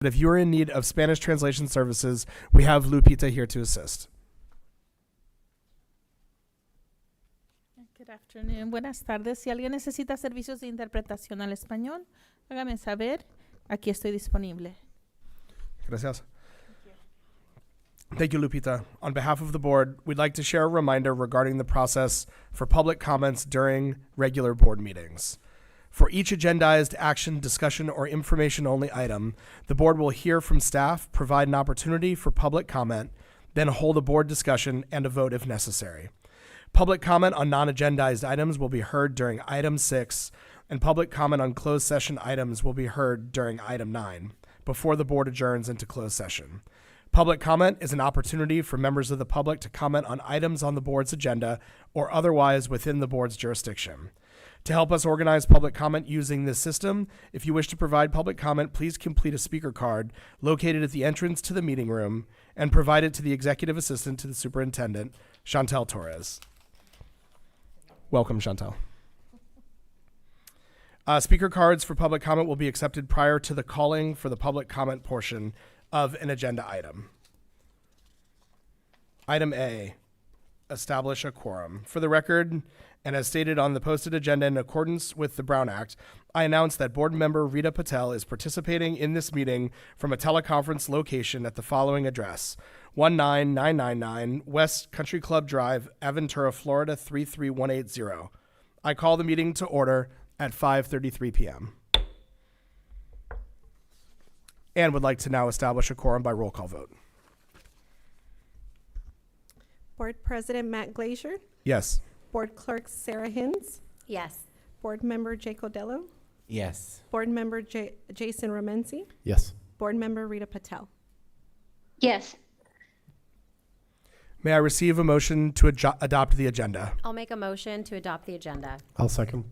If you are in need of Spanish translation services, we have Lupita here to assist. Good afternoon. Buenas tardes. Si alguien necesita servicios de interpretación al español, hágame saber. Aquí estoy disponible. Gracias. Thank you, Lupita. On behalf of the board, we'd like to share a reminder regarding the process for public comments during regular board meetings. For each agendized action, discussion, or information-only item, the board will hear from staff, provide an opportunity for public comment, then hold a board discussion and a vote if necessary. Public comment on non-agendized items will be heard during item 6, and public comment on closed session items will be heard during item 9, before the board adjourns into closed session. Public comment is an opportunity for members of the public to comment on items on the board's agenda or otherwise within the board's jurisdiction. To help us organize public comment using this system, if you wish to provide public comment, please complete a speaker card located at the entrance to the meeting room and provide it to the executive assistant to the superintendent, Chantel Torres. Welcome, Chantel. Speaker cards for public comment will be accepted prior to the calling for the public comment portion of an agenda item. Item A, establish a quorum. For the record, and as stated on the posted agenda in accordance with the Brown Act, I announce that board member Rita Patel is participating in this meeting from a teleconference location at the following address: 19999 West Country Club Drive, Aventura, Florida 33180. I call the meeting to order at 5:33 p.m. and would like to now establish a quorum by roll call vote. Board President Matt Glazier, Yes. Board Clerk Sarah Hinz, Yes. Board Member Jake Odello, Yes. Board Member Jason Romensi, Yes. Board Member Rita Patel. Yes. May I receive a motion to adopt the agenda? I'll make a motion to adopt the agenda. I'll second.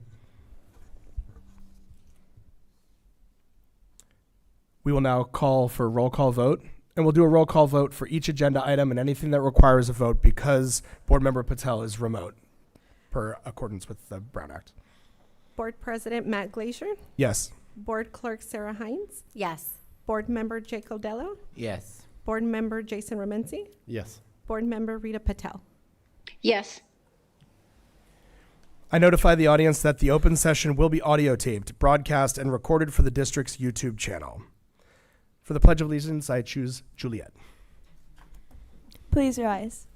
We will now call for a roll call vote, and we'll do a roll call vote for each agenda item and anything that requires a vote because Board Member Patel is remote, per accordance with the Brown Act. Board President Matt Glazier, Yes. Board Clerk Sarah Hinz, Yes. Board Member Jake Odello, Yes. Board Member Jason Romensi, Yes. Board Member Rita Patel. Yes. I notify the audience that the open session will be audio taped, broadcast, and recorded for the district's YouTube channel. For the Pledge of Allegiance, I choose Juliet. Please rise.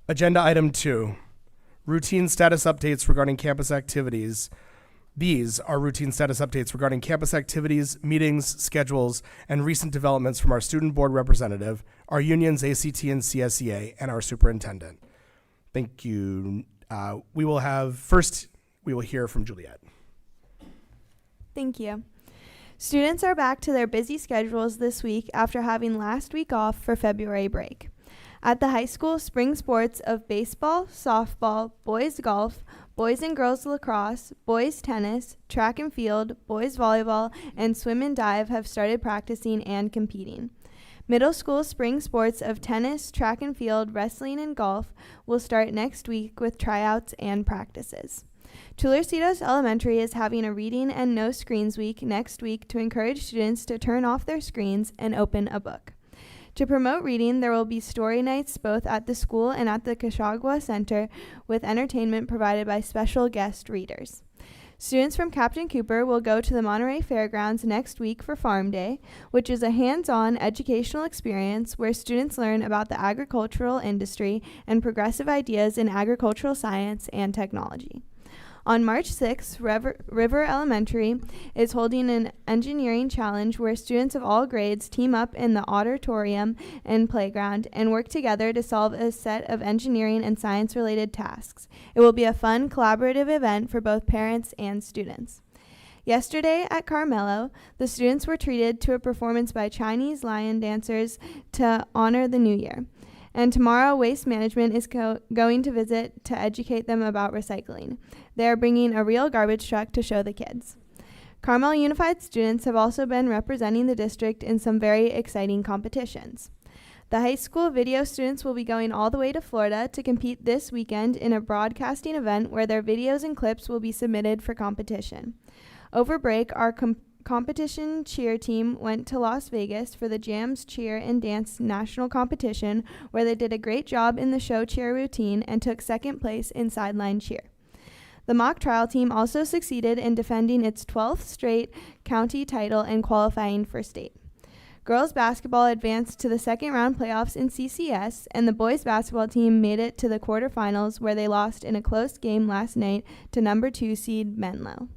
Agenda item 2, routine status updates regarding campus activities. These are routine status updates regarding campus activities, meetings, schedules, and recent developments from our student board representative, our unions ACT and CSEA, and our superintendent. Thank you. We will hear from Juliet. Thank you. Students are back to their busy schedules this week after having last week off for February break. At the high school, spring sports of baseball, softball, boys golf, boys and girls lacrosse, boys tennis, track and field, boys volleyball, and swim and dive have started practicing and competing. Middle school spring sports of tennis, track and field, wrestling, and golf will start next week with tryouts and practices. Tularcitos Elementary is having a reading and no screens week next week to encourage students to turn off their screens and open a book. To promote reading, there will be story nights both at the school and at the Kashagwa Center with entertainment provided by special guest readers. Students from Captain Cooper will go to the Monterey Fairgrounds next week for Farm Day, which is a hands-on educational experience where students learn about the agricultural industry and progressive ideas in agricultural science and technology. On March 6th, River Elementary is holding an engineering challenge where students of all grades team up in the auditorium and playground and work together to solve a set of engineering and science-related tasks. It will be a fun, collaborative event for both parents and students. Yesterday at Carmelo, the students were treated to a performance by Chinese lion dancers to honor the new year. And tomorrow, Waste Management is going to visit to educate them about recycling. They are bringing a real garbage truck to show the kids. Carmel Unified students have also been representing the district in some very exciting competitions. The high school video students will be going all the way to Florida to compete this weekend in a broadcasting event where their videos and clips will be submitted for competition. Over break, our competition cheer team went to Las Vegas for the Jams Cheer and Dance National Competition, where they did a great job in the show cheer routine and took second place in sideline cheer. The mock trial team also succeeded in defending its 12th straight county title and qualifying for state. Girls basketball advanced to the second round playoffs in CCS, and the boys basketball team made it to the quarterfinals, where they lost in a close game last night to number 2 seed Menlo.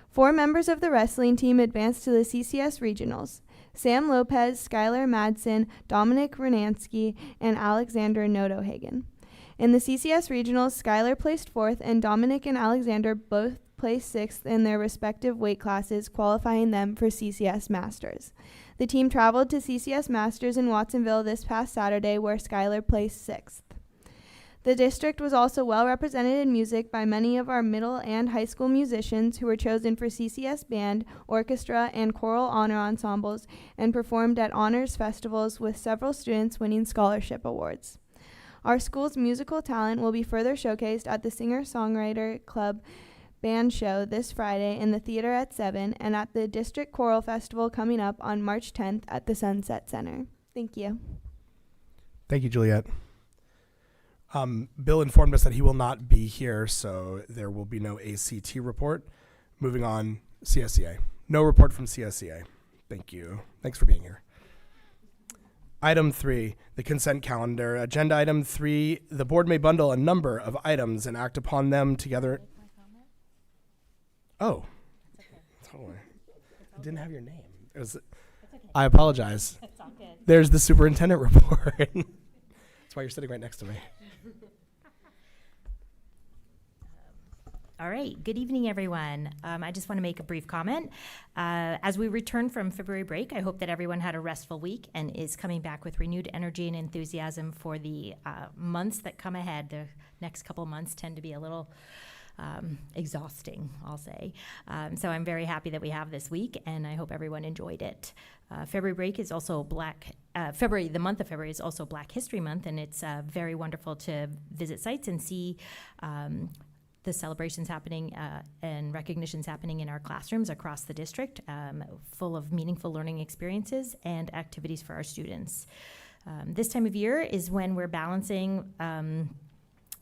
4 members of the wrestling team advanced to the CCS regionals: Sam Lopez, Skylar Madsen, Dominic Renansky, and Alexander Notohagen. In the CCS regionals, Skylar placed 4th, and Dominic and Alexander both placed 6th in their respective weight classes, qualifying them for CCS Masters. The team traveled to CCS Masters in Watsonville this past Saturday, where Skylar placed 6th. The district was also well represented in music by many of our middle and high school musicians who were chosen for CCS band, orchestra, and choral honor ensembles and performed at honors festivals, with several students winning scholarship awards. Our school's musical talent will be further showcased at the Singer-Songwriter Club band show this Friday in the theater at 7 and at the District Choral Festival coming up on March 10th at the Sunset Center. Thank you. Thank you, Juliet. Bill informed us that he will not be here, so there will be no ACT report. Moving on, CSEA. No report from CSEA. Thank you. Thanks for being here. Item 3, the consent calendar. Agenda item 3, the board may bundle a number of items and act upon them together. Oh. Totally. I didn't have your name. It was. I apologize. It's all good. There's the superintendent report. That's why you're sitting right next to me. All right. Good evening, everyone. I just want to make a brief comment. As we return from February break, I hope that everyone had a restful week and is coming back with renewed energy and enthusiasm for the months that come ahead. The next couple months tend to be a little exhausting, I'll say. So I'm very happy that we have this week, and I hope everyone enjoyed it. February break is also the month of February is also Black History Month, and it's very wonderful to visit sites and see the celebrations happening and recognitions happening in our classrooms across the district, full of meaningful learning experiences and activities for our students. This time of year is when we're balancing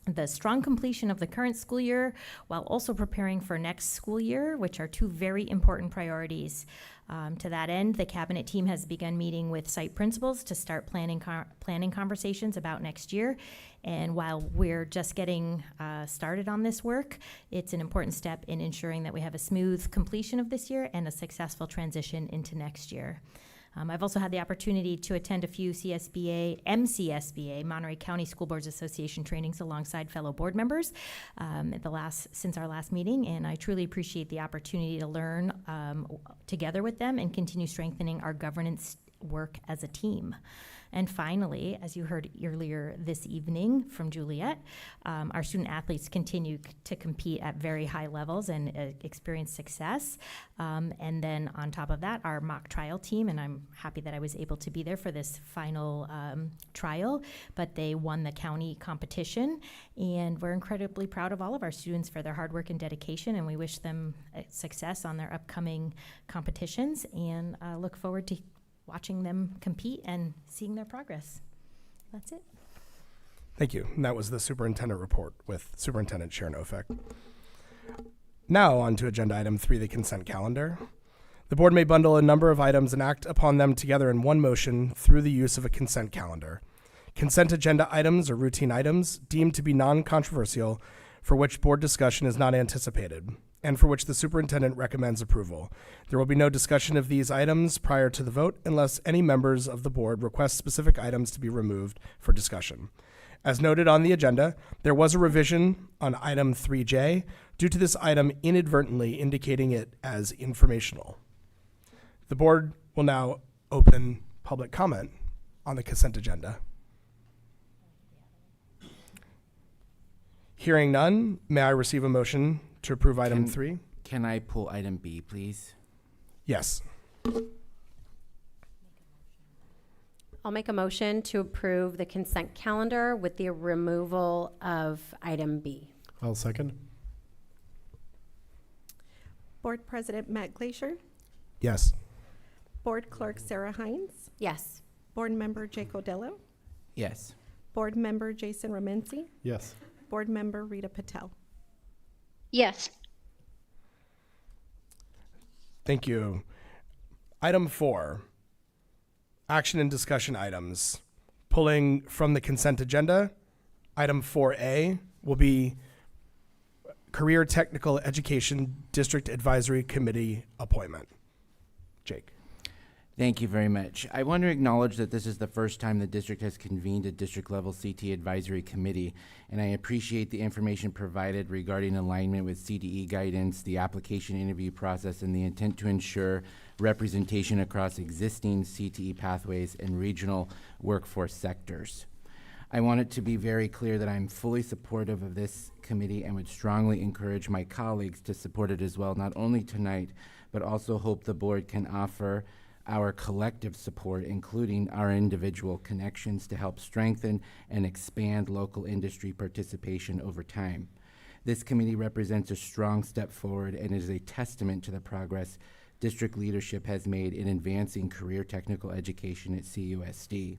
the strong completion of the current school year while also preparing for next school year, which are 2 very important priorities. To that end, the cabinet team has begun meeting with site principals to start planning conversations about next year. And while we're just getting started on this work, it's an important step in ensuring that we have a smooth completion of this year and a successful transition into next year. I've also had the opportunity to attend a few MCSBA, Monterey County School Boards Association trainings alongside fellow board members since our last meeting, and I truly appreciate the opportunity to learn together with them and continue strengthening our governance work as a team. And finally, as you heard earlier this evening from Juliet, our student athletes continue to compete at very high levels and experience success. And then on top of that, our mock trial team, and I'm happy that I was able to be there for this final trial, but they won the county competition. And we're incredibly proud of all of our students for their hard work and dedication, and we wish them success on their upcoming competitions and look forward to watching them compete and seeing their progress. That's it. Thank you. And that was the superintendent report with Superintendent Sharon Ofek. Now on to agenda item 3, the consent calendar. The board may bundle a number of items and act upon them together in one motion through the use of a consent calendar. Consent agenda items are routine items deemed to be non-controversial for which board discussion is not anticipated, and for which the superintendent recommends approval. There will be no discussion of these items prior to the vote unless any members of the board request specific items to be removed for discussion. As noted on the agenda, there was a revision on item 3J due to this item inadvertently indicating it as informational. The board will now open public comment on the consent agenda. Hearing none, may I receive a motion to approve item Can- 3? Can I pull item B, please? Yes. I'll make a motion to approve the consent calendar with the removal of item B. I'll second. Board President Matt Glazer, Yes. Board Clerk Sarah Hines, Yes. Board Member Jake Odello, Yes. Board Member Jason Romenzi, Yes. Board Member Rita Patel. Yes. Thank you. Item 4, action and discussion items. Pulling from the consent agenda, item 4A will be Career Technical Education District Advisory Committee appointment. Jake. Thank you very much. I want to acknowledge that this is the first time the district has convened a district-level CTE advisory committee, and I appreciate the information provided regarding alignment with CTE guidance, the application interview process, and the intent to ensure representation across existing CTE pathways and regional workforce sectors. I want it to be very clear that I'm fully supportive of this committee and would strongly encourage my colleagues to support it as well, not only tonight, but also hope the board can offer our collective support, including our individual connections, to help strengthen and expand local industry participation over time. This committee represents a strong step forward and is a testament to the progress district leadership has made in advancing career technical education at CUSD.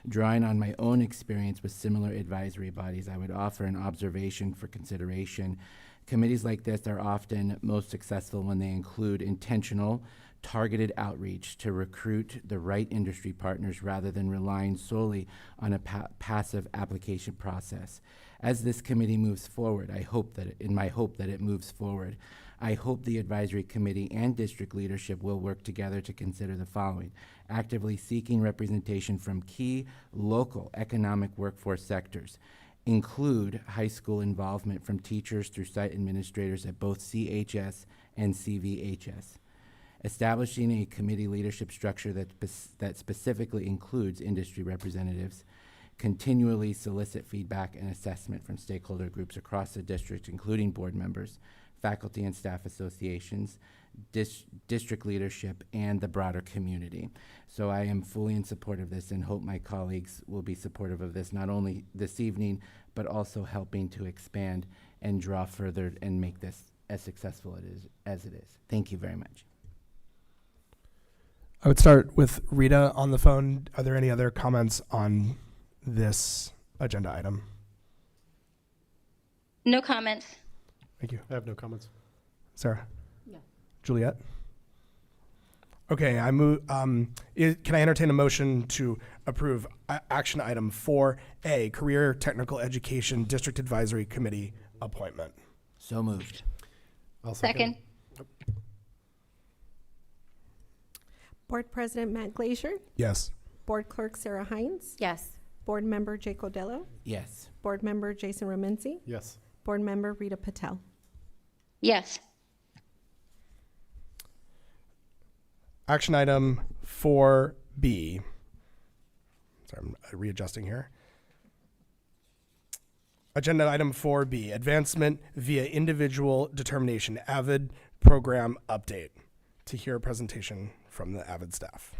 Drawing on my own experience with similar advisory bodies, I would offer an observation for consideration. Committees like this are often most successful when they include intentional, targeted outreach to recruit the right industry partners rather than relying solely on a passive application process. As this committee moves forward, I hope that it moves forward, I hope the advisory committee and district leadership will work together to consider the following: actively seeking representation from key local economic workforce sectors, include high school involvement from teachers through site administrators at both CHS and CVHS, establishing a committee leadership structure that specifically includes industry representatives, continually solicit feedback and assessment from stakeholder groups across the district, including board members, faculty and staff associations, district leadership, and the broader community. So I am fully in support of this and hope my colleagues will be supportive of this, not only this evening, but also helping to expand and draw further and make this as successful as it is. Thank you very much. I would start with Rita on the phone. Are there any other comments on this agenda item? No comments. Thank you. I have no comments. Sarah? No. Juliet? Okay, I move. Can I entertain a motion to approve action item 4A, Career Technical Education District Advisory Committee appointment? So moved. I'll Second. Board President Matt Glazer, Yes. Board Clerk Sarah Hines, Yes. Board Member Jake Odello, Yes. Board Member Jason Romenzi, Yes. Board Member Rita Patel. Yes. Action item 4B. Sorry, I'm readjusting here. Agenda item 4B, advancement via individual determination, AVID program update. To hear a presentation from the AVID staff.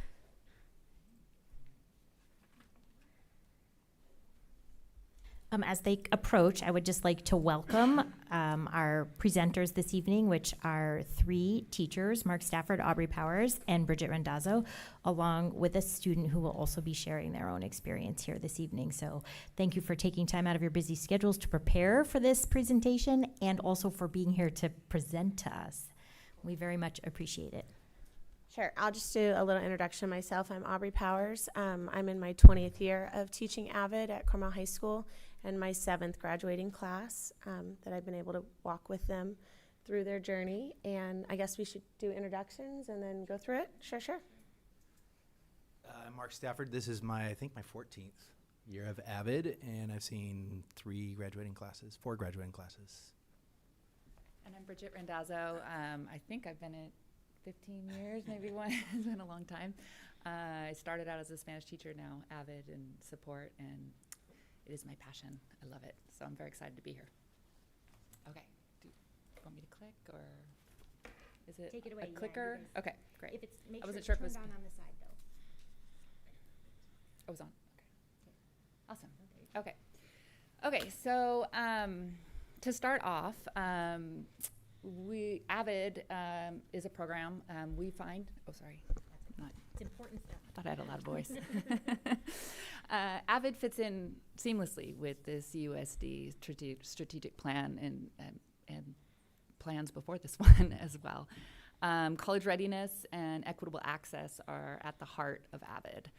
As they approach, I would just like to welcome our presenters this evening, which are 3 teachers, Mark Stafford, Aubrey Powers, and Bridget Randazzo, along with a student who will also be sharing their own experience here this evening. So thank you for taking time out of your busy schedules to prepare for this presentation and also for being here to present to us. We very much appreciate it. Sure. I'll just do a little introduction myself. I'm Aubrey Powers. I'm in my 20th year of teaching AVID at Carmel High School and my 7th graduating class that I've been able to walk with them through their journey. And I guess we should do introductions and then go through it. Sure. I'm Mark Stafford. This is I think my 14th year of AVID, and I've seen 4 graduating classes. And I'm Bridget Randazzo. I think I've been at 15 years, maybe one. It's been a long time. I started out as a Spanish teacher, now AVID and support, and it is my passion. I love it. So I'm very excited to be here. Want me to click, or is it Take it away, a yeah, clicker? you Okay, great. If it's, make I sure wasn't it's sure if it turned was- on the side though. Oh, it was on. Okay. Awesome. Okay. Okay. So to start off, AVID is a program we find. Oh, sorry. Not. It's important stuff. Thought I had a loud voice. AVID fits in seamlessly with this USD strategic plan and plans before this one as well. College readiness and equitable access are at the heart of AVID.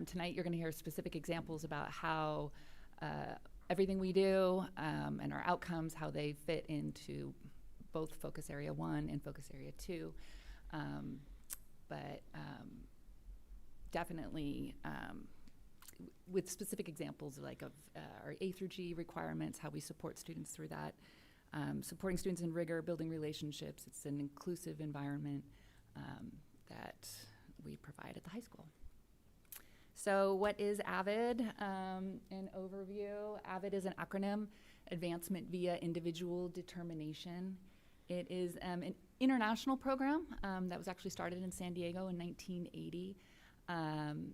Tonight you're going to hear specific examples about how everything we do and our outcomes, how they fit into both Focus Area 1 and Focus Area 2. Definitely with specific examples like of our A through G requirements, how we support students through that. Supporting students in rigor, building relationships. It's an inclusive environment that we provide at the high school. So what is AVID? An overview. AVID is an acronym, Advancement Via Individual Determination. It is an international program that was actually started in San Diego in 1980.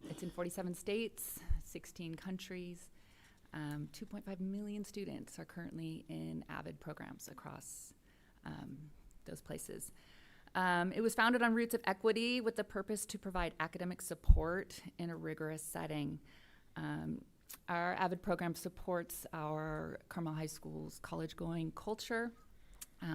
It's in 47 states, 16 countries. 2.5 million students are currently in AVID programs across those places. It was founded on roots of equity with the purpose to provide academic support in a rigorous setting. Our AVID program supports our Carmel High School's college-going culture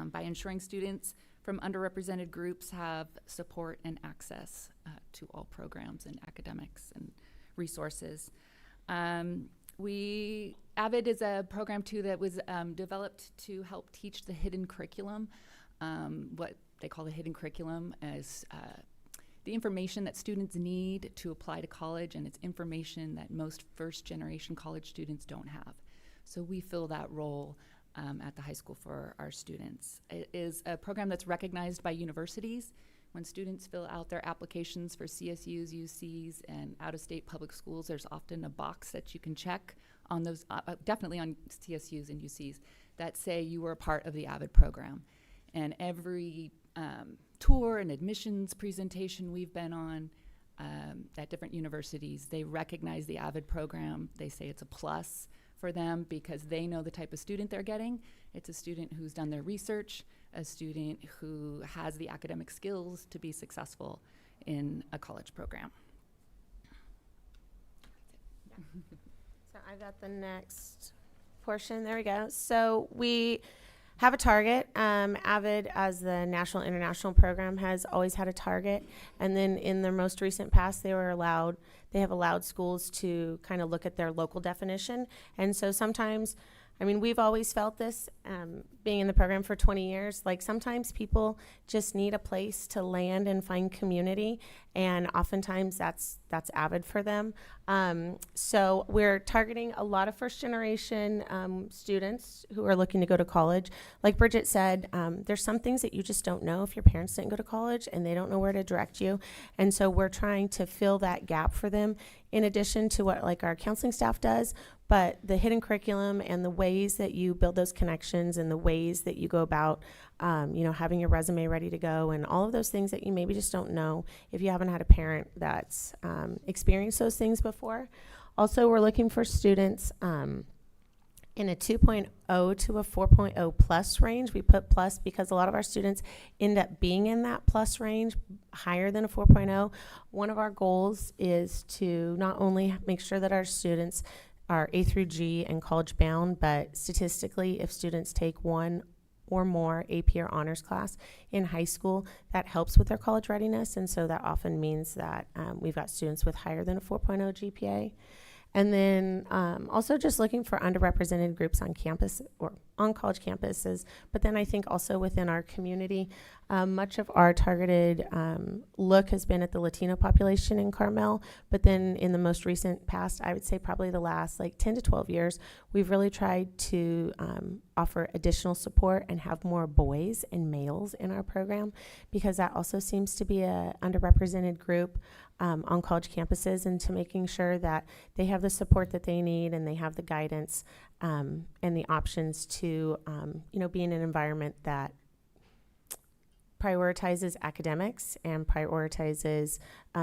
by ensuring students from underrepresented groups have support and access to all programs and academics and resources. AVID is a program too that was developed to help teach the hidden curriculum. What they call the hidden curriculum as the information that students need to apply to college, and it's information that most first-generation college students don't have. So we fill that role at the high school for our students. It is a program that's recognized by universities. When students fill out their applications for CSUs, UCs, and out-of-state public schools, there's often a box that you can check on those, definitely on CSUs and UCs, that say you were a part of the AVID program. And every tour and admissions presentation we've been on at different universities, they recognize the AVID program. They say it's a plus for them because they know the type of student they're getting. It's a student who's done their research, a student who has the academic skills to be successful in a college program. So I've got the next portion. There we go. So we have a target. AVID, as the national international program, has always had a target. And then in their most recent past, they have allowed schools to kind of look at their local definition. And so sometimes, I mean, we've always felt this, being in the program for 20 years, like sometimes people just need a place to land and find community, and oftentimes that's AVID for them. So we're targeting a lot of first-generation students who are looking to go to college. Like Bridget said, there's some things that you just don't know if your parents didn't go to college and they don't know where to direct you, and so we're trying to fill that gap for them in addition to what like our counseling staff does. But the hidden curriculum and the ways that you build those connections and the ways that you go about, having your resume ready to go and all of those things that you maybe just don't know if you haven't had a parent that's experienced those things before. Also, we're looking for students in a 2.0 to a 4.0 plus range. We put plus because a lot of our students end up being in that plus range, higher than a 4.0. One of our goals is to not only make sure that our students are A through G and college bound, but statistically, if students take one or more AP or honors class in high school, that helps with their college readiness. And so that often means that we've got students with higher than a 4.0 GPA. And then also just looking for underrepresented groups on campus or on college campuses. But then I think also within our community, much of our targeted look has been at the Latino population in Carmel. But then in the most recent past, I would say probably the last like 10 to 12 years, we've really tried to offer additional support and have more boys and males in our program, because that also seems to be a underrepresented group on college campuses, and to making sure that they have the support that they need and they have the guidance and the options to, be in an environment that prioritizes academics and prioritizes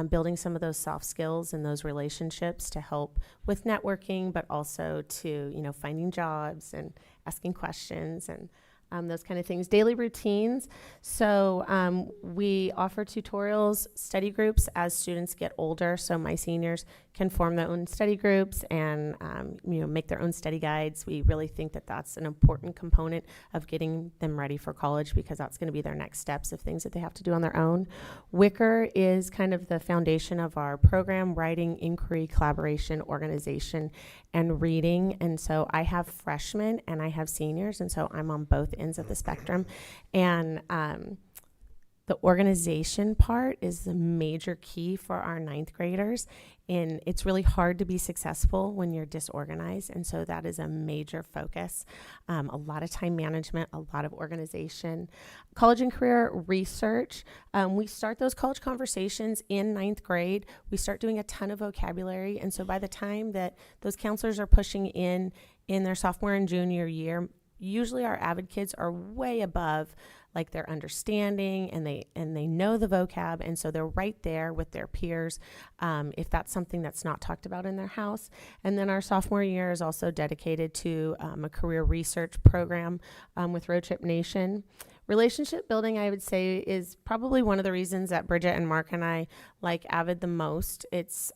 building some of those soft skills and those relationships to help with networking, but also to, finding jobs and asking questions and those kind of things. Daily routines. So we offer tutorials, study groups as students get older. So my seniors can form their own study groups and make their own study guides. We really think that that's an important component of getting them ready for college, because that's going to be their next steps of things that they have to do on their own. Wicker is kind of the foundation of our program: writing, inquiry, collaboration, organization, and reading. And so I have freshmen and I have seniors, and so I'm on both ends of the spectrum. And the organization part is the major key for our ninth graders. And it's really hard to be successful when you're disorganized. And so that is a major focus. A lot of time management, a lot of organization. College and career research. We start those college conversations in ninth grade. We start doing a ton of vocabulary. And so by the time that those counselors are pushing in their sophomore and junior year, usually our AVID kids are way above like their understanding, and they know the vocab, and so they're right there with their peers if that's something that's not talked about in their house. And then our sophomore year is also dedicated to a career research program with Road Trip Nation. Relationship building, I would say, is probably one of the reasons that Bridget and Mark and I like AVID the most. It's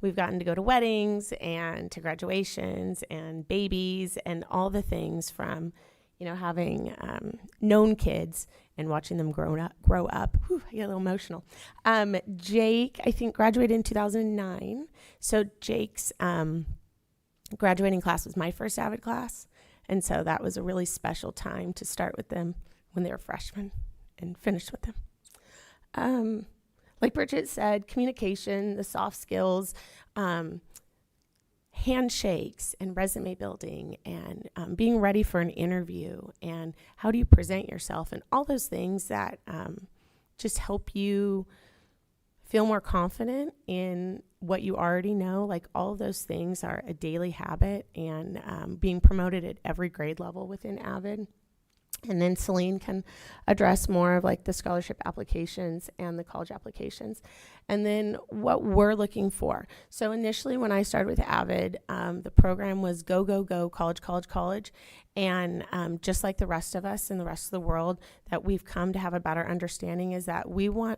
we've gotten to go to weddings and to graduations and babies and all the things from having known kids and watching them grow up. Whew, I get a little emotional. Jake, I think, graduated in 2009. So Jake's graduating class was my first AVID class. And so that was a really special time to start with them when they were freshmen and finish with them. Like Bridget said, communication, the soft skills, handshakes and resume building and being ready for an interview, and how do you present yourself, and all those things that just help you feel more confident in what you already know. Like, all of those things are a daily habit, and being promoted at every grade level within AVID. And then Celine can address more of like the scholarship applications and the college applications. And then what we're looking for. So initially when I started with AVID, the program was go, go, go, college, college, college. And just like the rest of us and the rest of the world, that we've come to have a better understanding is that we want,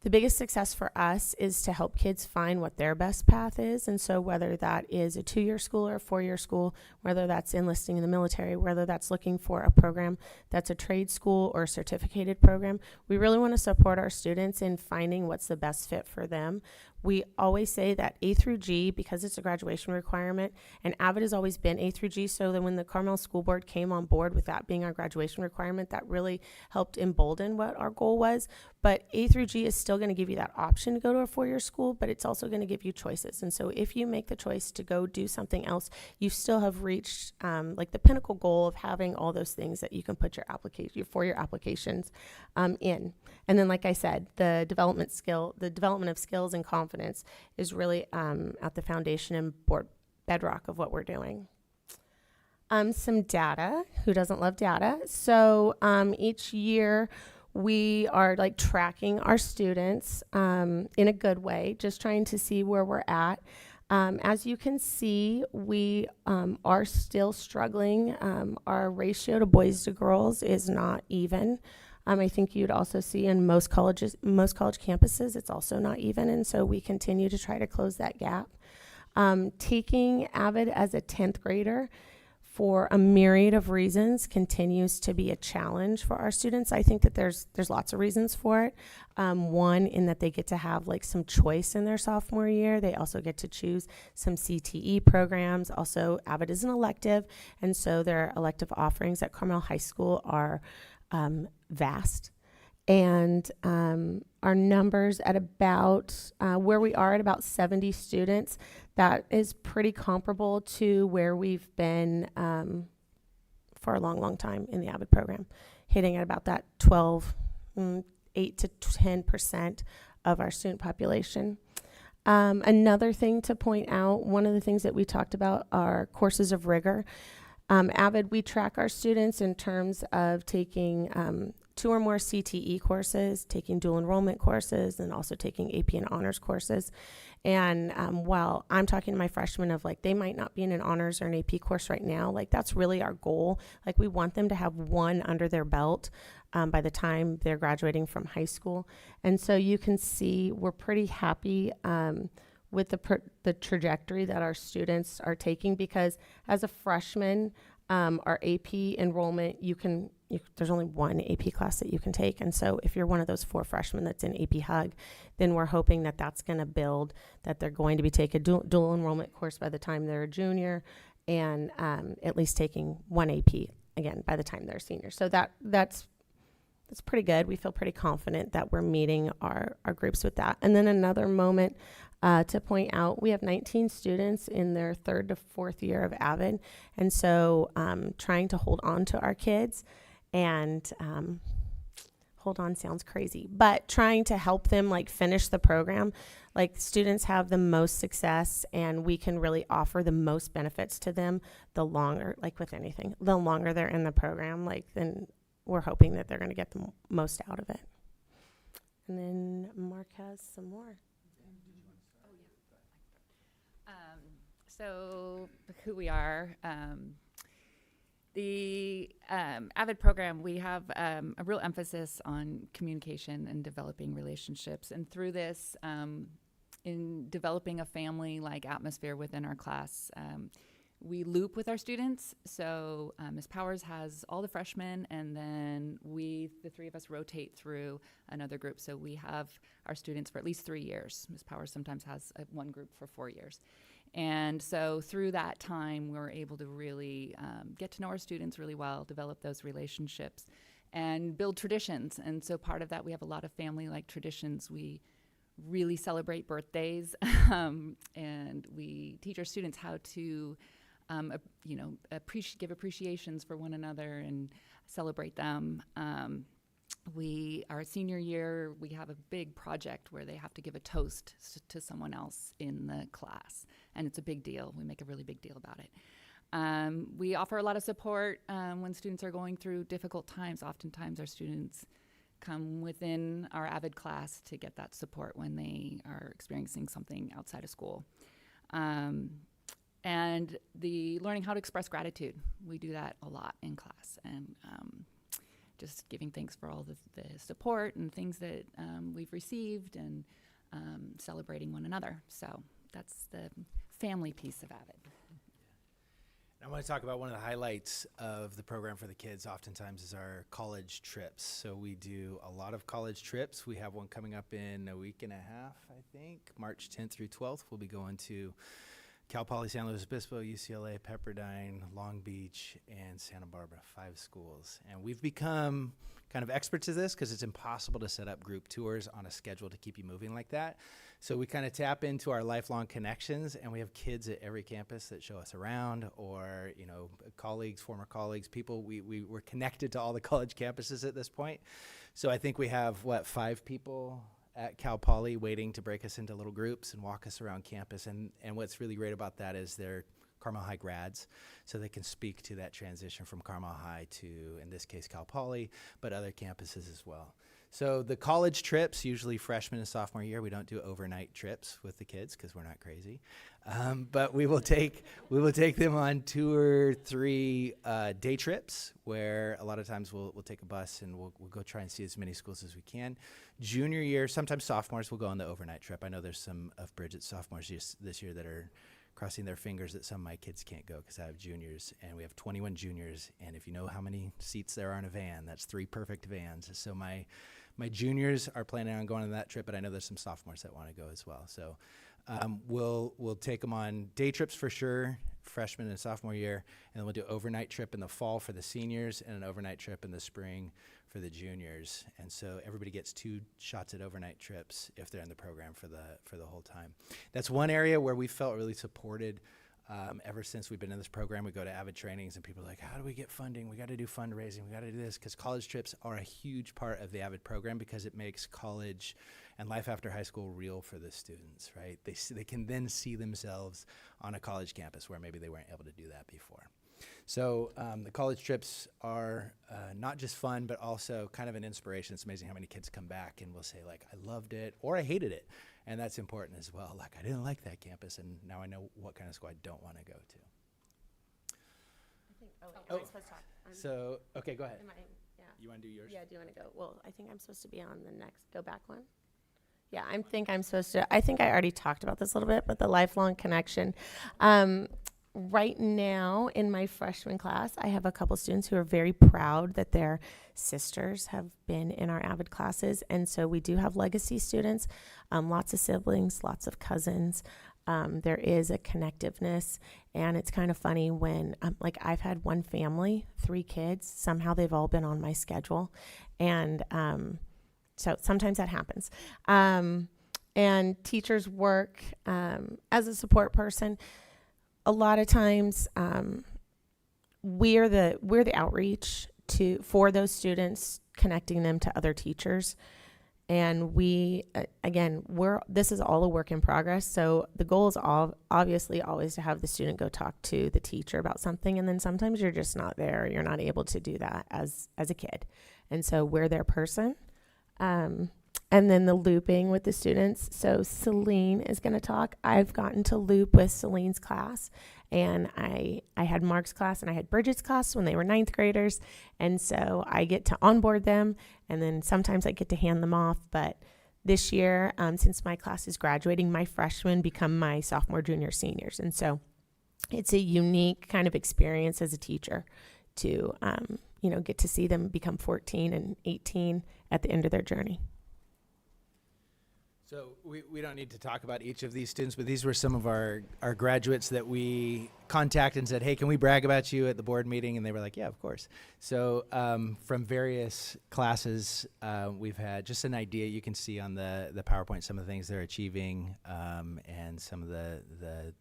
the biggest success for us is to help kids find what their best path is. And so whether that is a 2-year school or a 4-year school, whether that's enlisting in the military, whether that's looking for a program that's a trade school or a certificated program, we really want to support our students in finding what's the best fit for them. We always say that A through G, because it's a graduation requirement, and AVID has always been A through G, so that when the Carmel School Board came on board with that being our graduation requirement, that really helped embolden what our goal was. But A through G is still going to give you that option to go to a 4-year school, but it's also going to give you choices. And so if you make the choice to go do something else, you still have reached like the pinnacle goal of having all those things that you can put your 4-year applications in. And then, like I said, the development of skills and confidence is really at the foundation and bedrock of what we're doing. Some data. Who doesn't love data? So each year we are like tracking our students in a good way, just trying to see where we're at. As you can see, we are still struggling. Our ratio to boys to girls is not even. I think you'd also see in most college campuses, it's also not even. And so we continue to try to close that gap. Taking AVID as a 10th grader for a myriad of reasons continues to be a challenge for our students. I think that there's lots of reasons for it. One, in that they get to have like some choice in their sophomore year. They also get to choose some CTE programs. Also, AVID is an elective, and so their elective offerings at Carmel High School are vast. And our numbers at about where we are at about 70 students, that is pretty comparable to where we've been for a long, long time in the AVID program, hitting at about that 8 to 10% of our student population. Another thing to point out, one of the things that we talked about are courses of rigor. Avid, we track our students in terms of taking 2 or more CTE courses, taking dual enrollment courses, and also taking AP and honors courses. And while I'm talking to my freshmen of like, they might not be in an honors or an AP course right now, like that's really our goal. Like we want them to have one under their belt by the time they're graduating from high school. And so you can see we're pretty happy with the trajectory that our students are taking, because as a freshman, our AP enrollment, there's only one AP class that you can take. And so if you're one of those 4 freshmen that's in AP Hug, then we're hoping that that's going to build, that they're going to be taking a dual enrollment course by the time they're a junior, and at least taking 1 AP again by the time they're a senior. So that's pretty good. We feel pretty confident that we're meeting our groups with that. And then another moment to point out, we have 19 students in their 3rd to 4th year of Avid. And so trying to hold on to our kids and hold on sounds crazy, but trying to help them like finish the program. Like students have the most success, and we can really offer the most benefits to them the longer, like with anything, the longer they're in the program, like then we're hoping that they're going to get the most out of it. And then Mark has some more. So who we are, the AVID program, we have a real emphasis on communication and developing relationships. And through this, in developing a family-like atmosphere within our class, we loop with our students. So Ms. Powers has all the freshmen, and then the 3 of us, rotate through another group. So we have our students for at least 3 years. Ms. Powers sometimes has one group for 4 years. And so through that time, we're able to really get to know our students really well, develop those relationships, and build traditions. And so part of that, we have a lot of family-like traditions. We really celebrate birthdays, and we teach our students how to give appreciations for one another and celebrate them. Our senior year, we have a big project where they have to give a toast to someone else in the class, and it's a big deal. We make a really big deal about it. We offer a lot of support when students are going through difficult times. Oftentimes our students come within our AVID class to get that support when they are experiencing something outside of school. And the learning how to express gratitude, we do that a lot in class, and just giving thanks for all the support and things that we've received, and celebrating one another. So that's the family piece of AVID. I want to talk about one of the highlights of the program for the kids oftentimes is our college trips. So we do a lot of college trips. We have one coming up in a week and a half, I think, March 10th through 12th. We'll be going to Cal Poly San Luis Obispo, UCLA, Pepperdine, Long Beach, and Santa Barbara, 5 schools. And we've become kind of experts at this because it's impossible to set up group tours on a schedule to keep you moving like that. So we kind of tap into our lifelong connections, and we have kids at every campus that show us around, or, colleagues, former colleagues, people. We're connected to all the college campuses at this point. So I think we have, 5 people at Cal Poly waiting to break us into little groups and walk us around campus. And what's really great about that is they're Carmel High grads, so they can speak to that transition from Carmel High to, in this case, Cal Poly, but other campuses as well. So the college trips, usually freshman and sophomore year, we don't do overnight trips with the kids because we're not crazy. But we will take them on 2 or 3 day trips, where a lot of times we'll take a bus and we'll go try and see as many schools as we can. Junior year, sometimes sophomores will go on the overnight trip. I know there's some of Bridget's sophomores this year that are crossing their fingers that some of my kids can't go because I have juniors, and we have 21 juniors. And if you know how many seats there are in a van, that's 3 perfect vans. So my juniors are planning on going on that trip, but I know there's some sophomores that want to go as well. So we'll take them on day trips for sure, freshman and sophomore year, and then we'll do an overnight trip in the fall for the seniors and an overnight trip in the spring for the juniors. And so everybody gets 2 shots at overnight trips if they're in the program for the whole time. That's one area where we felt really supported. Ever since we've been in this program, we go to AVID trainings and people are like, how do we get funding? We got to do fundraising. We got to do this, because college trips are a huge part of the AVID program, because it makes college and life after high school real for the students, right? They can then see themselves on a college campus where maybe they weren't able to do that before. So the college trips are not just fun, but also kind of an inspiration. It's amazing how many kids come back and will say, like, I loved it or I hated it. And that's important as well. Like, I didn't like that campus, and now I know what kind of school I don't want to go to. Am I supposed to talk? So, okay, go ahead. Am I, yeah. You want to do yours? Yeah, do you want to go? Well, I think I'm supposed to be on the next, go back one. Yeah, I think I already talked about this a little bit, but the lifelong connection. Right now in my freshman class, I have a couple students who are very proud that their sisters have been in our AVID classes. And so we do have legacy students, lots of siblings, lots of cousins. There is a connectiveness, and it's kind of funny when, like, I've had one family, 3 kids, somehow they've all been on my schedule. And so sometimes that happens. And teachers work as a support person. A lot of times, we're the outreach for those students, connecting them to other teachers. And we, again, this is all a work in progress. So the goal is obviously always to have the student go talk to the teacher about something. And then sometimes you're just not there. You're not able to do that as a kid. And so we're their person. And then the looping with the students. So Celine is going to talk. I've gotten to loop with Celine's class. And I had Mark's class and I had Bridget's class when they were 9th graders. And so I get to onboard them, and then sometimes I get to hand them off. But this year, since my class is graduating, my freshmen become my sophomore, junior, seniors. And so it's a unique kind of experience as a teacher to, get to see them become 14 and 18 at the end of their journey. So we don't need to talk about each of these students, but these were some of our graduates that we contacted and said, hey, can we brag about you at the board meeting? And they were like, yeah, of course. So from various classes, we've had just an idea. You can see on the PowerPoint some of the things they're achieving and some of the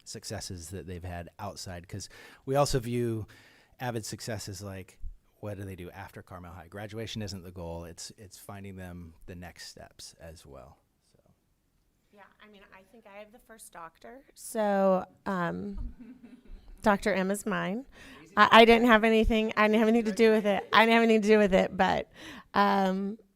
successes that they've had outside. Because we also view AVID success as like, what do they do after Carmel High? Graduation isn't the goal. It's finding them the next steps as well. So. Yeah, I mean, I think I have the first doctor. So Dr. Emma's mine. I didn't have anything to do with it. But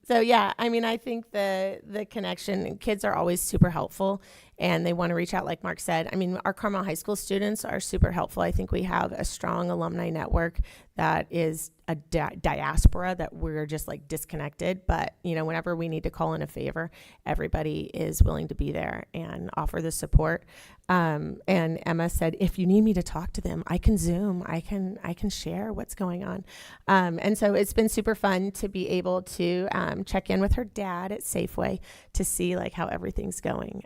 so yeah, I mean, I think the connection, kids are always super helpful, and they want to reach out, like Mark said. I mean, our Carmel High School students are super helpful. I think we have a strong alumni network that is a diaspora that we're just like disconnected. But, whenever we need to call in a favor, everybody is willing to be there and offer the support. And Emma said, if you need me to talk to them, I can Zoom. I can share what's going on. And so it's been super fun to be able to check in with her dad at Safeway to see like how everything's going.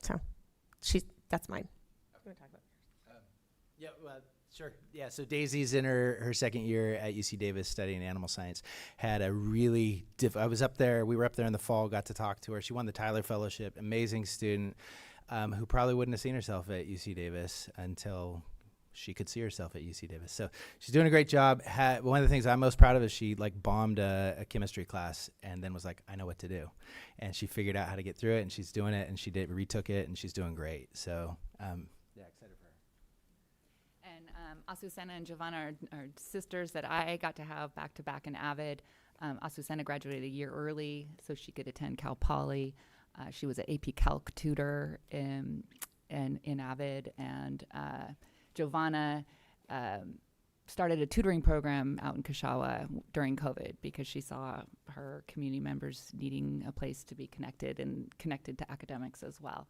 So that's mine. Yeah, well, sure. Yeah, so Daisy's in her second year at UC Davis studying animal science. Had a really we were up there in the fall, got to talk to her. She won the Tyler Fellowship, amazing student who probably wouldn't have seen herself at UC Davis until she could see herself at UC Davis. So she's doing a great job. One of the things I'm most proud of is she like bombed a chemistry class and then was like, I know what to do. And she figured out how to get through it, and she's doing it, and she retook it, and she's doing great. So yeah, excited for her. And Azucena and Giovanna are sisters that I got to have back-to-back in AVID. Azucena graduated a year early so she could attend Cal Poly. She was an AP Calc tutor in AVID, and Giovanna started a tutoring program out in Kashawa during COVID because she saw her community members needing a place to be connected to academics as well.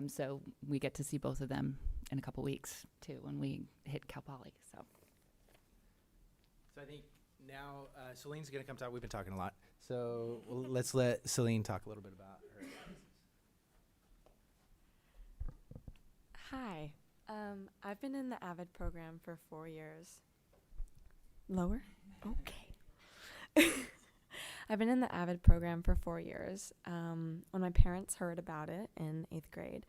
So we get to see both of them in a couple weeks too when we hit Cal Poly. So I think now Celine's going to come talk. We've been talking a lot. So let's let Celine talk a little bit about her. Hi. I've been in the AVID program for 4 years. Lower? Okay. I've been in the AVID program for 4 years. When my parents heard about it in 8th grade,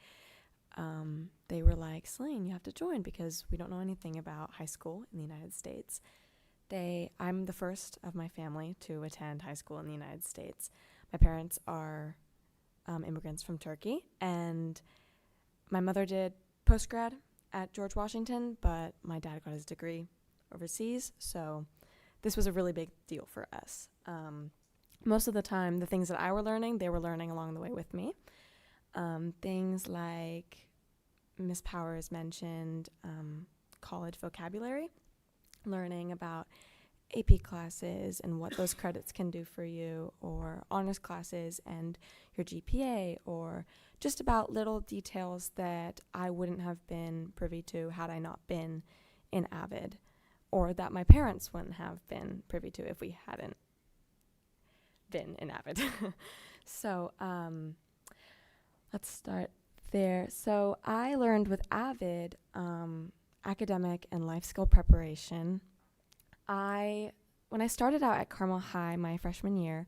they were like, Celine, you have to join because we don't know anything about high school in the United States. I'm the first of my family to attend high school in the United States. My parents are immigrants from Turkey, and my mother did postgrad at George Washington, but my dad got his degree overseas, so this was a really big deal for us. Most of the time, the things that I were learning, they were learning along the way with me. Things like Miss Powers mentioned college vocabulary, learning about AP classes and what those credits can do for you, or honors classes and your GPA, or just about little details that I wouldn't have been privy to had I not been in AVID, or that my parents wouldn't have been privy to if we hadn't been in AVID. So let's start there. So I learned with AVID academic and life skill preparation. When I started out at Carmel High my freshman year,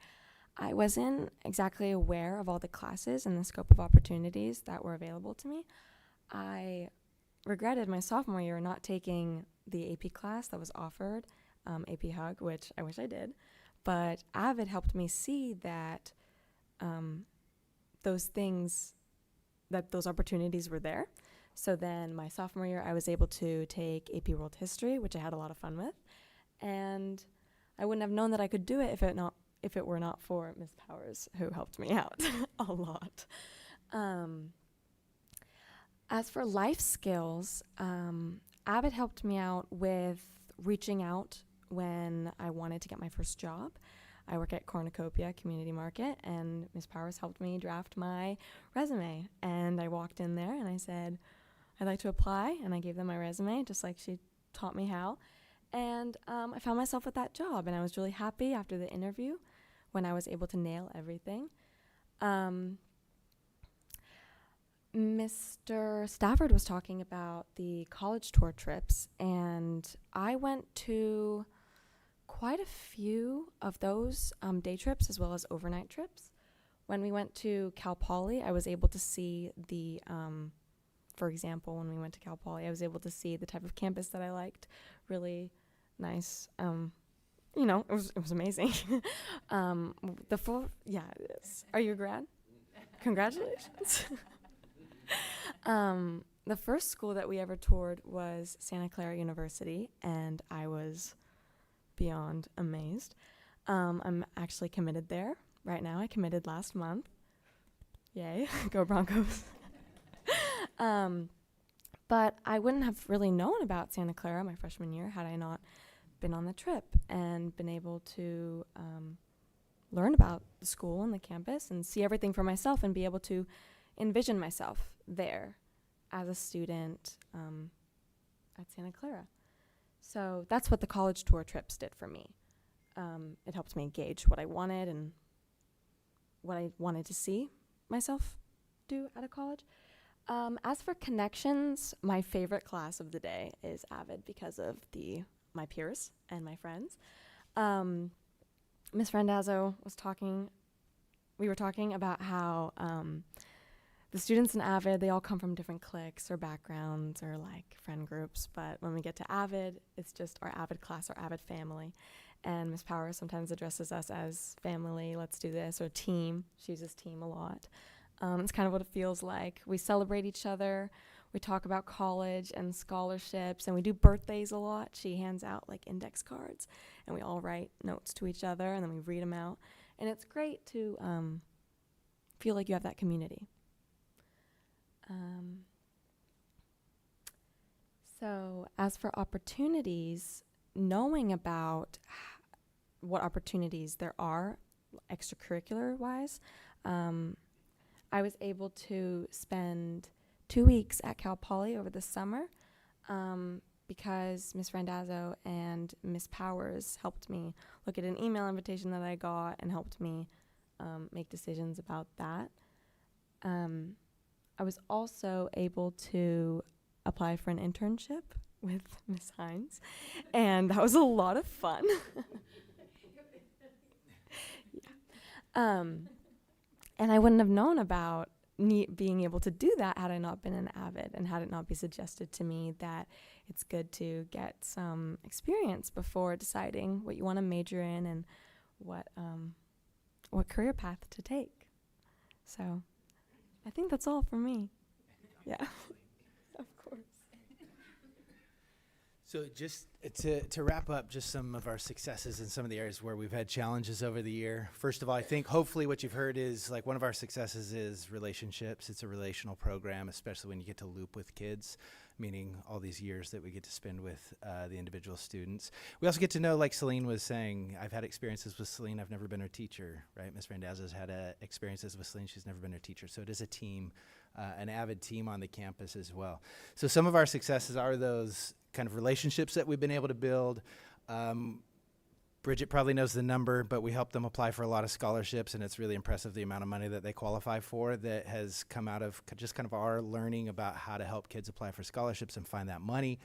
I wasn't exactly aware of all the classes and the scope of opportunities that were available to me. I regretted my sophomore year not taking the AP class that was offered, AP Hug, which I wish I did. But AVID helped me see that those opportunities were there. So then my sophomore year, I was able to take AP World History, which I had a lot of fun with. And I wouldn't have known that I could do it if it were not for Ms. Powers, who helped me out a lot. As for life skills, AVID helped me out with reaching out when I wanted to get my first job. I work at Cornucopia Community Market, and Ms. Powers helped me draft my resume. And I walked in there and I said, I'd like to apply, and I gave them my resume, just like she taught me how. And I found myself at that job, and I was really happy after the interview when I was able to nail everything. Mr. Stafford was talking about the college tour trips, and I went to quite a few of those day trips as well as overnight trips. When we went to Cal Poly, I was able to see for example, when we went to Cal Poly, I was able to see the type of campus that I liked. Really nice. It was amazing. It is. Are you a grad? Congratulations. The first school that we ever toured was Santa Clara University, and I was beyond amazed. I'm actually committed there right now. I committed last month. Yay, go Broncos. But I wouldn't have really known about Santa Clara my freshman year had I not been on the trip and been able to learn about the school and the campus and see everything for myself and be able to envision myself there as a student at Santa Clara. So that's what the college tour trips did for me. It helped me gauge what I wanted and what I wanted to see myself do at a college. As for connections, my favorite class of the day is AVID because of my peers and my friends. Ms. Randazzo was talking, we were talking about how the students in AVID, they all come from different cliques or backgrounds or like friend groups, but when we get to AVID, it's just our AVID class, our AVID family. And Ms. Powers sometimes addresses us as family, let's do this, or team. She uses team a lot. It's kind of what it feels like. We celebrate each other. We talk about college and scholarships, and we do birthdays a lot. She hands out like index cards, and we all write notes to each other, and then we read them out. And it's great to feel like you have that community. So as for opportunities, knowing about what opportunities there are extracurricular-wise, I was able to spend 2 weeks at Cal Poly over the summer because Ms. Randazzo and Ms. Powers helped me look at an email invitation that I got and helped me make decisions about that. I was also able to apply for an internship with Ms. Hines, and that was a lot of fun. And I wouldn't have known about being able to do that had I not been an AVID and had it not be suggested to me that it's good to get some experience before deciding what you want to major in and what what career path to take. So I think that's all from me. Yeah, of course. So just to wrap up just some of our successes in some of the areas where we've had challenges over the year. First of all, I think hopefully what you've heard is like one of our successes is relationships. It's a relational program, especially when you get to loop with kids, meaning all these years that we get to spend with the individual students. We also get to know, like Celine was saying, I've had experiences with Celine. I've never been her teacher, right? Ms. Randazzo's had experiences with Celine. She's never been her teacher. So it is a team, an AVID team on the campus as well. So some of our successes are those kind of relationships that we've been able to build. Bridget probably knows the number, but we help them apply for a lot of scholarships, and it's really impressive the amount of money that they qualify for that has come out of just kind of our learning about how to help kids apply for scholarships and find that money.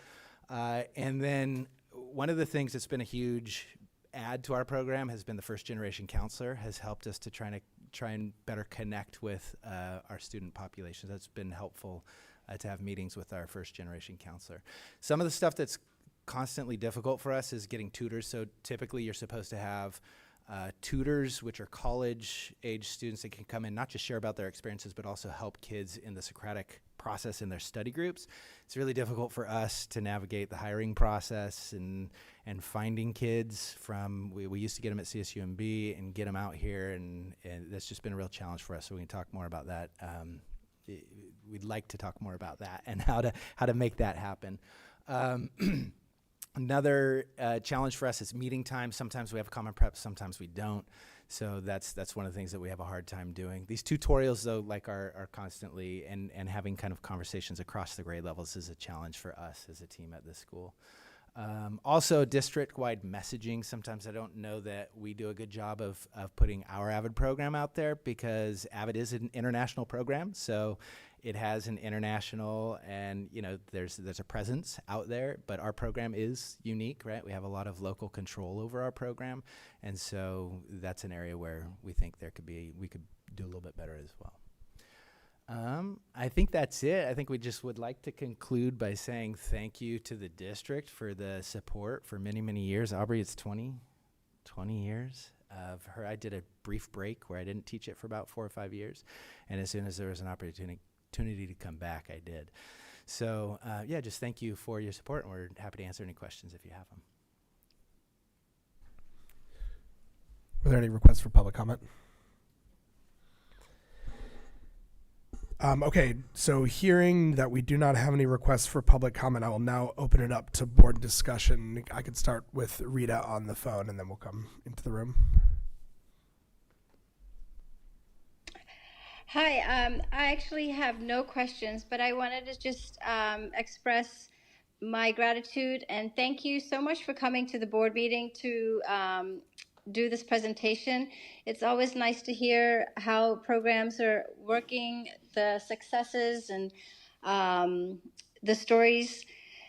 And then one of the things that's been a huge add to our program has been the First Generation Counselor, has helped us to try and better connect with our student population. That's been helpful to have meetings with our First Generation Counselor. Some of the stuff that's constantly difficult for us is getting tutors. So typically you're supposed to have tutors, which are college-age students that can come in, not just share about their experiences, but also help kids in the Socratic process in their study groups. It's really difficult for us to navigate the hiring process and finding kids from, we used to get them at CSUMB and get them out here, and that's just been a real challenge for us. So we can talk more about that. We'd like to talk more about that and how to make that happen. Another challenge for us is meeting time. Sometimes we have common prep, sometimes we don't. So that's one of the things that we have a hard time doing. These tutorials, though, like are constantly, and having kind of conversations across the grade levels is a challenge for us as a team at this school. Also, district-wide messaging. Sometimes I don't know that we do a good job of putting our AVID program out there, because AVID is an international program, so it has an international, and there's a presence out there, but our program is unique, right? We have a lot of local control over our program, and so that's an area where we think we could do a little bit better as well. I think that's it. I think we just would like to conclude by saying thank you to the district for the support for many, many years. Aubrey, it's 20 years of her. I did a brief break where I didn't teach it for about 4 or 5 years, and as soon as there was an opportunity to come back, I did. So just thank you for your support, and we're happy to answer any questions if you have them. Were there any requests for public comment? Okay, so hearing that we do not have any requests for public comment, I will now open it up to board discussion. I could start with Rita on the phone, and then we'll come into the room. Hi, I actually have no questions, but I wanted to just express my gratitude and thank you so much for coming to the board meeting to do this presentation. It's always nice to hear how programs are working, the successes and the stories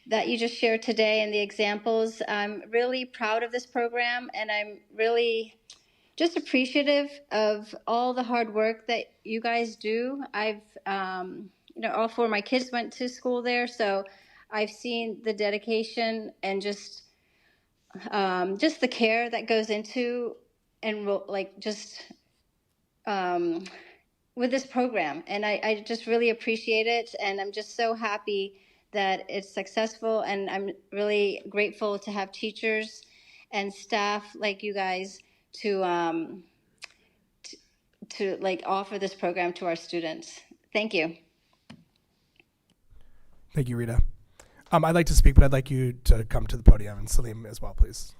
that you just shared today and the examples. I'm really proud of this program, and I'm really just appreciative of all the hard work that you guys do. I've, all 4 of my kids went to school there, so I've seen the dedication and just the care that goes into with this program. And I just really appreciate it, and I'm just so happy that it's successful, and I'm really grateful to have teachers and staff like you guys to offer this program to our students. Thank you. Thank you, Rita. I'd like to speak, but I'd like you to come to the podium, and Salim as well, please.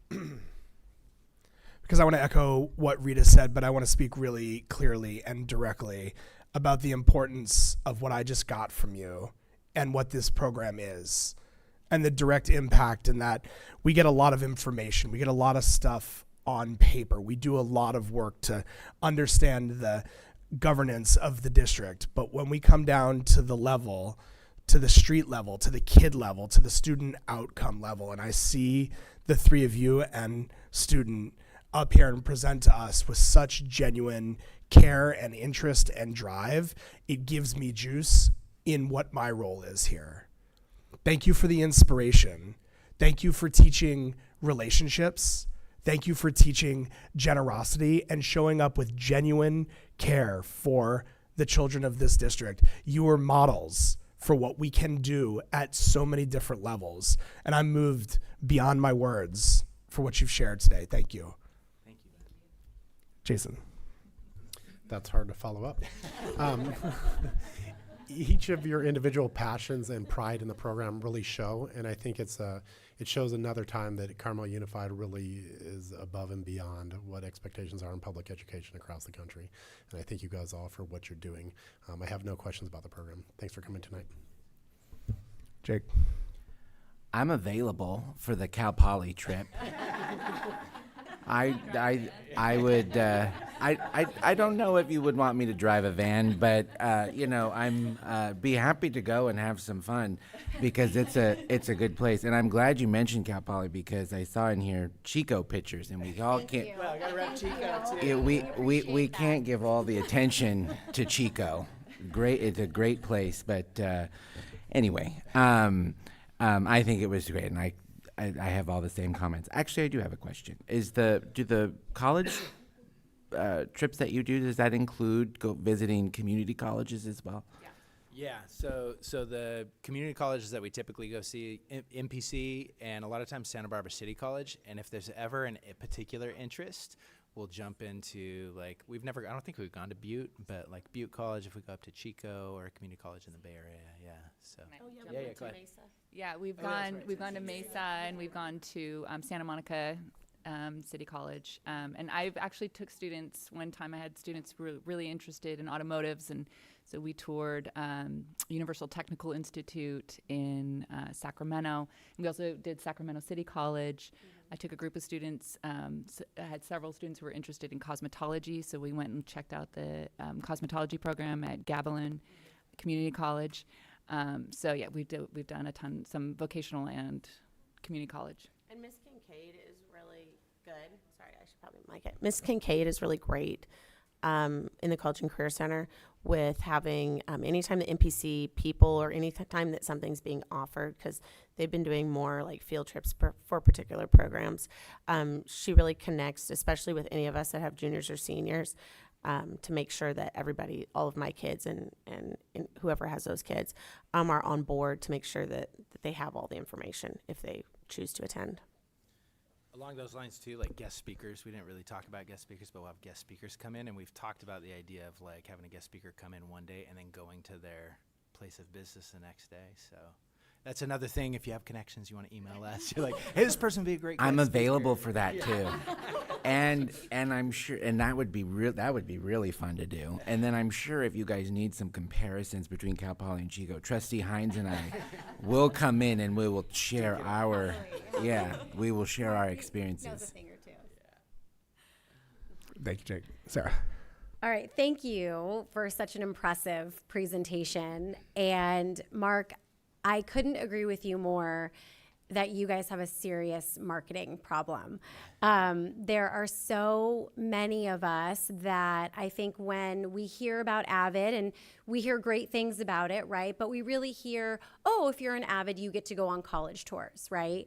Because I want to echo what Rita said, but I want to speak really clearly and directly about the importance of what I just got from you and what this program is, and the direct impact in that we get a lot of information. We get a lot of stuff on paper. We do a lot of work to understand the governance of the district. But when we come down to the level, to the street level, to the kid level, to the student outcome level, and I see the 3 of you and student up here and present to us with such genuine care and interest and drive, it gives me juice in what my role is here. Thank you for the inspiration. Thank you for teaching relationships. Thank you for teaching generosity and showing up with genuine care for the children of this district. You are models for what we can do at so many different levels. And I'm moved beyond my words for what you've shared today. Thank you. Thank you. Jason. That's hard to follow up. Each of your individual passions and pride in the program really show, and I think it shows another time that Carmel Unified really is above and beyond what expectations are in public education across the country. And I thank you guys all for what you're doing. I have no questions about the program. Thanks for coming tonight. Jake. I'm available for the Cal Poly trip. I would, I don't know if you would want me to drive a van, but, I'm, be happy to go and have some fun because it's a good place. And I'm glad you mentioned Cal Poly because I saw in here Chico pictures and we all can't. Well, I gotta rep Chico too. Yeah, we can't give all the attention to Chico. It's a great place, but, anyway, I think it was great and I have all the same comments. Actually, I do have a question. Do the college trips that you do, does that include visiting community colleges as well? Yeah, so the community colleges that we typically go see, MPC and a lot of times Santa Barbara City College, and if there's ever a particular interest, we'll jump into, like, I don't think we've gone to Butte, but like Butte College if we go up to Chico or a community college in the Bay Area, yeah, so. Go ahead. Yeah, we've Oh, that's gone right, we've too. gone to Mesa and we've gone to Santa Monica City College, and I've actually took students. One time I had students really interested in automotives, and so we toured Universal Technical Institute in Sacramento. And we also did Sacramento City College. I took a group of students. I had several students who were interested in cosmetology, so we went and checked out the cosmetology program at Gavilan Community College. So yeah, we've done some vocational and community college. And Miss Kincaid is really good. Sorry, I should probably mic it. Miss Kincaid is really great in the College and Career Center with having anytime the NPC people or any time that something's being offered, because they've been doing more like field trips for particular programs. She really connects, especially with any of us that have juniors or seniors, to make sure that everybody, all of my kids and whoever has those kids, are on board to make sure that they have all the information if they choose to attend. Along those lines too, like guest speakers, we didn't really talk about guest speakers, but we'll have guest speakers come in, and we've talked about the idea of like having a guest speaker come in one day and then going to their place of business the next day. So that's another thing. If you have connections, you want to email us. You're like, hey, this person would be a great guest I'm available speaker. for that too. And I'm sure, and that would be really fun to do. And then I'm sure if you guys need some comparisons between Cal Poly and Chico, Trustee Hines and I will come in and we will share our experiences. Thank you, Jake. Sarah. All right, thank you for such an impressive presentation. And Mark, I couldn't agree with you more that you guys have a serious marketing problem. There are so many of us that I think when we hear about Avid, and we hear great things about it, right? But we really hear, oh, if you're an Avid, you get to go on college tours, right?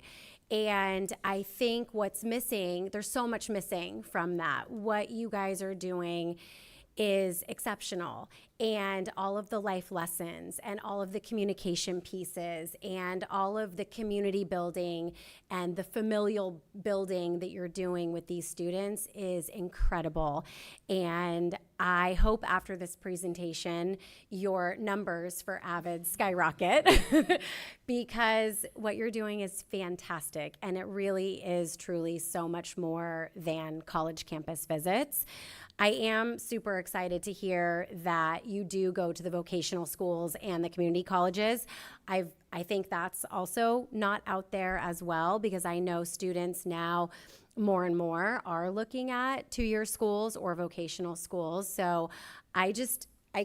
And I think what's missing, there's so much missing from that. What you guys are doing is exceptional, and all of the life lessons and all of the communication pieces and all of the community building and the familial building that you're doing with these students is incredible. And I hope after this presentation your numbers for Avid skyrocket because what you're doing is fantastic, and it really is truly so much more than college campus visits. I am super excited to hear that you do go to the vocational schools and the community colleges. I think that's also not out there as well, because I know students now more and more are looking at two-year schools or vocational schools. So I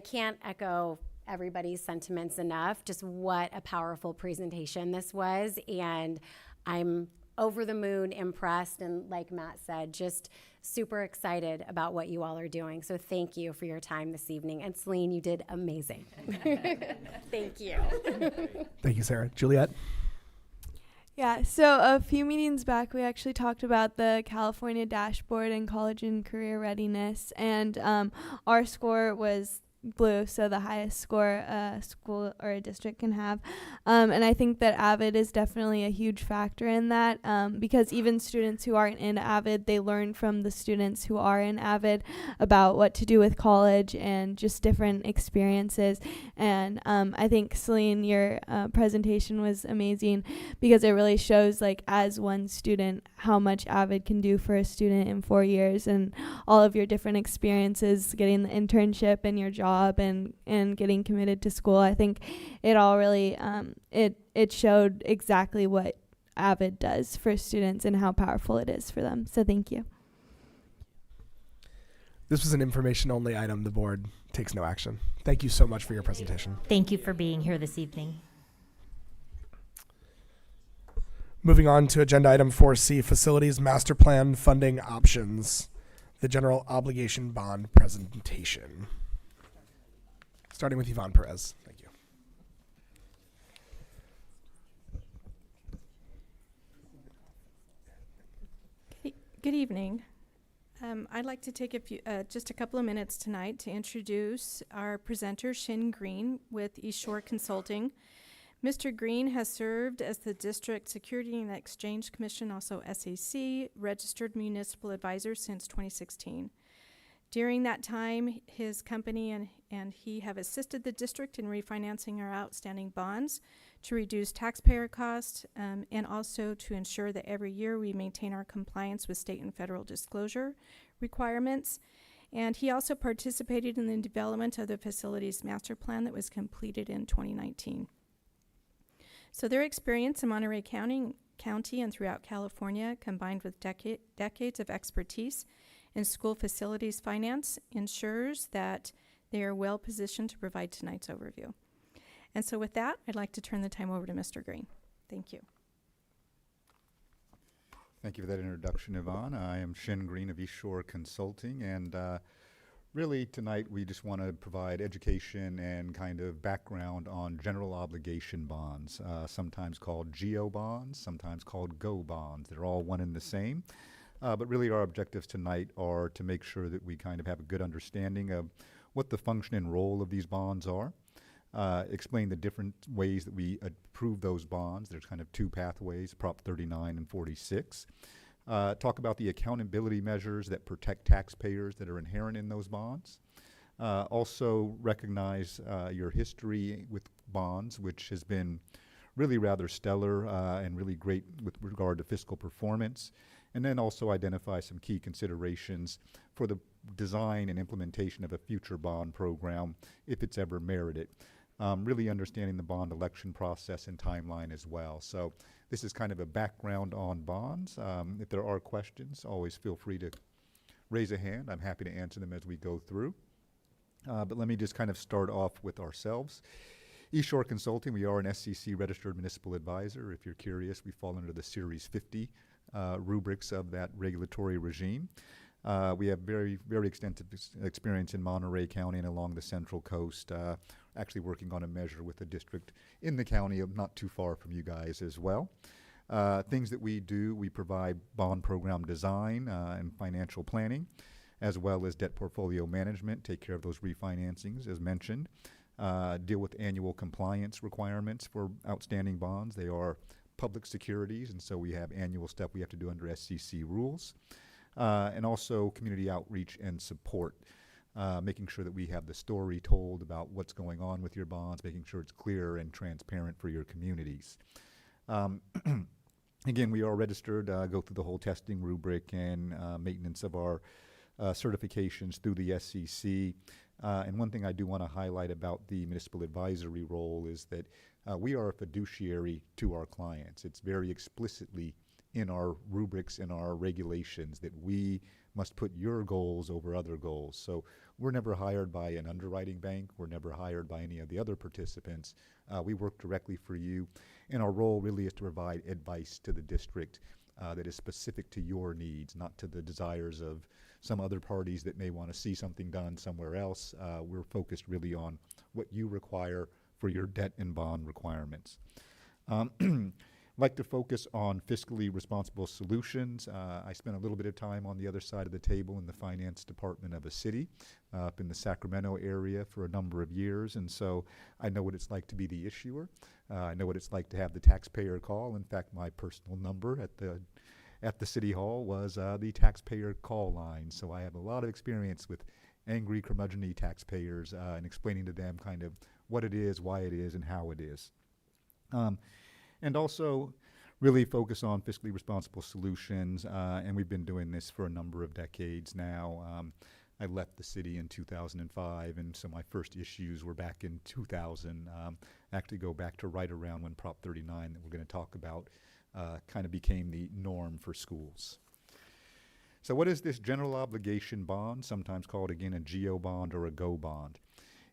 can't echo everybody's sentiments enough, just what a powerful presentation this was. And I'm over the moon impressed, and like Matt said, just super excited about what you all are doing. So thank you for your time this evening. And Celine, you did amazing. Thank you. Thank you, Sarah. Juliet? Yeah, so a few meetings back, we actually talked about the California dashboard and college and career readiness, and our score was blue, so the highest score a school or a district can have. And I think that AVID is definitely a huge factor in that, because even students who aren't in AVID, they learn from the students who are in AVID about what to do with college and just different experiences. And I think, Celine, your presentation was amazing because it really shows, like, as one student, how much AVID can do for a student in 4 years, and all of your different experiences, getting the internship and your job and getting committed to school. I think it all really it showed exactly what AVID does for students and how powerful it is for them. So thank you. This was an information-only item. The board takes no action. Thank you so much for your presentation. Thank you for being here this evening. Moving on to agenda item 4C, Facilities Master Plan Funding Options, the General Obligation Bond presentation. Starting with Yvonne Perez. Thank you. Good evening. I'd like to take just a couple of minutes tonight to introduce our presenter, Shin Green with East Shore Consulting. Mr. Green has served as the District Security and Exchange Commission, also SAC, registered municipal advisor since 2016. During that time, his company and he have assisted the district in refinancing our outstanding bonds to reduce taxpayer costs, and also to ensure that every year we maintain our compliance with state and federal disclosure requirements. And he also participated in the development of the facilities master plan that was completed in 2019. So their experience in Monterey County and throughout California, combined with decades of expertise in school facilities finance, ensures that they are well positioned to provide tonight's overview. And so with that, I'd like to turn the time over to Mr. Green. Thank you. Thank you for that introduction, Yvonne. I am Shin Green of East Shore Consulting, and really tonight we just want to provide education and kind of background on general obligation bonds, sometimes called GO bonds, sometimes called GO bonds. They're all one and the same. But really our objectives tonight are to make sure that we kind of have a good understanding of what the function and role of these bonds are, explain the different ways that we approve those bonds. There's kind of two pathways, Prop 39 and 46. Talk about the accountability measures that protect taxpayers that are inherent in those bonds. Also recognize your history with bonds, which has been really rather stellar and really great with regard to fiscal performance. And then also identify some key considerations for the design and implementation of a future bond program if it's ever merited. Really understanding the bond election process and timeline as well. So this is kind of a background on bonds. If there are questions, always feel free to raise a hand. I'm happy to answer them as we go through. But let me just kind of start off with ourselves. East Shore Consulting, we are an SEC registered municipal advisor. If you're curious, we fall under the Series 50 rubrics of that regulatory regime. We have very, very extensive experience in Monterey County and along the Central Coast, actually working on a measure with a district in the county not too far from you guys as well. Things that we do, we provide bond program design and financial planning, as well as debt portfolio management, take care of those refinancings as mentioned, deal with annual compliance requirements for outstanding bonds. They are public securities, and so we have annual stuff we have to do under SEC rules. And also community outreach and support, making sure that we have the story told about what's going on with your bonds, making sure it's clear and transparent for your communities. Again, we are registered, go through the whole testing rubric and maintenance of our certifications through the SEC. And one thing I do want to highlight about the municipal advisory role is that we are a fiduciary to our clients. It's very explicitly in our rubrics and our regulations that we must put your goals over other goals. So we're never hired by an underwriting bank. We're never hired by any of the other participants. We work directly for you, and our role really is to provide advice to the district that is specific to your needs, not to the desires of some other parties that may want to see something done somewhere else. We're focused really on what you require for your debt and bond requirements. like to focus on fiscally responsible solutions. I spent a little bit of time on the other side of the table in the finance department of a city up in the Sacramento area for a number of years, and so I know what it's like to be the issuer. I know what it's like to have the taxpayer call. In fact, my personal number at the city hall was the taxpayer call line, so I have a lot of experience with angry, curmudgeon-y taxpayers and explaining to them kind of what it is, why it is, and how it is. And also really focus on fiscally responsible solutions, and we've been doing this for a number of decades now. I left the city in 2005, and so my first issues were back in 2000. Actually go back to right around when Prop 39 that we're going to talk about kind of became the norm for schools. So what is this general obligation bond, sometimes called again a GO bond or a GO bond?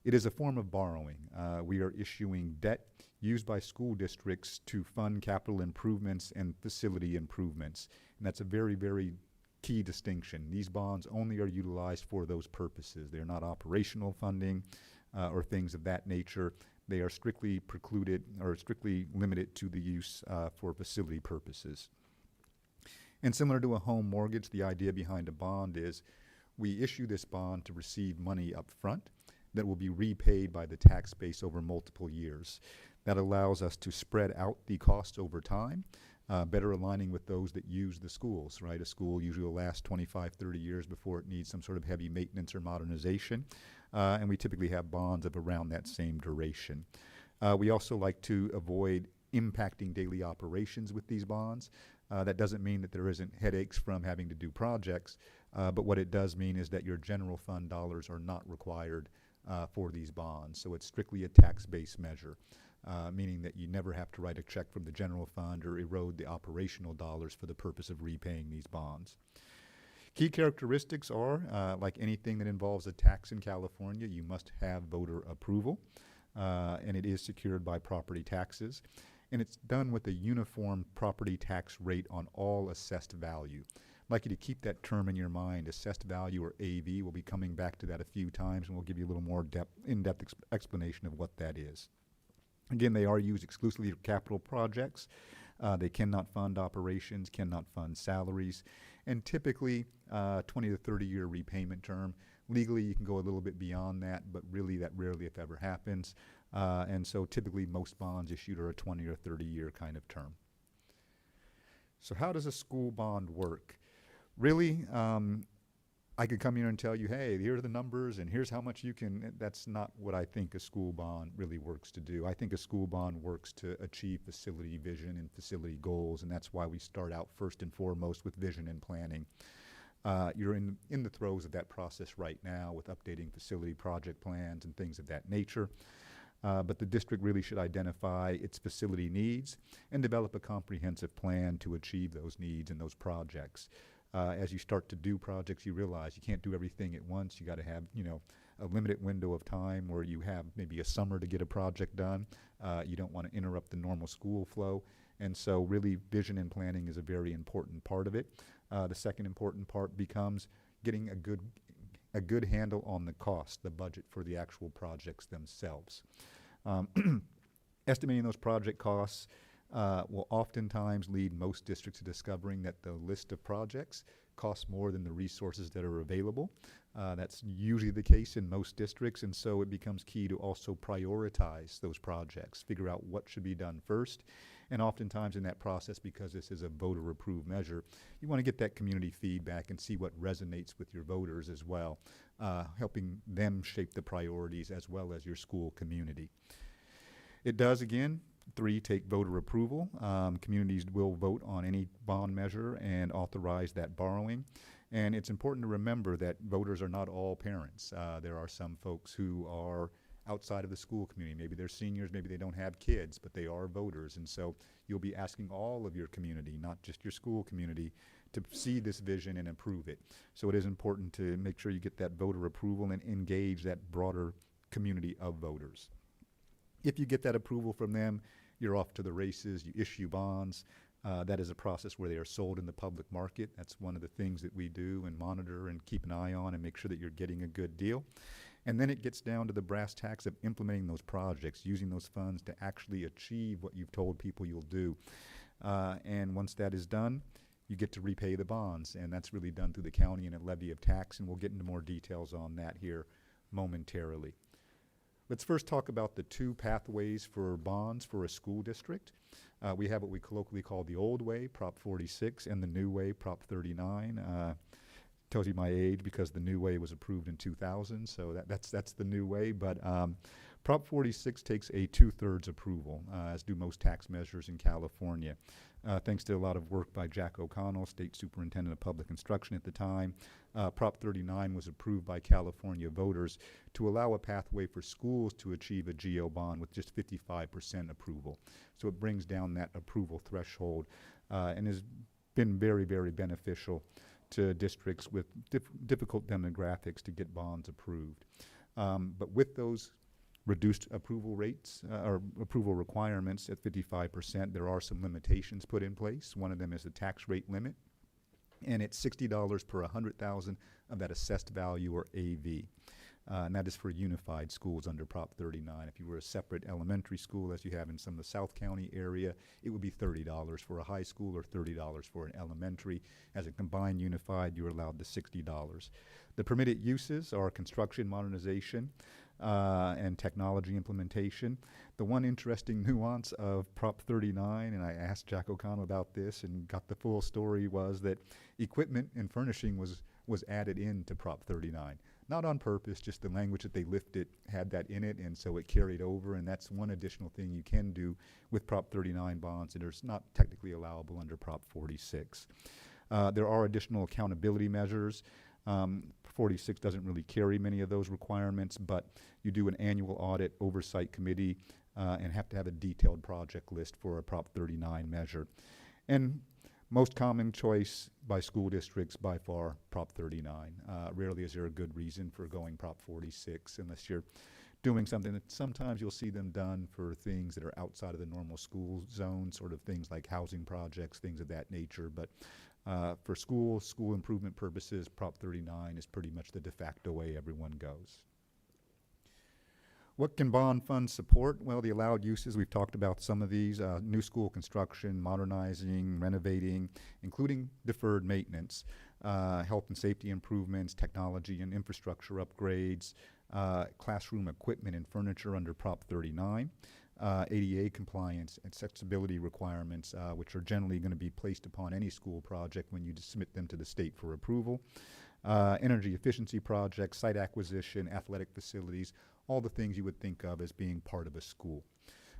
It is a form of borrowing. We are issuing debt used by school districts to fund capital improvements and facility improvements. And that's a very, very key distinction. These bonds only are utilized for those purposes. They're not operational funding or things of that nature. They are strictly precluded or strictly limited to the use for facility purposes. And similar to a home mortgage, the idea behind a bond is we issue this bond to receive money up front that will be repaid by the tax base over multiple years. That allows us to spread out the cost over time, better aligning with those that use the schools, right? A school usually will last 25, 30 years before it needs some sort of heavy maintenance or modernization, and we typically have bonds of around that same duration. We also like to avoid impacting daily operations with these bonds. That doesn't mean that there isn't headaches from having to do projects, but what it does mean is that your general fund dollars are not required for these bonds. So it's strictly a tax-based measure, meaning that you never have to write a check from the general fund or erode the operational dollars for the purpose of repaying these bonds. Key characteristics are, like anything that involves a tax in California, you must have voter approval, and it is secured by property taxes. And it's done with a uniform property tax rate on all assessed value. I'd like you to keep that term in your mind, assessed value or AV. We'll be coming back to that a few times, and we'll give you a little more in-depth explanation of what that is. Again, they are used exclusively for capital projects. They cannot fund operations, cannot fund salaries, and typically 20 to 30-year repayment term. Legally, you can go a little bit beyond that, but really that rarely, if ever, happens. And so typically most bonds issued are a 20 or 30-year kind of term. So how does a school bond work? Really, I could come here and tell you, hey, here are the numbers and here's how much you can. That's not what I think a school bond really works to do. I think a school bond works to achieve facility vision and facility goals, and that's why we start out first and foremost with vision and planning. You're in the throes of that process right now with updating facility project plans and things of that nature. But the district really should identify its facility needs and develop a comprehensive plan to achieve those needs and those projects. As you start to do projects, you realize you can't do everything at once. You got to have, a limited window of time where you have maybe a summer to get a project done. You don't want to interrupt the normal school flow. And so really vision and planning is a very important part of it. The second important part becomes getting a good handle on the cost, the budget for the actual projects themselves. Estimating those project costs will oftentimes lead most districts to discovering that the list of projects costs more than the resources that are available. That's usually the case in most districts, and so it becomes key to also prioritize those projects, figure out what should be done first. And oftentimes in that process, because this is a voter-approved measure, you want to get that community feedback and see what resonates with your voters as well, helping them shape the priorities as well as your school community. It does, again, 3, take voter approval. Communities will vote on any bond measure and authorize that borrowing. And it's important to remember that voters are not all parents. There are some folks who are outside of the school community. Maybe they're seniors, maybe they don't have kids, but they are voters. And so you'll be asking all of your community, not just your school community, to see this vision and approve it. So it is important to make sure you get that voter approval and engage that broader community of voters. If you get that approval from them, you're off to the races. You issue bonds. That is a process where they are sold in the public market. That's one of the things that we do and monitor and keep an eye on and make sure that you're getting a good deal. And then it gets down to the brass tacks of implementing those projects, using those funds to actually achieve what you've told people you'll do. And once that is done, you get to repay the bonds, and that's really done through the county and a levy of tax, and we'll get into more details on that here momentarily. Let's first talk about the two pathways for bonds for a school district. We have what we colloquially call the old way, Prop 46, and the new way, Prop 39. Tells you my age because the new way was approved in 2000, so that's the new way. But Prop 46 takes a 2/3 approval, as do most tax measures in California. Thanks to a lot of work by Jack O'Connell, State Superintendent of Public Instruction at the time, Prop 39 was approved by California voters to allow a pathway for schools to achieve a GO bond with just 55% approval. So it brings down that approval threshold and has been very, very beneficial to districts with difficult demographics to get bonds approved. But with those reduced approval rates or approval requirements at 55%, there are some limitations put in place. One of them is the tax rate limit, and it's $60 per 100,000 of that assessed value or AV. And that is for unified schools under Prop 39. If you were a separate elementary school, as you have in some of the South County area, it would be $30 for a high school or $30 for an elementary. As a combined unified, you're allowed the $60. The permitted uses are construction, modernization, and technology implementation. The one interesting nuance of Prop 39, and I asked Jack O'Connell about this and got the full story, was that equipment and furnishing was added into Prop 39. Not on purpose, just the language that they lifted had that in it, and so it carried over, and that's one additional thing you can do with Prop 39 bonds that is not technically allowable under Prop 46. There are additional accountability measures. 46 doesn't really carry many of those requirements, but you do an annual audit oversight committee and have to have a detailed project list for a Prop 39 measure. And most common choice by school districts, by far, Prop 39. Rarely is there a good reason for going Prop 46 unless you're doing something that sometimes you'll see them done for things that are outside of the normal school zone, sort of things like housing projects, things of that nature. But for school improvement purposes, Prop 39 is pretty much the de facto way everyone goes. What can bond funds support? Well, the allowed uses, we've talked about some of these, new school construction, modernizing, renovating, including deferred maintenance, health and safety improvements, technology and infrastructure upgrades, classroom equipment and furniture under Prop 39, ADA compliance, accessibility requirements, which are generally going to be placed upon any school project when you submit them to the state for approval, energy efficiency projects, site acquisition, athletic facilities, all the things you would think of as being part of a school.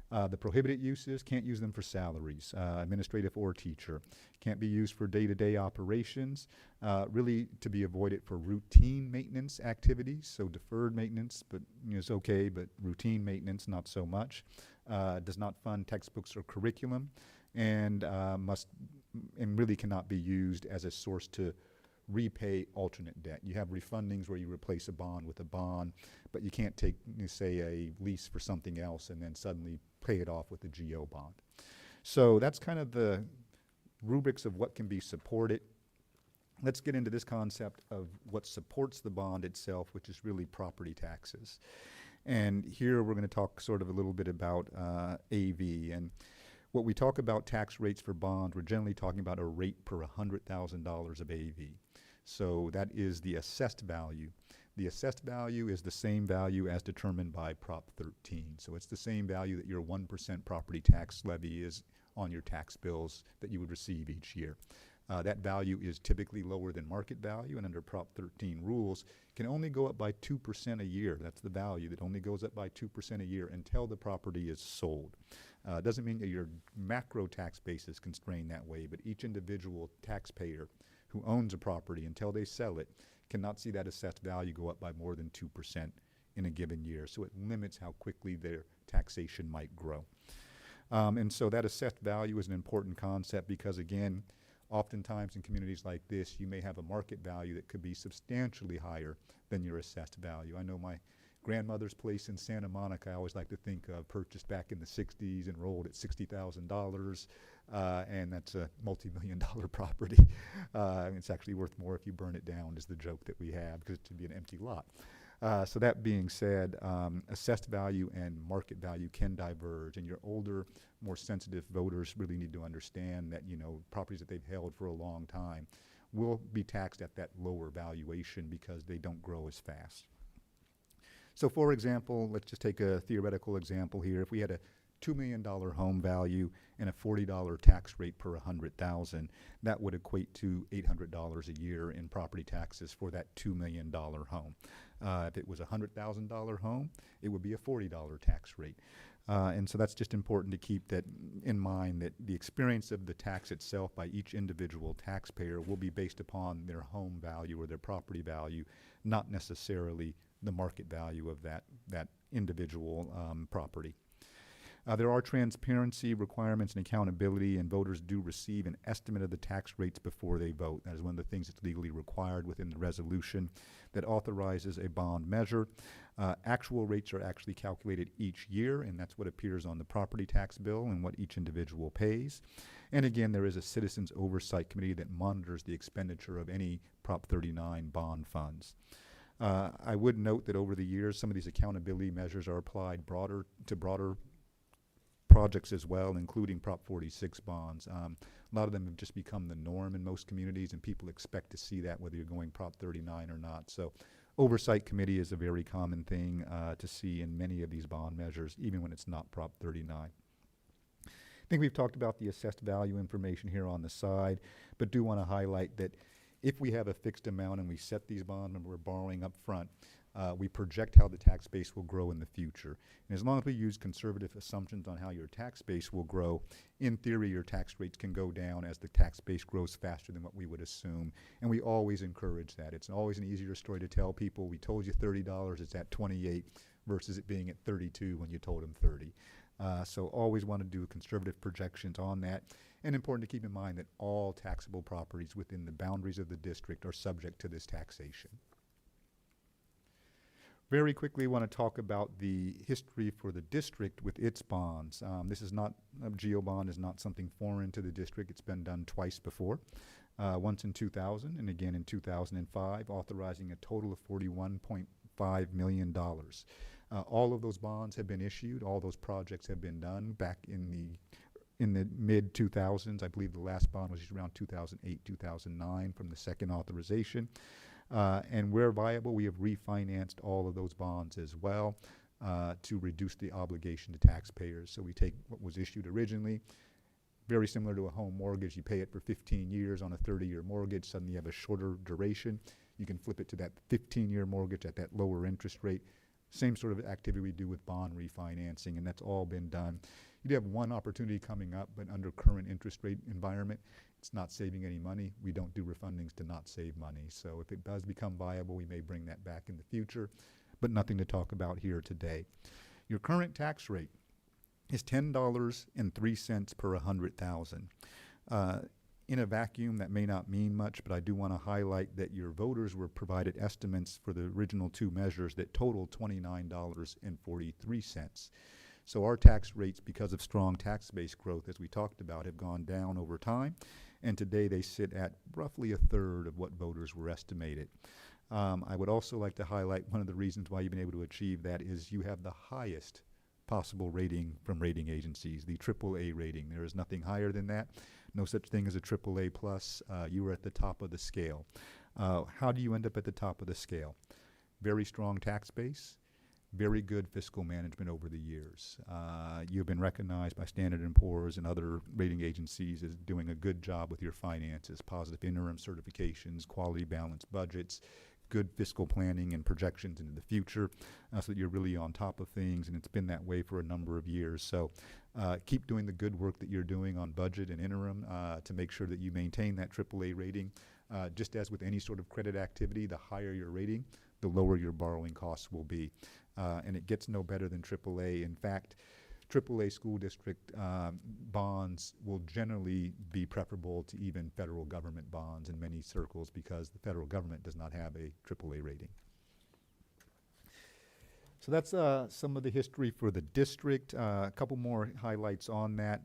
The prohibited uses, can't use them for salaries, administrative or teacher. Can't be used for day-to-day operations, really to be avoided for routine maintenance activities. So deferred maintenance, but is okay, but routine maintenance, not so much. Does not fund textbooks or curriculum, and really cannot be used as a source to repay alternate debt. You have refundings where you replace a bond with a bond, but you can't take, say, a lease for something else and then suddenly pay it off with a GO bond. So that's kind of the rubrics of what can be supported. Let's get into this concept of what supports the bond itself, which is really property taxes. And here we're going to talk sort of a little bit about AV. And what we talk about tax rates for bonds, we're generally talking about a rate per $100,000 of AV. So that is the assessed value. The assessed value is the same value as determined by Prop 13. So it's the same value that your 1% property tax levy is on your tax bills that you would receive each year. That value is typically lower than market value, and under Prop 13 rules, can only go up by 2% a year. That's the value that only goes up by 2% a year until the property is sold. Doesn't mean that your macro tax base is constrained that way, but each individual taxpayer who owns a property until they sell it cannot see that assessed value go up by more than 2% in a given year. So it limits how quickly their taxation might grow. And so that assessed value is an important concept because, again, oftentimes in communities like this, you may have a market value that could be substantially higher than your assessed value. I know my grandmother's place in Santa Monica, I always like to think of, purchased back in the 60s, enrolled at $60,000, and that's a multi-million-dollar property. It's actually worth more if you burn it down, is the joke that we have, because it should be an empty lot. So that being said, assessed value and market value can diverge, and your older, more sensitive voters really need to understand that, you know, properties that they've held for a long time will be taxed at that lower valuation because they don't grow as fast. So for example, let's just take a theoretical example here. If we had a $2 million home value and a $40 tax rate per 100,000, that would equate to $800 a year in property taxes for that $2 million home. If it was a $100,000 home, it would be a $40 tax rate. And so that's just important to keep that in mind, that the experience of the tax itself by each individual taxpayer will be based upon their home value or their property value, not necessarily the market value of that individual property. There are transparency requirements and accountability, and voters do receive an estimate of the tax rates before they vote. That is one of the things that's legally required within the resolution that authorizes a bond measure. Actual rates are actually calculated each year, and that's what appears on the property tax bill and what each individual pays. And again, there is a Citizens Oversight Committee that monitors the expenditure of any Prop 39 bond funds. I would note that over the years, some of these accountability measures are applied to broader projects as well, including Prop 46 bonds. A lot of them have just become the norm in most communities, and people expect to see that whether you're going Prop 39 or not. So Oversight Committee is a very common thing to see in many of these bond measures, even when it's not Prop 39. I think we've talked about the assessed value information here on the side, but do want to highlight that if we have a fixed amount and we set these bonds and we're borrowing up front, we project how the tax base will grow in the future. And as long as we use conservative assumptions on how your tax base will grow, in theory your tax rates can go down as the tax base grows faster than what we would assume. And we always encourage that. It's always an easier story to tell people, we told you $30, it's at 28, versus it being at 32 when you told them 30. So always want to do conservative projections on that. And important to keep in mind that all taxable properties within the boundaries of the district are subject to this taxation. Very quickly, want to talk about the history for the district with its bonds. This is not, a GEO bond is not something foreign to the district. It's been done twice before, once in 2000 and again in 2005, authorizing a total of $41.5 million. All of those bonds have been issued. All those projects have been done back in the mid-2000s. I believe the last bond was issued around 2008, 2009 from the second authorization. And where viable, we have refinanced all of those bonds as well to reduce the obligation to taxpayers. So we take what was issued originally, very similar to a home mortgage. You pay it for 15 years on a 30-year mortgage. Suddenly you have a shorter duration. You can flip it to that 15-year mortgage at that lower interest rate. Same sort of activity we do with bond refinancing, and that's all been done. You do have one opportunity coming up, but under current interest rate environment, it's not saving any money. We don't do refundings to not save money. So if it does become viable, we may bring that back in the future, but nothing to talk about here today. Your current tax rate is $10.03 per 100,000. In a vacuum, that may not mean much, but I do want to highlight that your voters were provided estimates for the original two measures that totaled $29.43. So our tax rates, because of strong tax base growth, as we talked about, have gone down over time, and today they sit at roughly a third of what voters were estimated. I would also like to highlight one of the reasons why you've been able to achieve that is you have the highest possible rating from rating agencies, the AAA rating. There is nothing higher than that. No such thing as a AAA plus. You are at the top of the scale. How do you end up at the top of the scale? Very strong tax base, very good fiscal management over the years. You've been recognized by Standard & Poor's and other rating agencies as doing a good job with your finances, positive interim certifications, quality balanced budgets, good fiscal planning and projections into the future, so that you're really on top of things, and it's been that way for a number of years. So keep doing the good work that you're doing on budget and interim to make sure that you maintain that AAA rating. Just as with any sort of credit activity, the higher your rating, the lower your borrowing costs will be. And it gets no better than AAA. In fact, AAA school district bonds will generally be preferable to even federal government bonds in many circles because the federal government does not have a AAA rating. So that's some of the history for the district. A couple more highlights on that.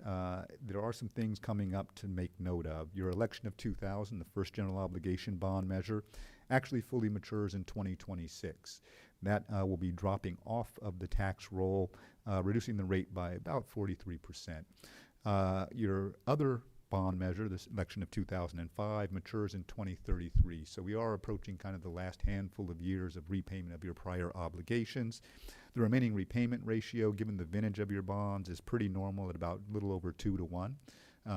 There are some things coming up to make note of. Your election of 2000, the first general obligation bond measure, actually fully matures in 2026. That will be dropping off of the tax roll, reducing the rate by about 43%. Your other bond measure, this election of 2005, matures in 2033. So we are approaching kind of the last handful of years of repayment of your prior obligations. The remaining repayment ratio, given the vintage of your bonds, is pretty normal at about a little over 2 to 1.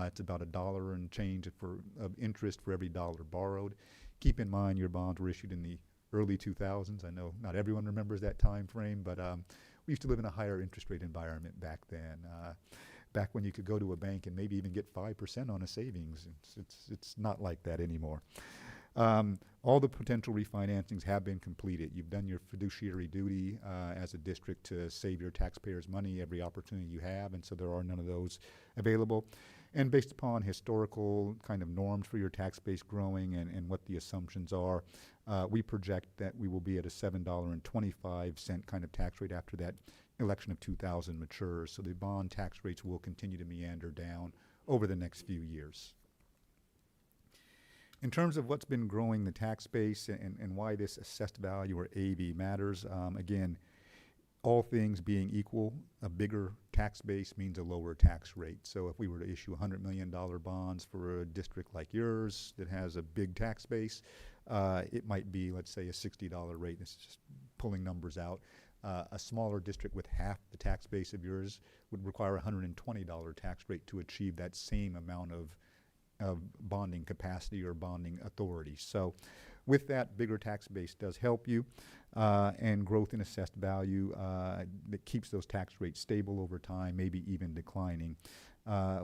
It's about $1 and change of interest for every dollar borrowed. Keep in mind your bonds were issued in the early 2000s. I know not everyone remembers that time frame, but we used to live in a higher interest rate environment back then. Back when you could go to a bank and maybe even get 5% on a savings. It's not like that anymore. All the potential refinancings have been completed. You've done your fiduciary duty as a district to save your taxpayers money every opportunity you have, and so there are none of those available. And based upon historical kind of norms for your tax base growing and what the assumptions are, we project that we will be at a $7.25 kind of tax rate after that election of 2000 matures. So the bond tax rates will continue to meander down over the next few years. In terms of what's been growing the tax base and why this assessed value or AV matters, again, all things being equal, a bigger tax base means a lower tax rate. So if we were to issue $100 million bonds for a district like yours that has a big tax base, it might be, let's say, a $60 rate. This is just pulling numbers out. A smaller district with half the tax base of yours would require a $120 tax rate to achieve that same amount of bonding capacity or bonding authority. So with that, bigger tax base does help you, and growth in assessed value that keeps those tax rates stable over time, maybe even declining.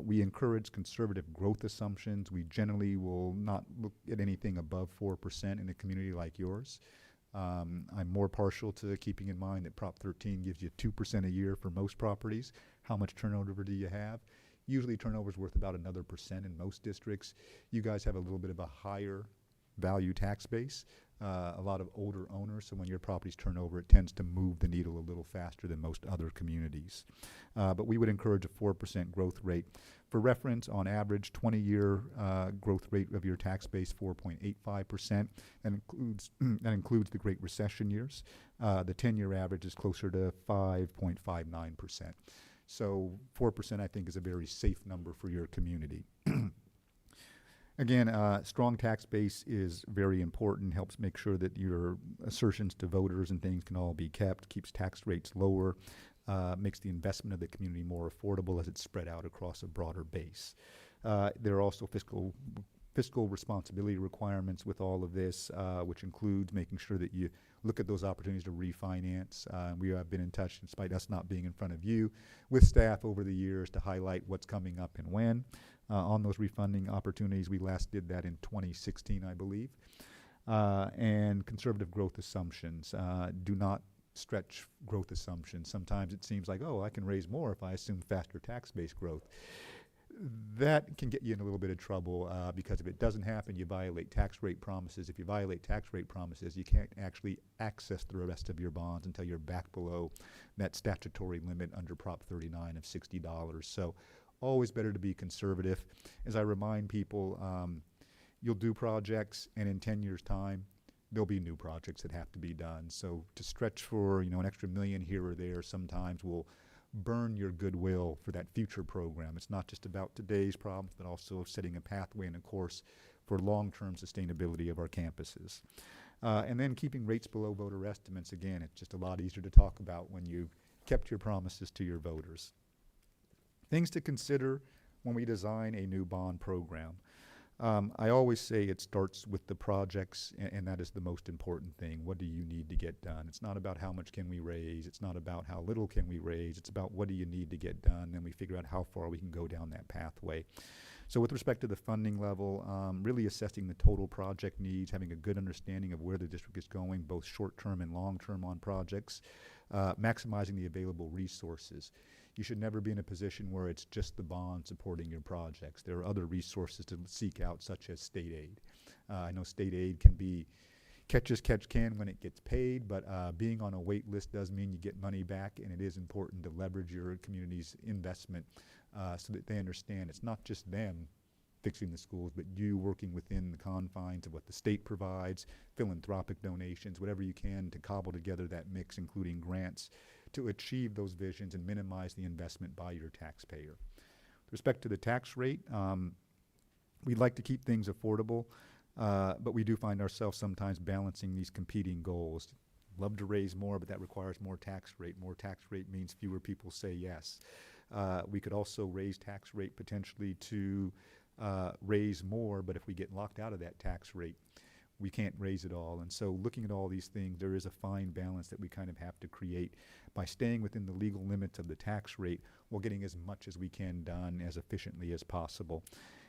We encourage conservative growth assumptions. We generally will not look at anything above 4% in a community like yours. I'm more partial to keeping in mind that Prop 13 gives you 2% a year for most properties. How much turnover do you have? Usually turnover is worth about another % in most districts. You guys have a little bit of a higher value tax base, a lot of older owners, so when your properties turn over, it tends to move the needle a little faster than most other communities. But we would encourage a 4% growth rate. For reference, on average, 20-year growth rate of your tax base, 4.85%, and that includes the Great Recession years. The 10-year average is closer to 5.59%. So 4%, I think, is a very safe number for your community. Again, strong tax base is very important, helps make sure that your assertions to voters and things can all be kept, keeps tax rates lower, makes the investment of the community more affordable as it's spread out across a broader base. There are also fiscal responsibility requirements with all of this, which includes making sure that you look at those opportunities to refinance. We have been in touch, despite us not being in front of you, with staff over the years to highlight what's coming up and when. On those refunding opportunities, we last did that in 2016, I believe. And conservative growth assumptions. Do not stretch growth assumptions. Sometimes it seems like, oh, I can raise more if I assume faster tax base growth. That can get you in a little bit of trouble because if it doesn't happen, you violate tax rate promises. If you violate tax rate promises, you can't actually access the rest of your bonds until you're back below that statutory limit under Prop 39 of $60. So always better to be conservative. As I remind people, you'll do projects, and in 10 years' time, there'll be new projects that have to be done. So to stretch for an extra million here or there sometimes will burn your goodwill for that future program. It's not just about today's problems, but also setting a pathway and a course for long-term sustainability of our campuses. And then keeping rates below voter estimates. Again, it's just a lot easier to talk about when you kept your promises to your voters. Things to consider when we design a new bond program. I always say it starts with the projects, and that is the most important thing. What do you need to get done? It's not about how much can we raise. It's not about how little can we raise. It's about what do you need to get done, and we figure out how far we can go down that pathway. So with respect to the funding level, really assessing the total project needs, having a good understanding of where the district is going, both short-term and long-term on projects, maximizing the available resources. You should never be in a position where it's just the bond supporting your projects. There are other resources to seek out, such as state aid. I know state aid can be catch as catch can when it gets paid, but being on a wait list does mean you get money back, and it is important to leverage your community's investment so that they understand it's not just them fixing the schools, but you working within the confines of what the state provides, philanthropic donations, whatever you can to cobble together that mix, including grants, to achieve those visions and minimize the investment by your taxpayer. With respect to the tax rate, we'd like to keep things affordable, but we do find ourselves sometimes balancing these competing goals. Love to raise more, but that requires more tax rate. More tax rate means fewer people say yes. We could also raise tax rate potentially to raise more, but if we get locked out of that tax rate, we can't raise it all. And so looking at all these things, there is a fine balance that we kind of have to create by staying within the legal limits of the tax rate while getting as much as we can done as efficiently as possible.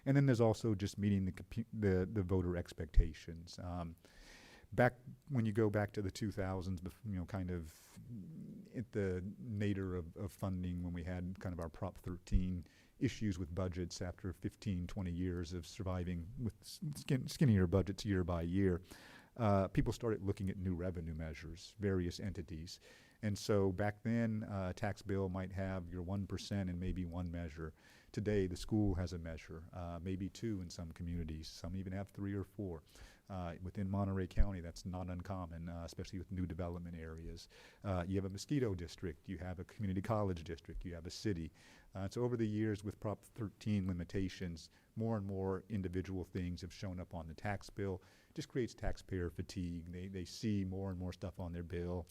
And then there's also just meeting the voter expectations. Back when you go back to the 2000s, kind of at the nadir of funding, when we had kind of our Prop 13 issues with budgets after 15, 20 years of surviving with skinnier budgets year by year, people started looking at new revenue measures, various entities. And so back then, a tax bill might have your 1% and maybe one measure. Today, the school has a measure, maybe two in some communities. Some even have 3 or 4. Within Monterey County, that's not uncommon, especially with new development areas. You have a mosquito district, you have a community college district, you have a city. So over the years with Prop 13 limitations, more and more individual things have shown up on the tax bill. Just creates taxpayer fatigue. They see more and more stuff on their bill.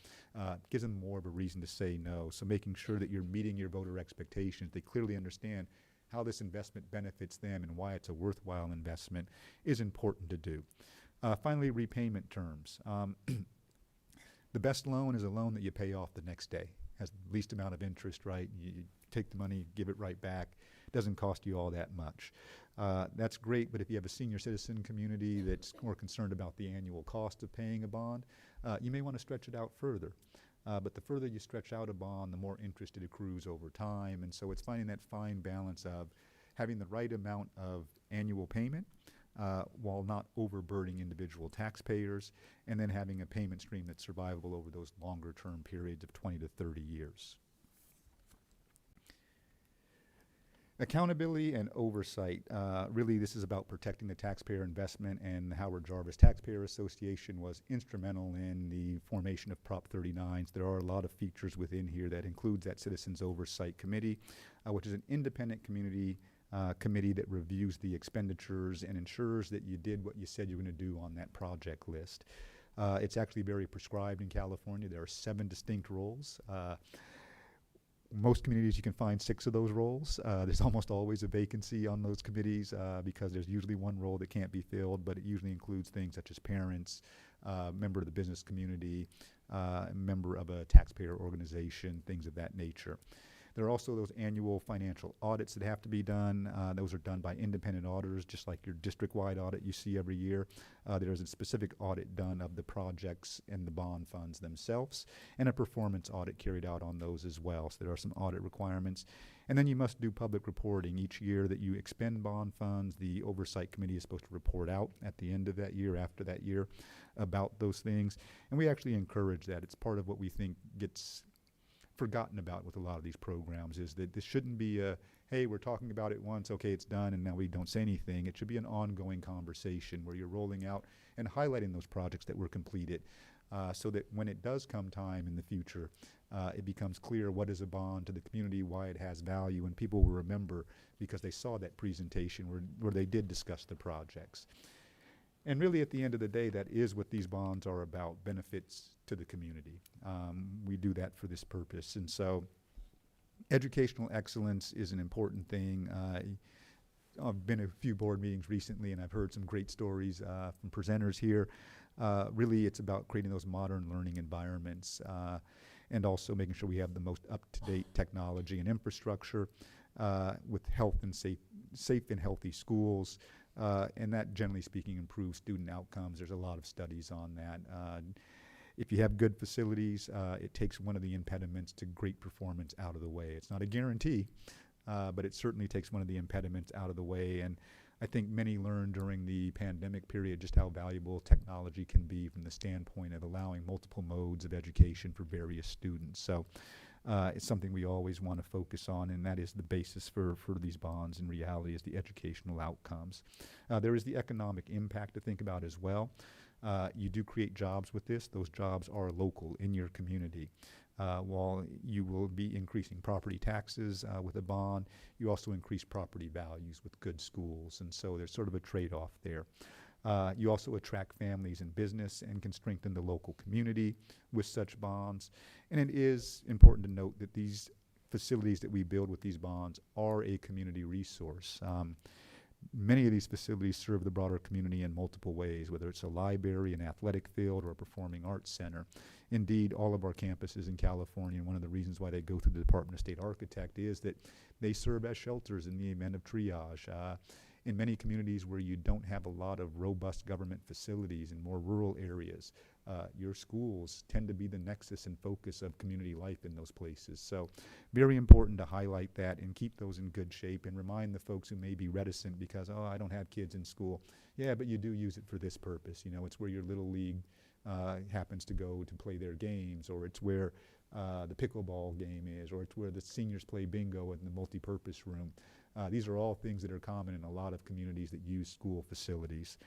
Gives them more of a reason to say no. So making sure that you're meeting your voter expectations, they clearly understand how this investment benefits them and why it's a worthwhile investment is important to do. Finally, repayment terms. The best loan is a loan that you pay off the next day. Has the least amount of interest, right? You take the money, give it right back. Doesn't cost you all that much. That's great, but if you have a senior citizen community that's more concerned about the annual cost of paying a bond, you may want to stretch it out further. But the further you stretch out a bond, the more interest it accrues over time. And so it's finding that fine balance of having the right amount of annual payment while not overburdening individual taxpayers, and then having a payment stream that's survivable over those longer term periods of 20 to 30 years. Accountability and oversight. Really, this is about protecting the taxpayer investment, and the Howard Jarvis Taxpayer Association was instrumental in the formation of Prop 39s. There are a lot of features within here that includes that Citizens Oversight Committee, which is an independent committee that reviews the expenditures and ensures that you did what you said you were going to do on that project list. It's actually very prescribed in California. There are 7 distinct roles. Most communities you can find 6 of those roles. There's almost always a vacancy on those committees because there's usually one role that can't be filled, but it usually includes things such as parents, member of the business community, member of a taxpayer organization, things of that nature. There are also those annual financial audits that have to be done. Those are done by independent auditors, just like your district-wide audit you see every year. There's a specific audit done of the projects and the bond funds themselves, and a performance audit carried out on those as well. So there are some audit requirements. And then you must do public reporting each year that you expend bond funds. The Oversight Committee is supposed to report out at the end of that year, after that year, about those things. And we actually encourage that. It's part of what we think gets forgotten about with a lot of these programs, is that this shouldn't be a, hey, we're talking about it once, okay, it's done, and now we don't say anything. It should be an ongoing conversation where you're rolling out and highlighting those projects that were completed so that when it does come time in the future, it becomes clear what is a bond to the community, why it has value, and people will remember because they saw that presentation where they did discuss the projects. And really, at the end of the day, that is what these bonds are about, benefits to the community. We do that for this purpose. And so educational excellence is an important thing. I've been at a few board meetings recently, and I've heard some great stories from presenters here. Really, it's about creating those modern learning environments and also making sure we have the most up-to-date technology and infrastructure with health and safe and healthy schools. And that, generally speaking, improves student outcomes. There's a lot of studies on that. If you have good facilities, it takes one of the impediments to great performance out of the way. It's not a guarantee, but it certainly takes one of the impediments out of the way. And I think many learned during the pandemic period just how valuable technology can be from the standpoint of allowing multiple modes of education for various students. So It's something we always want to focus on, and that is the basis for these bonds in reality is the educational outcomes. There is the economic impact to think about as well. You do create jobs with this. Those jobs are local in your community. While you will be increasing property taxes with a bond, you also increase property values with good schools, and so there's sort of a trade-off there. You also attract families and business and can strengthen the local community with such bonds. And it is important to note that these facilities that we build with these bonds are a community resource. Many of these facilities serve the broader community in multiple ways, whether it's a library, an athletic field, or a performing arts center. Indeed, all of our campuses in California, and one of the reasons why they go through the Department of State Architect is that they serve as shelters in the event of triage. In many communities where you don't have a lot of robust government facilities in more rural areas, your schools tend to be the nexus and focus of community life in those places. So very important to highlight that and keep those in good shape and remind the folks who may be reticent because, oh, I don't have kids in school. Yeah, but you do use it for this purpose. You know, it's where your little league happens to go to play their games, or it's where the pickleball game is, or it's where the seniors play bingo in the multi-purpose room. These are all things that are common in a lot of communities that use school facilities.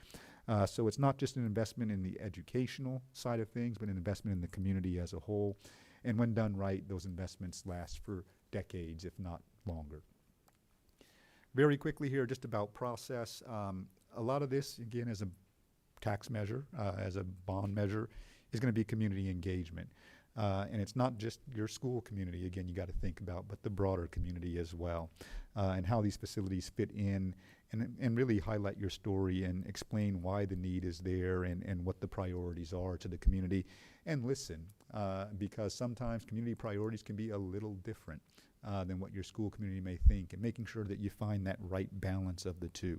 So it's not just an investment in the educational side of things, but an investment in the community as a whole. And when done right, those investments last for decades, if not longer. Very quickly here, just about process. A lot of this, again, as a tax measure, as a bond measure, is going to be community engagement. And it's not just your school community, again, you got to think about, but the broader community as well, and how these facilities fit in and really highlight your story and explain why the need is there and what the priorities are to the community. And listen, because sometimes community priorities can be a little different than what your school community may think, and making sure that you find that right balance of the two.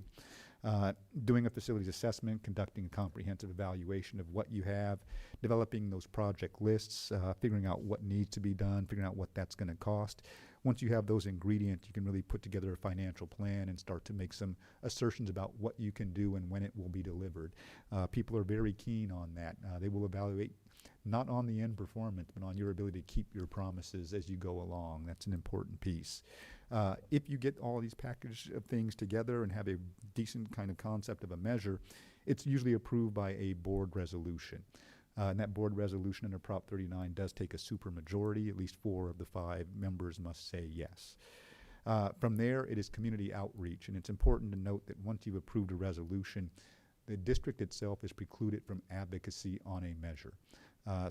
Doing a facilities assessment, conducting a comprehensive evaluation of what you have, developing those project lists, figuring out what needs to be done, figuring out what that's going to cost. Once you have those ingredients, you can really put together a financial plan and start to make some assertions about what you can do and when it will be delivered. People are very keen on that. They will evaluate not on the end performance, but on your ability to keep your promises as you go along. That's an important piece. If you get all these package of things together and have a decent kind of concept of a measure, it's usually approved by a board resolution. And that board resolution under Prop 39 does take a supermajority. At least 4 of the 5 members must say yes. From there, it is community outreach, and it's important to note that once you've approved a resolution, the district itself is precluded from advocacy on a measure.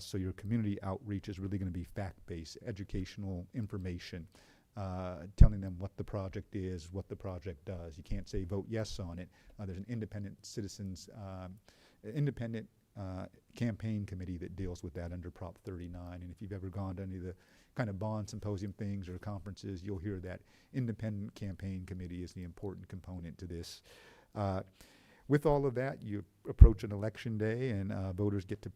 So your community outreach is really going to be fact-based, educational information, telling them what the project is, what the project does. You can't say vote yes on it. There's an independent citizens, independent campaign committee that deals with that under Prop 39. And if you've ever gone to any of the kind of bond symposium things or conferences, you'll hear that independent campaign committee is the important component to this. With all of that, you approach an election day and voters get to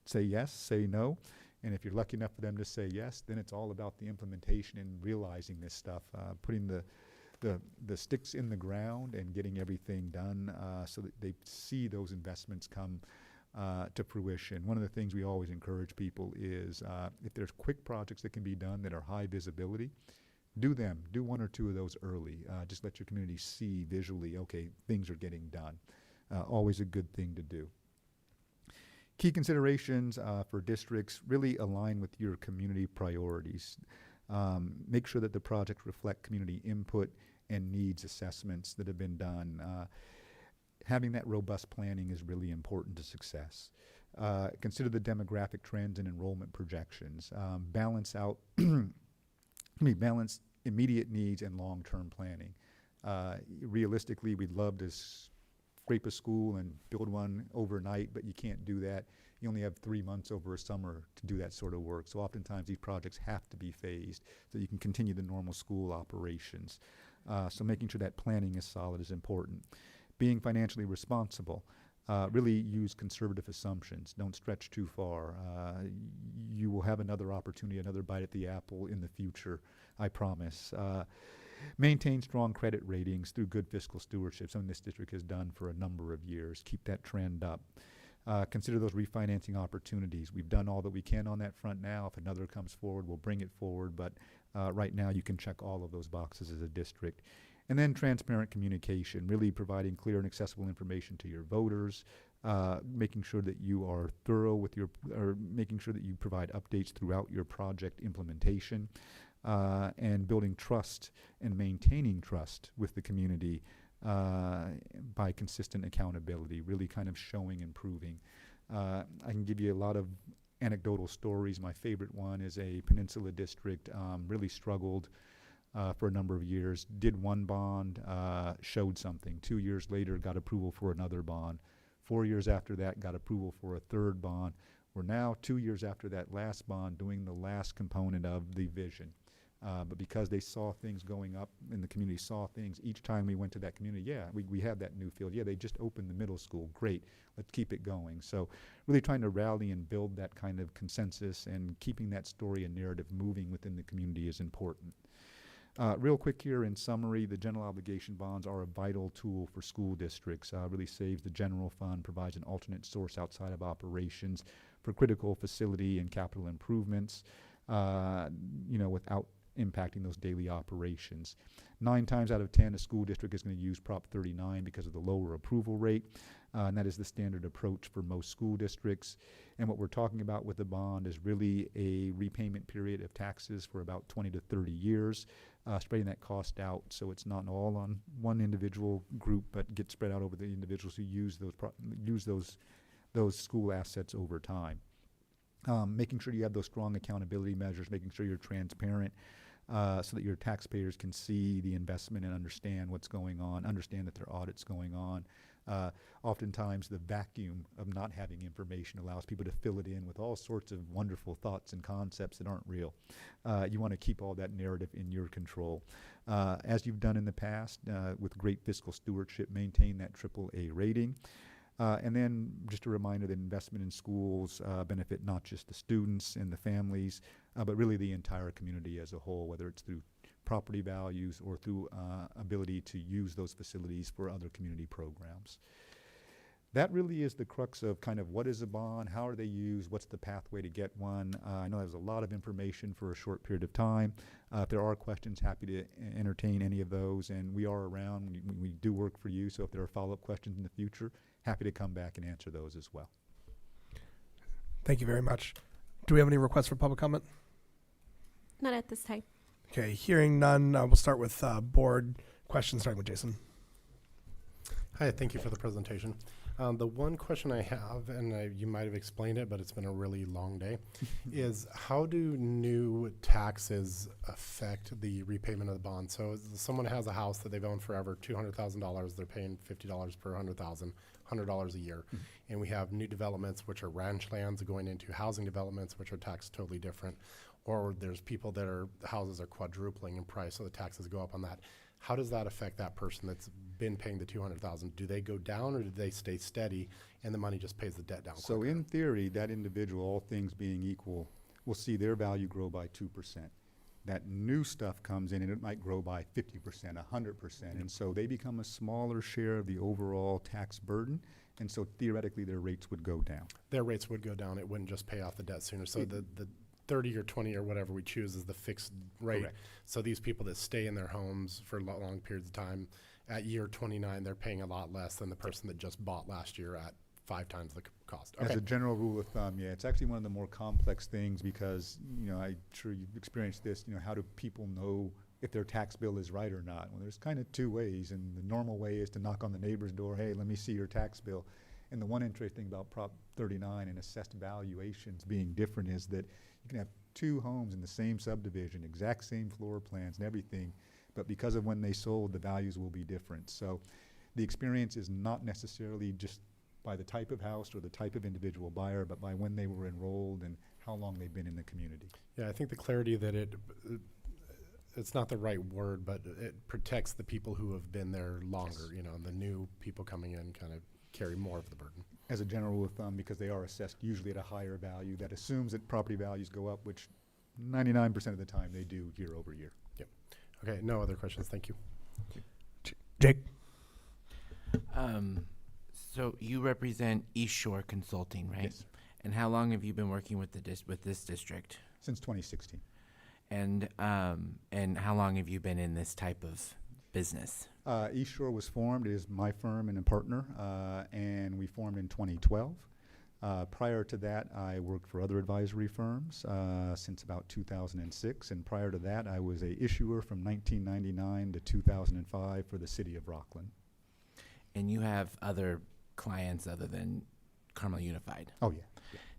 say yes, say no. And if you're lucky enough for them to say yes, then it's all about the implementation and realizing this stuff, putting the sticks in the ground and getting everything done so that they see those investments come to fruition. One of the things we always encourage people is if there's quick projects that can be done that are high visibility, do them. Do 1 or 2 of those early. Just let your community see visually, okay, things are getting done. Always a good thing to do. Key considerations for districts really align with your community priorities. Make sure that the projects reflect community input and needs assessments that have been done. Having that robust planning is really important to success. Consider the demographic trends and enrollment projections. Balance out, balance immediate needs and long-term planning. Realistically, we'd love to scrape a school and build one overnight, but you can't do that. You only have 3 months over a summer to do that sort of work. So oftentimes these projects have to be phased so you can continue the normal school operations. So making sure that planning is solid is important. Being financially responsible. Really use conservative assumptions. Don't stretch too far. You will have another opportunity, another bite at the apple in the future, I promise. Maintain strong credit ratings through good fiscal stewardship, something this district has done for a number of years. Keep that trend up. Consider those refinancing opportunities. We've done all that we can on that front now. If another comes forward, we'll bring it forward. But right now, you can check all of those boxes as a district. And then transparent communication, really providing clear and accessible information to your voters, making sure that you are thorough with or making sure that you provide updates throughout your project implementation, and building trust and maintaining trust with the community by consistent accountability, really kind of showing and proving. I can give you a lot of anecdotal stories. My favorite one is a Peninsula district, really struggled for a number of years, did one bond, showed something. 2 years later, got approval for another bond. 4 years after that, got approval for a third bond. We're now 2 years after that last bond doing the last component of the vision. But because they saw things going up and the community saw things, each time we went to that community, yeah, we have that new field. Yeah, they just opened the middle school. Great, let's keep it going. So really trying to rally and build that kind of consensus and keeping that story and narrative moving within the community is important. Real quick here, in summary, the general obligation bonds are a vital tool for school districts. Really saves the general fund, provides an alternate source outside of operations for critical facility and capital improvements, without impacting those daily operations. 9 times out of 10, a school district is going to use Prop 39 because of the lower approval rate, and that is the standard approach for most school districts. And what we're talking about with the bond is really a repayment period of taxes for about 20 to 30 years, spreading that cost out so it's not all on one individual group, but gets spread out over the individuals who use those school assets over time. Making sure you have those strong accountability measures, making sure you're transparent, so that your taxpayers can see the investment and understand what's going on, understand that there are audits going on. Oftentimes the vacuum of not having information allows people to fill it in with all sorts of wonderful thoughts and concepts that aren't real. You want to keep all that narrative in your control. As you've done in the past, with great fiscal stewardship, maintain that AAA rating. And then just a reminder that investment in schools benefit not just the students and the families, but really the entire community as a whole, whether it's through property values or through ability to use those facilities for other community programs. That really is the crux of kind of what is a bond, how are they used, what's the pathway to get one. I know there's a lot of information for a short period of time. If there are questions, happy to entertain any of those, and we are around. We do work for you, so if there are follow-up questions in the future, happy to come back and answer those as well. Thank you very much. Do we have any requests for public comment? Not at this time. Okay, hearing none, we'll start with board questions, starting with Jason. Hi, thank you for the presentation. The one question I have, and you might have explained it, but it's been a really long day, is how do new taxes affect the repayment of the bond? So someone has a house that they've owned forever, $200,000, they're paying $50 per $100,000, $100 a year. And we have new developments, which are ranch lands going into housing developments, which are taxed totally different. Or there's people that houses are quadrupling in price, so the taxes go up on that. How does that affect that person that's been paying the $200,000? Do they go down or do they stay steady and the money just pays the debt down So quicker? in theory, that individual, all things being equal, will see their value grow by 2%. That new stuff comes in and it might grow by 50%, 100%. And so they become a smaller share of the overall tax burden. And so theoretically, their rates would go down. Their rates would go down. It wouldn't just pay off the debt sooner. So the 30 or 20 or whatever we choose is the fixed rate. Correct. So these people that stay in their homes for long periods of time, at year 29, they're paying a lot less than the person that just bought last year at 5 times the cost. As a general rule of thumb, yeah, it's actually one of the more complex things because, I'm sure you've experienced this, how do people know if their tax bill is right or not? Well, there's kind of 2 ways, and the normal way is to knock on the neighbor's door, hey, let me see your tax bill. And the one interesting thing about Prop 39 and assessed valuations being different is that you can have 2 homes in the same subdivision, exact same floor plans and everything, but because of when they sold, the values will be different. So the experience is not necessarily just by the type of house or the type of individual buyer, but by when they were enrolled and how long they've been in the community. Yeah, I think the clarity that it's not the right word, but it protects the people who have been there longer, Yes. and the new people coming in kind of carry more of the burden. As a general rule of thumb, because they are assessed usually at a higher value, that assumes that property values go up, which 99% of the time they do year over year. Yep. Okay, no other questions. Thank you. Jake? So you represent East Shore Consulting, right? Yes. And how long have you been working with with this district? Since 2016. And how long have you been in this type of business? East Shore was formed, it is my firm and a partner, and we formed in 2012. Prior to that, I worked for other advisory firms since about 2006, and prior to that, I was a issuer from 1999 to 2005 for the city of Rockland. And you have other clients other than Carmel Unified? Oh, yeah.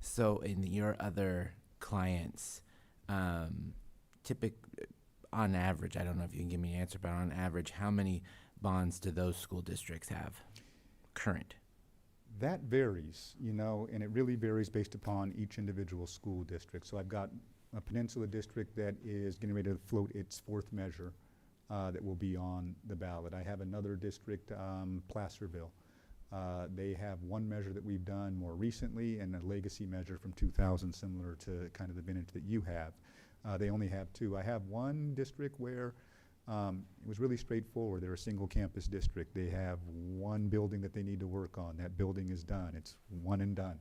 So in your other clients, on average, I don't know if you can give me an answer, but on average, how many bonds do those school districts have current? That varies, and it really varies based upon each individual school district. So I've got a Peninsula district that is getting ready to float its fourth measure that will be on the ballot. I have another district, Placerville. They have one measure that we've done more recently and a legacy measure from 2000, similar to kind of the vintage that you have. They only have two. I have one district where it was really straightforward. They're a single campus district. They have one building that they need to work on. That building is done. It's one and done.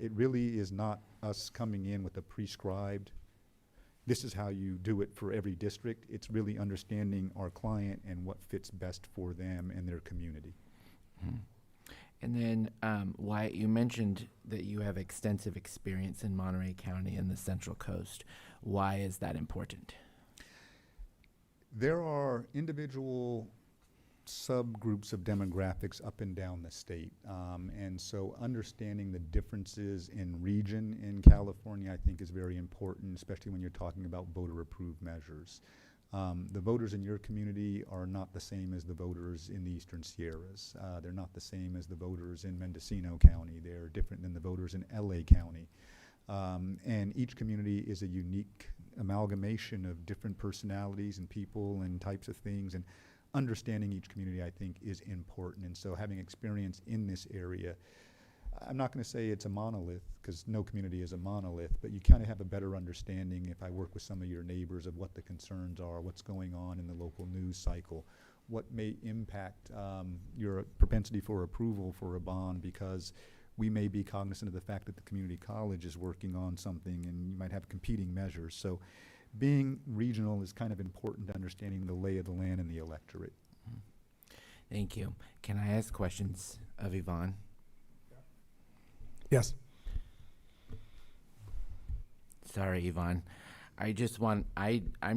It really is not us coming in with a prescribed, this is how you do it for every district. It's really understanding our client and what fits best for them and their community. Hmm. And then, Wyatt, you mentioned that you have extensive experience in Monterey County and the Central Coast. Why is that important? There are individual subgroups of demographics up and down the state. And so understanding the differences in region in California, I think, is very important, especially when you're talking about voter-approved measures. The voters in your community are not the same as the voters in the Eastern Sierras. They're not the same as the voters in Mendocino County. They're different than the voters in LA County. And each community is a unique amalgamation of different personalities and people and types of things. And understanding each community, I think, is important. And so having experience in this area, I'm not going to say it's a monolith, because no community is a monolith, but you kind of have a better understanding if I work with some of your neighbors of what the concerns are, what's going on in the local news cycle, what may impact your propensity for approval for a bond, because we may be cognizant of the fact that the community college is working on something and you might have competing measures. So being regional is kind of important to understanding the lay of the land and the electorate. Thank you. Can I ask questions of Yvonne? Yes. Sorry, Yvonne. I'm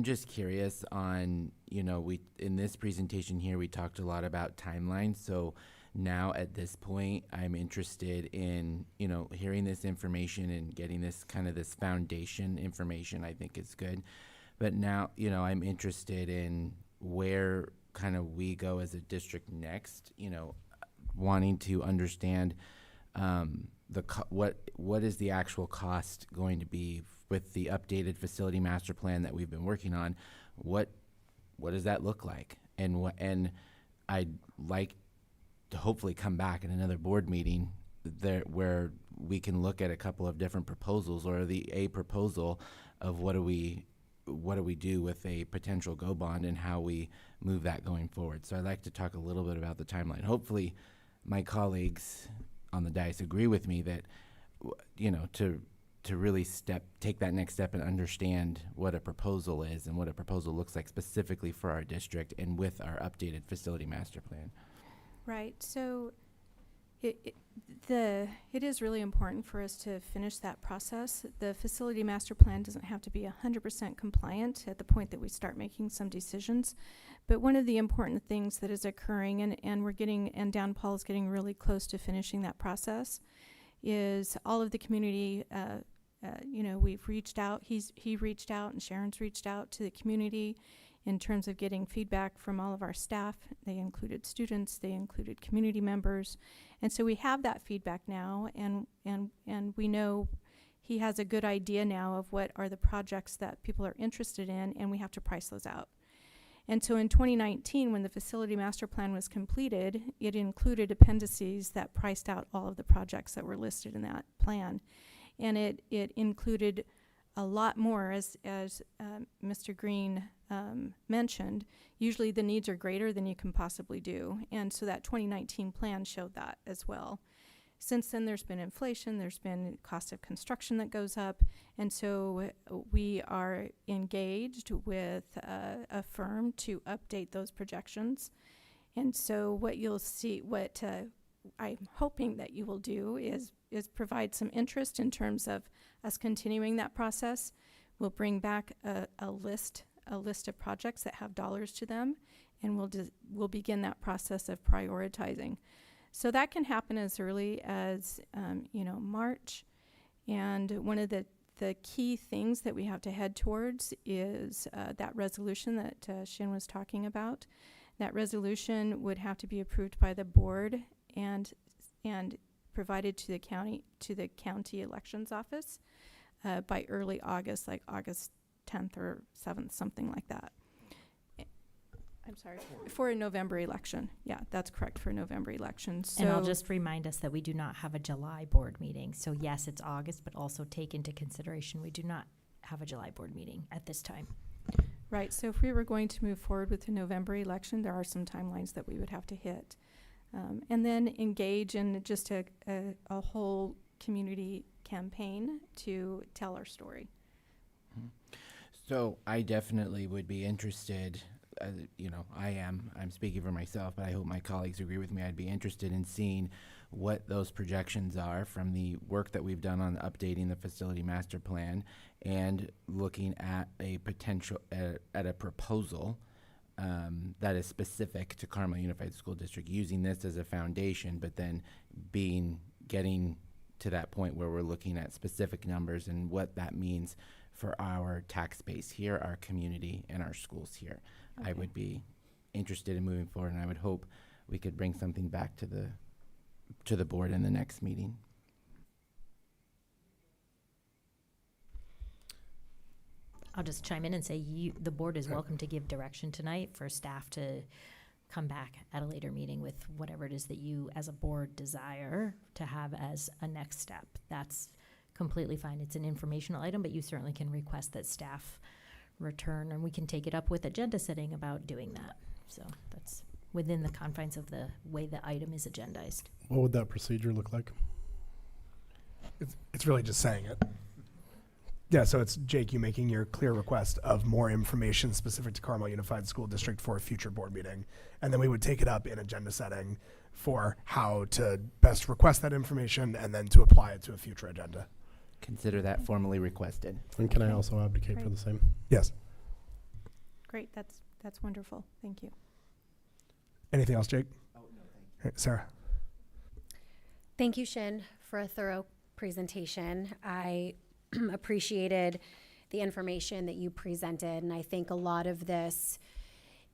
just curious on, in this presentation here, we talked a lot about timelines. So now at this point, I'm interested in, hearing this information and getting this foundation information. I think is good. But now, I'm interested in where we go as a district next, wanting to understand what is the actual cost going to be with the updated facility master plan that we've been working on. What does that look like? And I'd like to hopefully come back in another board meeting there where we can look at a couple of different proposals, or a proposal of what do we do with a potential go bond and how we move that going forward. So I'd like to talk a little bit about the timeline. Hopefully my colleagues on the dais agree with me that, to really take that next step and understand what a proposal is and what a proposal looks like specifically for our district and with our updated facility master plan. Right. So it is really important for us to finish that process. The facility master plan doesn't have to be 100% compliant at the point that we start making some decisions. But one of the important things that is occurring, and Dan Paul is getting really close to finishing that process, is all of the community, we've reached out, he reached out and Sharon's reached out to the community in terms of getting feedback from all of our staff. They included students, they included community members. And so we have that feedback now, and we know he has a good idea now of what are the projects that people are interested in, and we have to price those out. And so in 2019, when the facility master plan was completed, it included appendices that priced out all of the projects that were listed in that plan. And it included a lot more, as Mr. Green mentioned. Usually the needs are greater than you can possibly do, and so that 2019 plan showed that as well. Since then, there's been inflation, there's been cost of construction that goes up, and so we are engaged with a firm to update those projections. And so what you'll see, what I'm hoping that you will do is provide some interest in terms of us continuing that process. We'll bring back a list of projects that have dollars to them, and we'll begin that process of prioritizing. So that can happen as early as March. And one of the key things that we have to head towards is that resolution that Shin was talking about. That resolution would have to be approved by the board and provided to the county elections office by early August, like August 10th or 7th, something like that. I'm sorry, for a November election. Yeah, that's correct, for a November election. So And I'll just remind us that we do not have a July board meeting. So yes, it's August, but also take into consideration we do not have a July board meeting at this time. Right, so if we were going to move forward with the November election, there are some timelines that we would have to hit. And then engage in just a whole community campaign to tell our story. So I definitely would be interested, I'm speaking for myself, but I hope my colleagues agree with me. I'd be interested in seeing what those projections are from the work that we've done on updating the facility master plan and looking at a potential, at a proposal that is specific to Carmel Unified School District, using this as a foundation, but then getting to that point where we're looking at specific numbers and what that means for our tax base here, our community, and our schools here. Okay. I would be interested in moving forward, and I would hope we could bring something back to the board in the next meeting. I'll just chime in and say the board is welcome to give direction tonight for staff to come back at a later meeting with whatever it is that you as a board desire to have as a next step. That's completely fine. It's an informational item, but you certainly can request that staff return, and we can take it up with agenda setting about doing that. So that's within the confines of the way the item is agendized. What would that procedure look like? It's really just saying it. Yeah, so it's Jake, you making your clear request of more information specific to Carmel Unified School District for a future board meeting. And then we would take it up in agenda setting for how to best request that information and then to apply it to a future agenda. Consider that formally requested. And can I also advocate for the same? Yes. Great, that's wonderful. Thank you. Anything else, Jake? Oh, no, thank you. Sarah. Thank you, Shin, for a thorough presentation. I appreciated the information that you presented, and I think a lot of this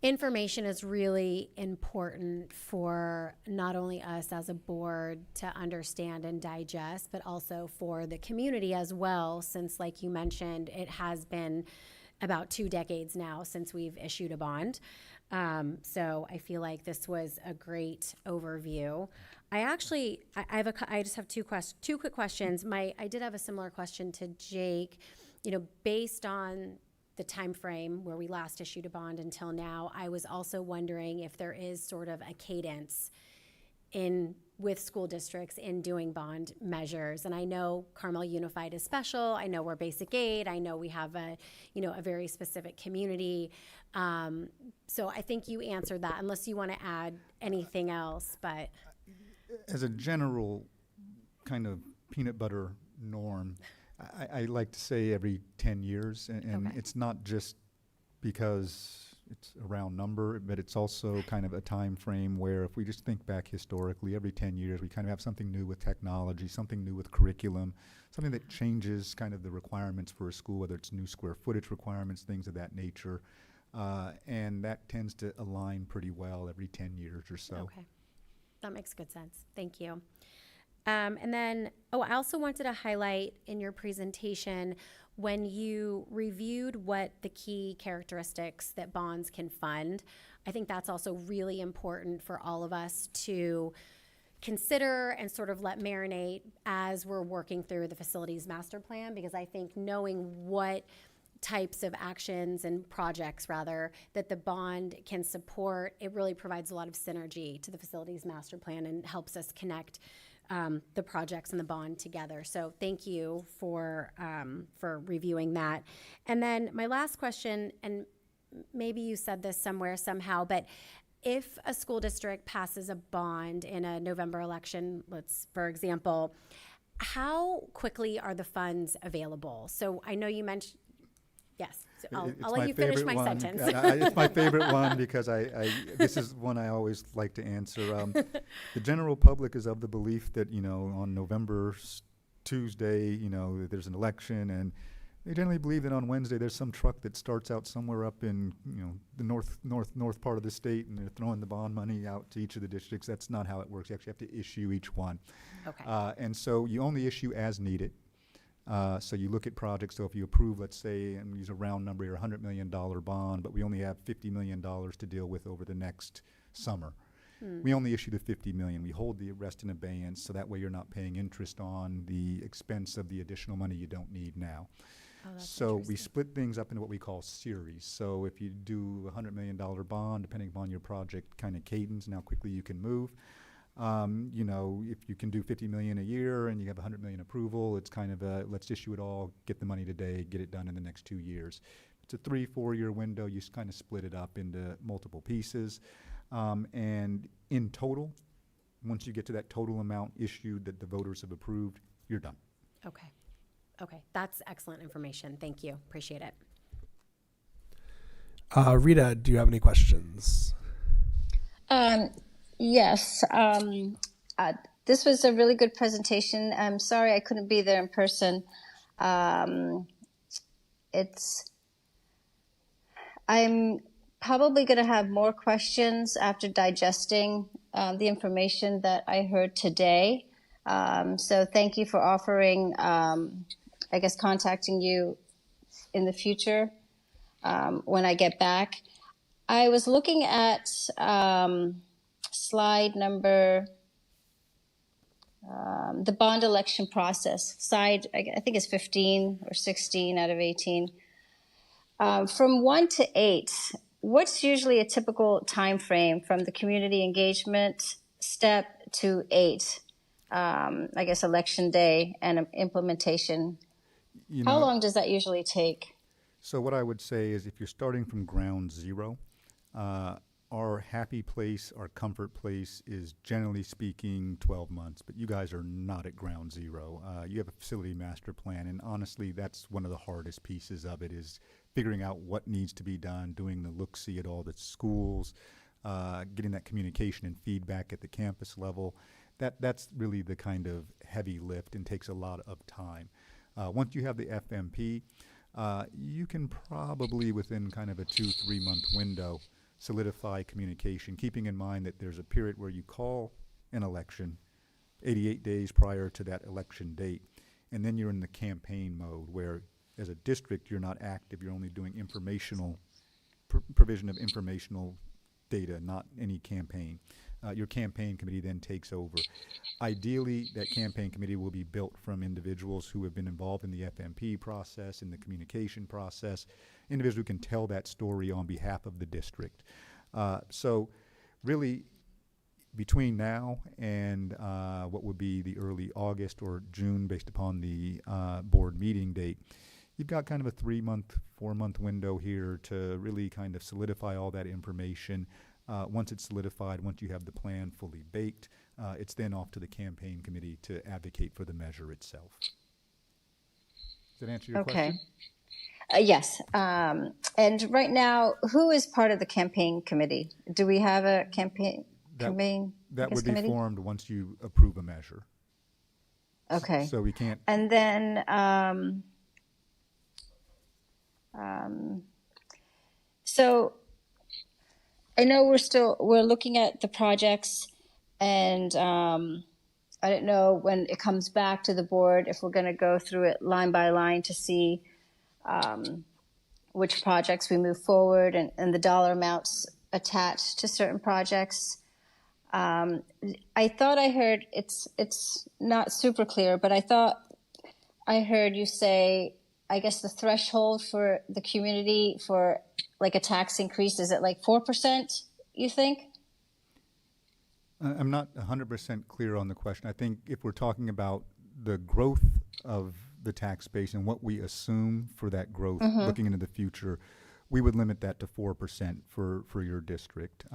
information is really important for not only us as a board to understand and digest, but also for the community as well, since, like you mentioned, it has been about 2 decades now since we've issued a bond. So I feel like this was a great overview. I just have two quick questions. I did have a similar question to Jake. Based on the time frame where we last issued a bond until now, I was also wondering if there is sort of a cadence with school districts in doing bond measures. And I know Carmel Unified is special. I know we're basic aid. I know we have a very specific community. So I think you answered that, unless you want to add anything else. But as a general kind of peanut butter norm, I like to say every 10 years, and Okay. it's not just because it's a round number, but it's also kind of a time frame where if we just think back historically, every 10 years we kind of have something new with technology, something new with curriculum, something that changes kind of the requirements for a school, whether it's new square footage requirements, things of that nature. And that tends to align pretty well every 10 years or so. Okay, that makes good sense. Thank you. And then, I also wanted to highlight in your presentation when you reviewed what the key characteristics that bonds can fund. I think that's also really important for all of us to consider and sort of let marinate as we're working through the facilities master plan, because I think knowing what types of actions and projects rather that the bond can support, it really provides a lot of synergy to the facilities master plan and helps us connect the projects and the bond together. So thank you for reviewing that. And then my last question, and maybe you said this somewhere somehow, but if a school district passes a bond in a November election, for example, how quickly are the funds available? So I know you mentioned, yes, so I'll let you finish my sentence. It's my favorite one because this is one I always like to answer. The general public is of the belief that, on November Tuesday, there's an election, and they generally believe that on Wednesday there's some truck that starts out somewhere up in the north part of the state, and they're throwing the bond money out to each of the districts. That's not how it works. You actually have to issue each one. Okay. And so you only issue as needed. So you look at projects. So if you approve, let's say, and use a round number, your $100 million bond, but we only have $50 million to deal with over the next summer. We only issue the $50 million. We hold the rest in abeyance, so that way you're not paying interest on the expense of the additional money you don't need now. So we split things up into what we call series. So if you do a $100 million bond, depending upon your project kind of cadence and how quickly you can move, if you can do 50 million a year and you have 100 million approval, it's kind of let's issue it all, get the money today, get it done in the next 2 years. It's a 3-4 year window. You kind of split it up into multiple pieces. And in total, once you get to that total amount issued that the voters have approved, you're done. Okay, that's excellent information. Thank you. Appreciate it. Rita, do you have any questions? Yes. This was a really good presentation. I'm sorry I couldn't be there in person. I'm probably going to have more questions after digesting the information that I heard today. So thank you for offering, contacting you in the future when I get back. I was looking at slide number, the bond election process, I think it's 15 or 16 out of 18. From 1 to 8, what's usually a typical time frame from the community engagement step to 8? Election day and implementation. How long does that usually take? So what I would say is if you're starting from ground zero, our happy place, our comfort place is generally speaking 12 months, but you guys are not at ground zero. You have a facility master plan, and honestly, that's one of the hardest pieces of it is figuring out what needs to be done, doing the look-see at all the schools, getting that communication and feedback at the campus level. That's really the kind of heavy lift and takes a lot of time. Once you have the FMP, you can probably within kind of a 2-3 month window solidify communication, keeping in mind that there's a period where you call an election 88 days prior to that election date, and then you're in the campaign mode where as a district you're not active, you're only doing informational provision of informational data, not any campaign. Your campaign committee then takes over. Ideally, that campaign committee will be built from individuals who have been involved in the FMP process, in the communication process, individuals who can tell that story on behalf of the district. So really, between now and what would be the early August or June based upon the board meeting date, you've got kind of a 3-month, 4-month window here to really kind of solidify all that information. Once it's solidified, once you have the plan fully baked, it's then off to the campaign committee to advocate for the measure itself. Does that answer your question? Yes. And right now, who is part of the campaign committee? Do we have a campaign committee? That would be formed once you approve a measure. Okay. So we can't. And then, so I know we're looking at the projects, and I don't know when it comes back to the board if we're going to go through it line by line to see which projects we move forward and the dollar amounts attached to certain projects. I thought I heard it's not super clear, but I thought I heard you say, I guess the threshold for the community for like a tax increase, is it like 4%, you think? I'm not 100% clear on the question. I think if we're talking about the growth of the tax base and what we assume for that growth looking into the future, we would limit that to 4% for your district.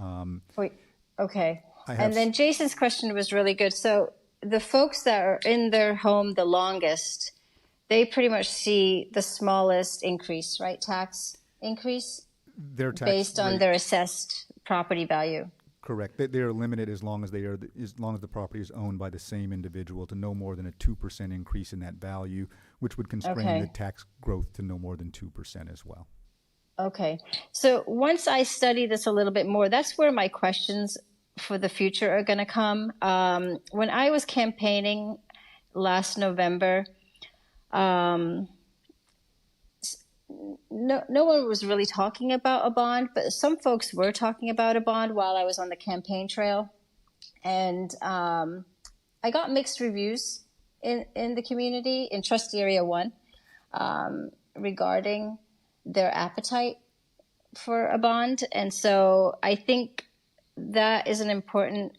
Wait, okay. I have And then Jason's question was really good. So the folks that are in their home the longest, they pretty much see the smallest increase, right? Tax increase their tax based on rate- their assessed property value. Correct. They are limited as long as as long as the property is owned by the same individual to no more than a 2% increase in that value, which would constrain Okay. the tax growth to no more than 2% as well. Okay. So once I study this a little bit more, that's where my questions for the future are going to come. When I was campaigning last November, no one was really talking about a bond, but some folks were talking about a bond while I was on the campaign trail. And I got mixed reviews in the community, in Trustee Area 1, regarding their appetite for a bond. And so I think that is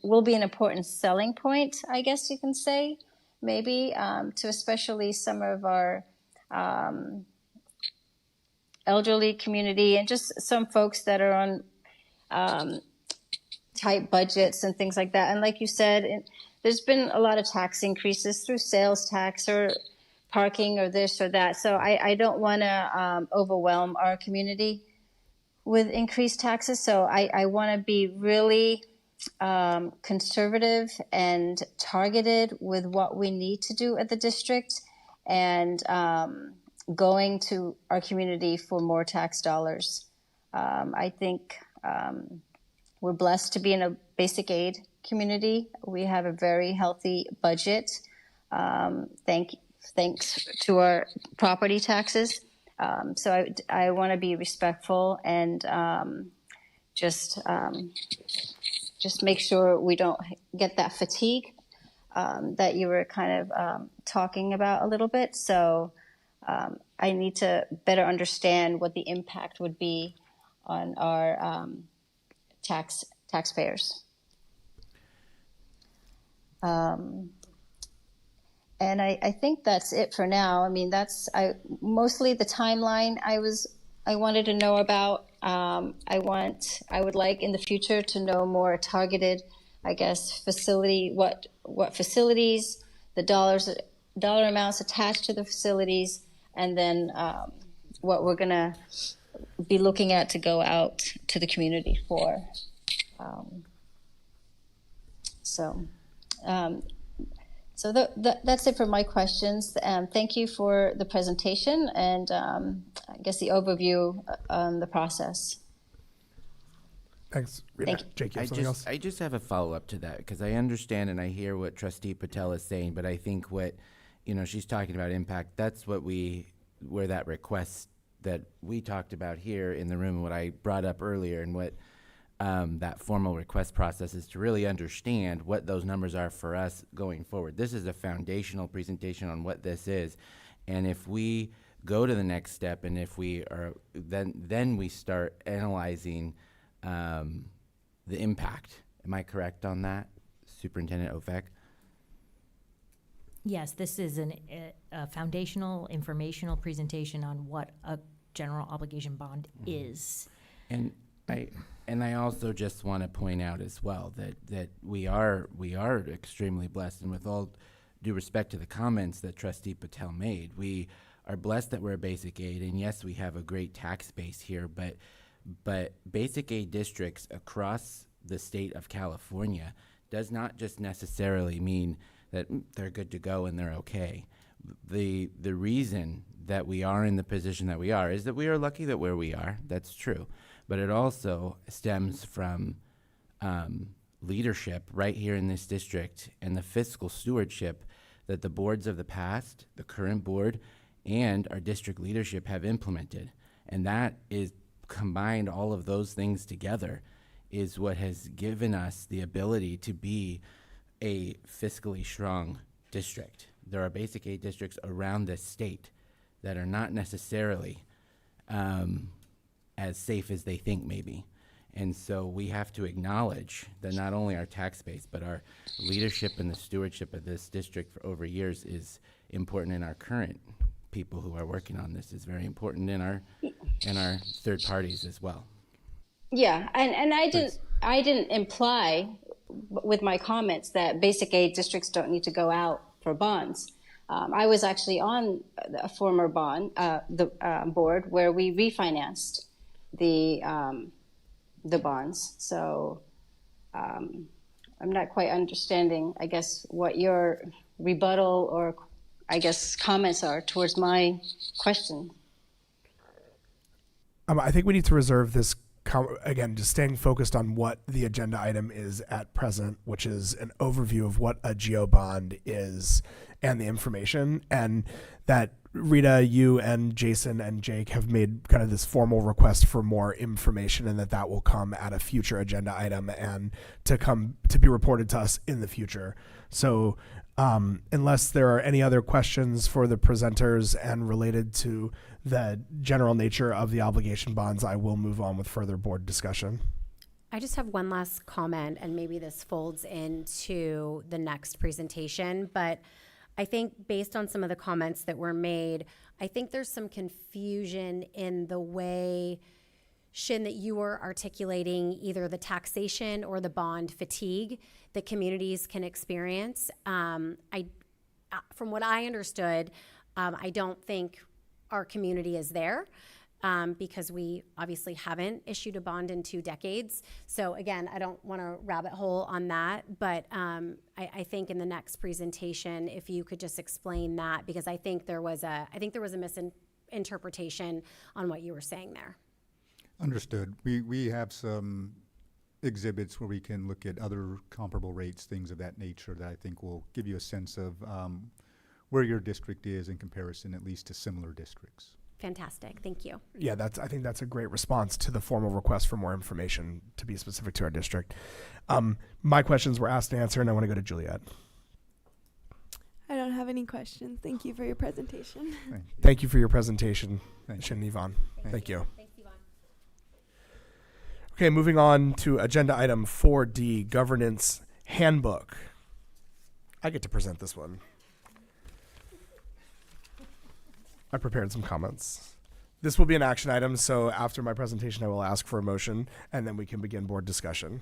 will be an important selling point, I guess you can say, maybe, to especially some of our elderly community and just some folks that are on tight budgets and things like that. And like you said, there's been a lot of tax increases through sales tax or parking or this or that. So I don't want to overwhelm our community with increased taxes. So I want to be really conservative and targeted with what we need to do at the district, and going to our community for more tax dollars. I think we're blessed to be in a basic aid community. We have a very healthy budget, thanks to our property taxes. So I want to be respectful and just make sure we don't get that fatigue that you were kind of talking about a little bit. So I need to better understand what the impact would be on our taxpayers. And I think that's it for now. I mean, mostly the timeline I wanted to know about. I would like in the future to know more targeted, I guess, what facilities, the dollar amounts attached to the facilities, and then what we're gonna be looking at to go out to the community for. So that's it for my questions. Thank you for the presentation and I guess the overview on the process. Thanks. Thank you. Jake, you have something else? I just have a follow-up to that because I understand and I hear what Trustee Patel is saying, but I think what, she's talking about impact, that's where that request that we talked about here in the room, what I brought up earlier, and what that formal request process is to really understand what those numbers are for us going forward. This is a foundational presentation on what this is. And if we go to the next step and if we are, then we start analyzing the impact. Am I correct on that, Superintendent Ovek? Yes, this is a foundational informational presentation on what a general obligation bond is. And I also just want to point out as well that we are extremely blessed, and with all due respect to the comments that Trustee Patel made, we are blessed that we're a basic aid, and yes, we have a great tax base here, but basic aid districts across the state of California does not just necessarily mean that they're good to go and they're okay. The reason that we are in the position that we are is that we are lucky that where we are. That's true. But it also stems from leadership right here in this district and the fiscal stewardship that the boards of the past, the current board, and our district leadership have implemented. And that is combined, all of those things together is what has given us the ability to be a fiscally strong district. There are basic aid districts around the state that are not necessarily as safe as they think maybe. And so we have to acknowledge that not only our tax base, but our leadership and the stewardship of this district for over years is important, and our current people who are working on this is very important in our third parties as well. Yeah, and I didn't imply with my comments that basic aid districts don't need to go out for bonds. I was actually on a former board where we refinanced the bonds. So I'm not quite understanding, I guess, what your rebuttal or, I guess, comments are towards my question. I think we need to reserve this, again, just staying focused on what the agenda item is at present, which is an overview of what a GEO bond is and the information, and that Rita, you and Jason and Jake have made kind of this formal request for more information, and that will come at a future agenda item and to be reported to us in the future. So unless there are any other questions for the presenters and related to the general nature of the obligation bonds, I will move on with further board discussion. I just have one last comment, and maybe this folds into the next presentation, but I think based on some of the comments that were made, I think there's some confusion in the way, Shin, that you were articulating either the taxation or the bond fatigue that communities can experience. From what I understood, I don't think our community is there. Because we obviously haven't issued a bond in 2 decades. So again, I don't want to rabbit hole on that, but I think in the next presentation, if you could just explain that, because I think there was a misinterpretation on what you were saying there. Understood. We have some exhibits where we can look at other comparable rates, things of that nature, that I think will give you a sense of where your district is in comparison, at least to similar districts. Fantastic, thank you. Yeah, I think that's a great response to the formal request for more information to be specific to our district. My questions were asked and answered, and I want to go to Juliet. I don't have any questions. Thank you for your presentation. Thank you for your presentation, Shin and Yvonne. Thank you. Thanks, Yvonne. Okay, moving on to agenda item 4D, Governance Handbook. I get to present this one. I prepared some comments. This will be an action item, so after my presentation, I will ask for a motion, and then we can begin board discussion.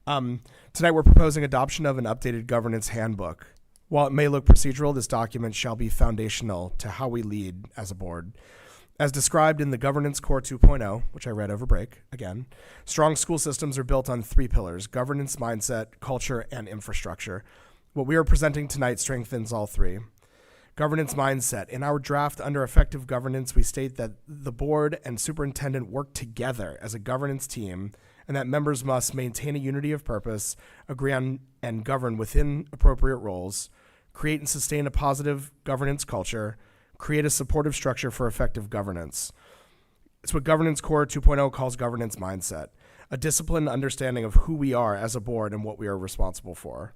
Tonight, we're proposing adoption of an updated governance handbook. While it may look procedural, this document shall be foundational to how we lead as a board. As described in the Governance Core 2.0, which I read over break, again, strong school systems are built on 3 pillars: governance, mindset, culture, and infrastructure. What we are presenting tonight strengthens all 3. Governance mindset. In our draft under effective governance, we state that the board and superintendent work together as a governance team, and that members must maintain a unity of purpose, agree on and govern within appropriate roles, create and sustain a positive governance culture, create a supportive structure for effective governance. It's what Governance Core 2.0 calls governance mindset, a disciplined understanding of who we are as a board and what we are responsible for.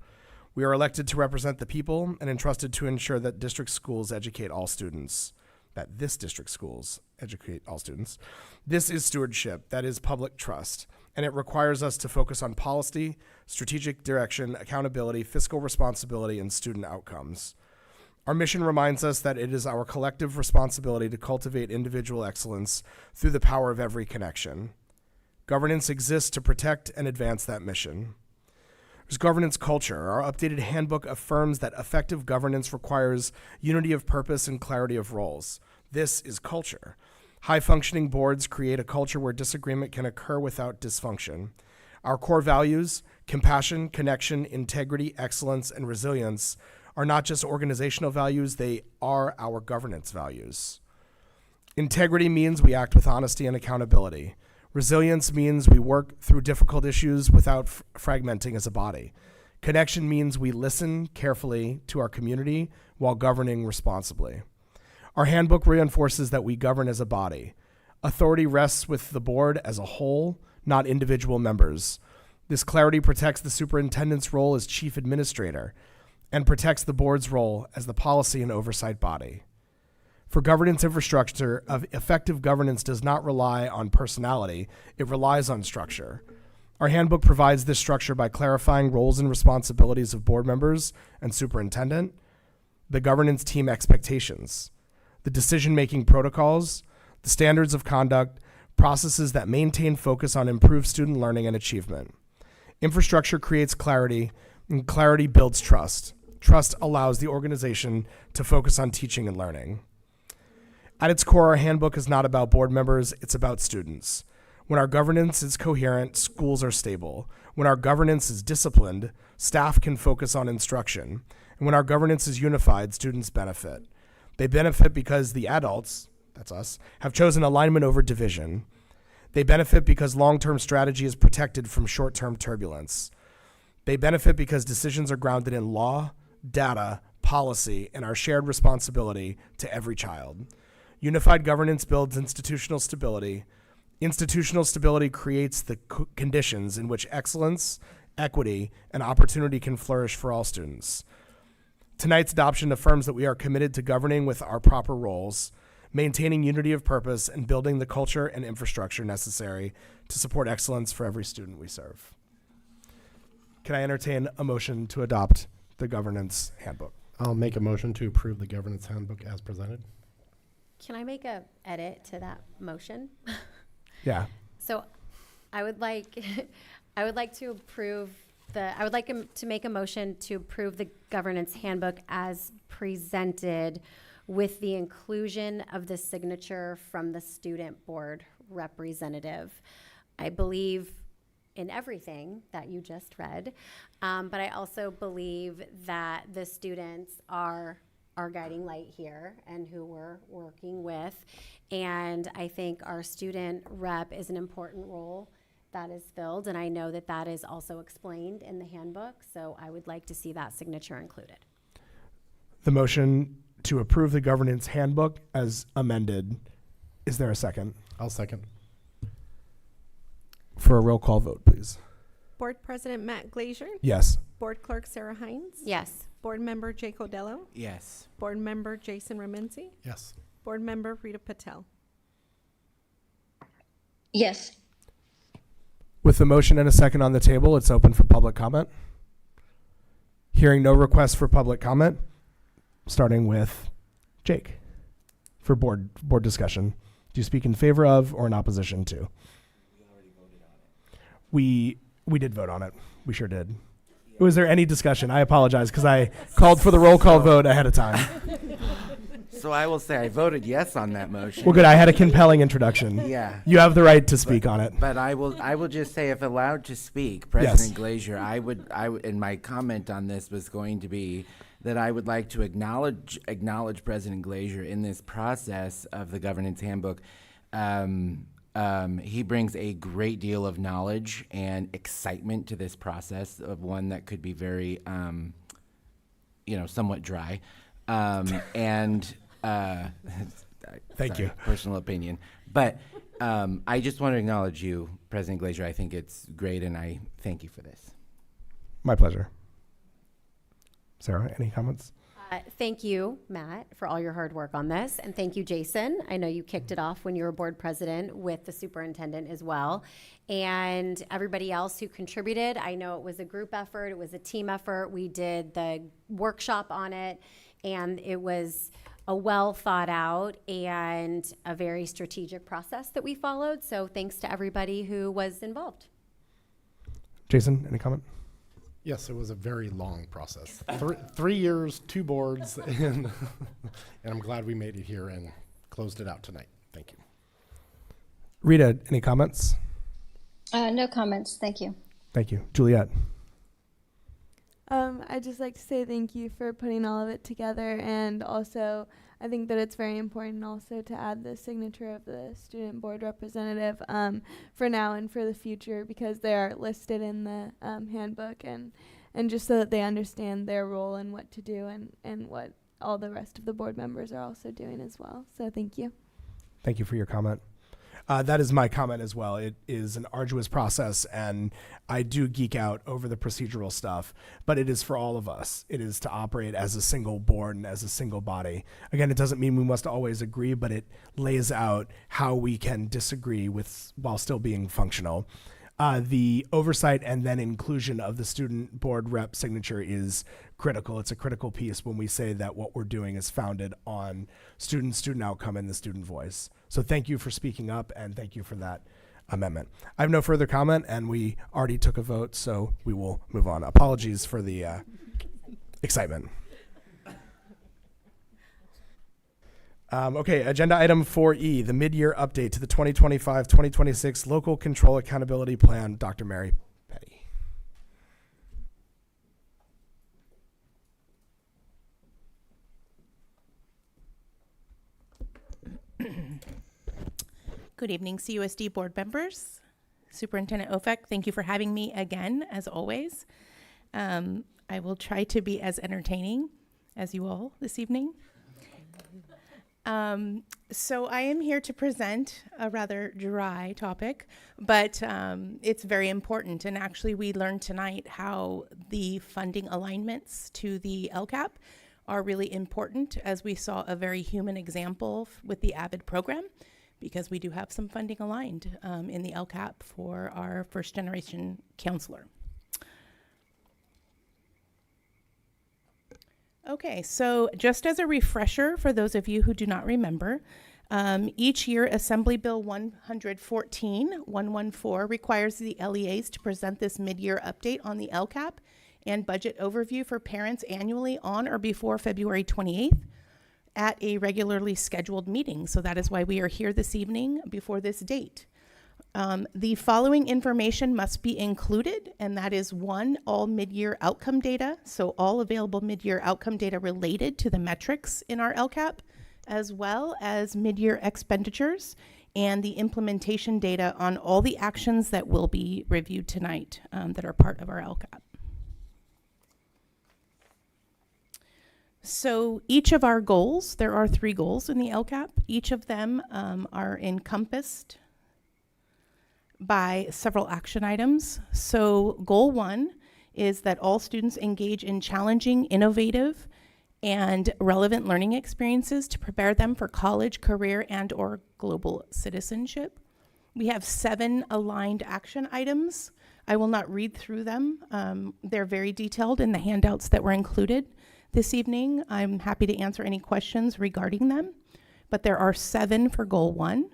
We are elected to represent the people and entrusted to ensure that district schools educate all students. That this district schools educate all students. This is stewardship. That is public trust. And it requires us to focus on policy, strategic direction, accountability, fiscal responsibility, and student outcomes. Our mission reminds us that it is our collective responsibility to cultivate individual excellence through the power of every connection. Governance exists to protect and advance that mission. There's governance culture. Our updated handbook affirms that effective governance requires unity of purpose and clarity of roles. This is culture. High-functioning boards create a culture where disagreement can occur without dysfunction. Our core values, compassion, connection, integrity, excellence, and resilience, are not just organizational values, they are our governance values. Integrity means we act with honesty and accountability. Resilience means we work through difficult issues without fragmenting as a body. Connection means we listen carefully to our community while governing responsibly. Our handbook reinforces that we govern as a body. Authority rests with the board as a whole, not individual members. This clarity protects the superintendent's role as chief administrator and protects the board's role as the policy and oversight body. For governance infrastructure, effective governance does not rely on personality, it relies on structure. Our handbook provides this structure by clarifying roles and responsibilities of board members and superintendent, the governance team expectations, the decision-making protocols, the standards of conduct, processes that maintain focus on improved student learning and achievement. Infrastructure creates clarity, and clarity builds trust. Trust allows the organization to focus on teaching and learning. At its core, our handbook is not about board members, it's about students. When our governance is coherent, schools are stable. When our governance is disciplined, staff can focus on instruction. And when our governance is unified, students benefit. They benefit because the adults, that's us, have chosen alignment over division. They benefit because long-term strategy is protected from short-term turbulence. They benefit because decisions are grounded in law, data, policy, and our shared responsibility to every child. Unified governance builds institutional stability. Institutional stability creates the conditions in which excellence, equity, and opportunity can flourish for all students. Tonight's adoption affirms that we are committed to governing with our proper roles, maintaining unity of purpose, and building the culture and infrastructure necessary to support excellence for every student we serve. Can I entertain a motion to adopt the governance handbook? I'll make a motion to approve the governance handbook as presented. Can I make a edit to that motion? Yeah. So I would like to approve I would like to make a motion to approve the governance handbook as presented with the inclusion of the signature from the student board representative. I believe in everything that you just read, but I also believe that the students are our guiding light here and who we're working with. And I think our student rep is an important role that is filled, and I know that that is also explained in the handbook, so I would like to see that signature included. The motion to approve the governance handbook as amended. Is there a second? I'll second. For a roll call vote, please. Board President Matt Glazier. Yes. Board Clerk Sarah Hines. Yes. Board Member Jay Codello. Yes. Board Member Jason Remenzi. Yes. Board Member Rita Patel. Yes. With the motion and a second on the table, it's open for public comment. Hearing no requests for public comment, starting with Jake for board discussion. Do you speak in favor of or in opposition to? We already voted on it. We did vote on it. We sure did. Was there any discussion? I apologize because I called for the roll call vote ahead of time. So I will say I voted yes on that motion. Well, good. I had a compelling introduction. Yeah. You have the right to speak on it. But I will just say, if allowed to speak, President Glazier, I would, and my comment on this was going to be that I would like to acknowledge President Glazier in this process of the governance handbook. He brings a great deal of knowledge and excitement to this process of one that could be very, somewhat dry. Thank you. Personal opinion. But I just want to acknowledge you, President Glazier. I think it's great, and I thank you for this. My pleasure. Sarah, any comments? Thank you, Matt, for all your hard work on this. And thank you, Jason. I know you kicked it off when you were board president with the superintendent as well. And everybody else who contributed. I know it was a group effort. It was a team effort. We did the workshop on it, and it was a well thought out and a very strategic process that we followed. So thanks to everybody who was involved. Jason, any comment? Yes, it was a very long process. 3 years, 2 boards, and I'm glad we made it here and closed it out tonight. Thank you. Rita, any comments? No comments. Thank you. Thank you. Juliet. I'd just like to say thank you for putting all of it together, and also I think that it's very important also to add the signature of the student board representative for now and for the future, because they are listed in the handbook, and just so that they understand their role and what to do and what all the rest of the board members are also doing as well. So thank you. Thank you for your comment. That is my comment as well. It is an arduous process, and I do geek out over the procedural stuff, but it is for all of us. It is to operate as a single board and as a single body. Again, it doesn't mean we must always agree, but it lays out how we can disagree with while still being functional. The oversight and then inclusion of the student board rep signature is critical. It's a critical piece when we say that what we're doing is founded on student outcome, and the student voice. So thank you for speaking up, and thank you for that amendment. I have no further comment, and we already took a vote, so we will move on. Apologies for the excitement. Okay, agenda item 4E, the mid-year update to the 2025-2026 Local Control Accountability Plan. Dr. Mary Petty. Good evening, CUSD board members. Superintendent Ofek, thank you for having me again, as always. I will try to be as entertaining as you all this evening. So I am here to present a rather dry topic, but it's very important. And actually, we learned tonight how the funding alignments to the LCAP are really important, as we saw a very human example with the AVID program, because we do have some funding aligned in the LCAP for our first generation counselor. Okay, so just as a refresher for those of you who do not remember, each year Assembly Bill 114 requires the LEAs to present this mid-year update on the LCAP and budget overview for parents annually on or before February 28th at a regularly scheduled meeting. So that is why we are here this evening before this date. The following information must be included, and that is 1, all mid-year outcome data, so all available mid-year outcome data related to the metrics in our LCAP, as well as mid-year expenditures and the implementation data on all the actions that will be reviewed tonight that are part of our LCAP. So each of our goals, there are 3 goals in the LCAP. Each of them are encompassed by several action items. So goal 1 is that all students engage in challenging, innovative, and relevant learning experiences to prepare them for college, career, and/or global citizenship. We have 7 aligned action items. I will not read through them. They're very detailed in the handouts that were included this evening. I'm happy to answer any questions regarding them, but there are 7 for goal 1.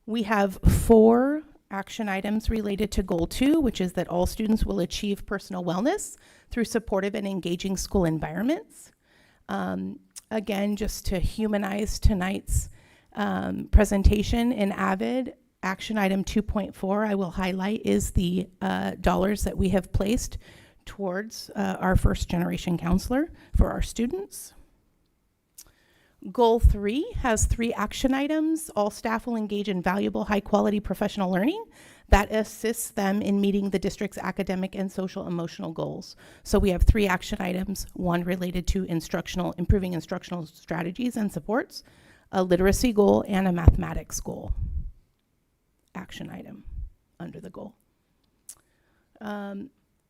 We have 4 action items related to goal 2, which is that all students will achieve personal wellness through supportive and engaging school environments. Again, just to humanize tonight's presentation in AVID, action item 2.4 I will highlight is the dollars that we have placed towards our first generation counselor for our students. Goal 3 has 3 action items. All staff will engage in valuable, high-quality professional learning that assists them in meeting the district's academic and social emotional goals. So we have 3 action items, 1 related to improving instructional strategies and supports, a literacy goal, and a mathematics goal. Action item under the goal.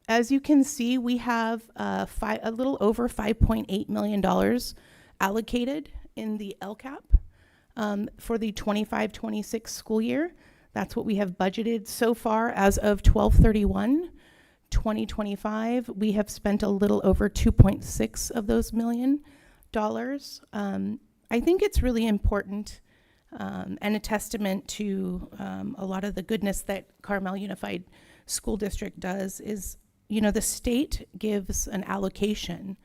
As you can see, we have a little over $5.8 million allocated in the LCAP for the 25-26 school year. That's what we have budgeted so far as of 12/31/2025. We have spent a little over 2.6 of those $1 million. I think it's really important and a testament to a lot of the goodness that Carmel Unified School District does is, the state gives an allocation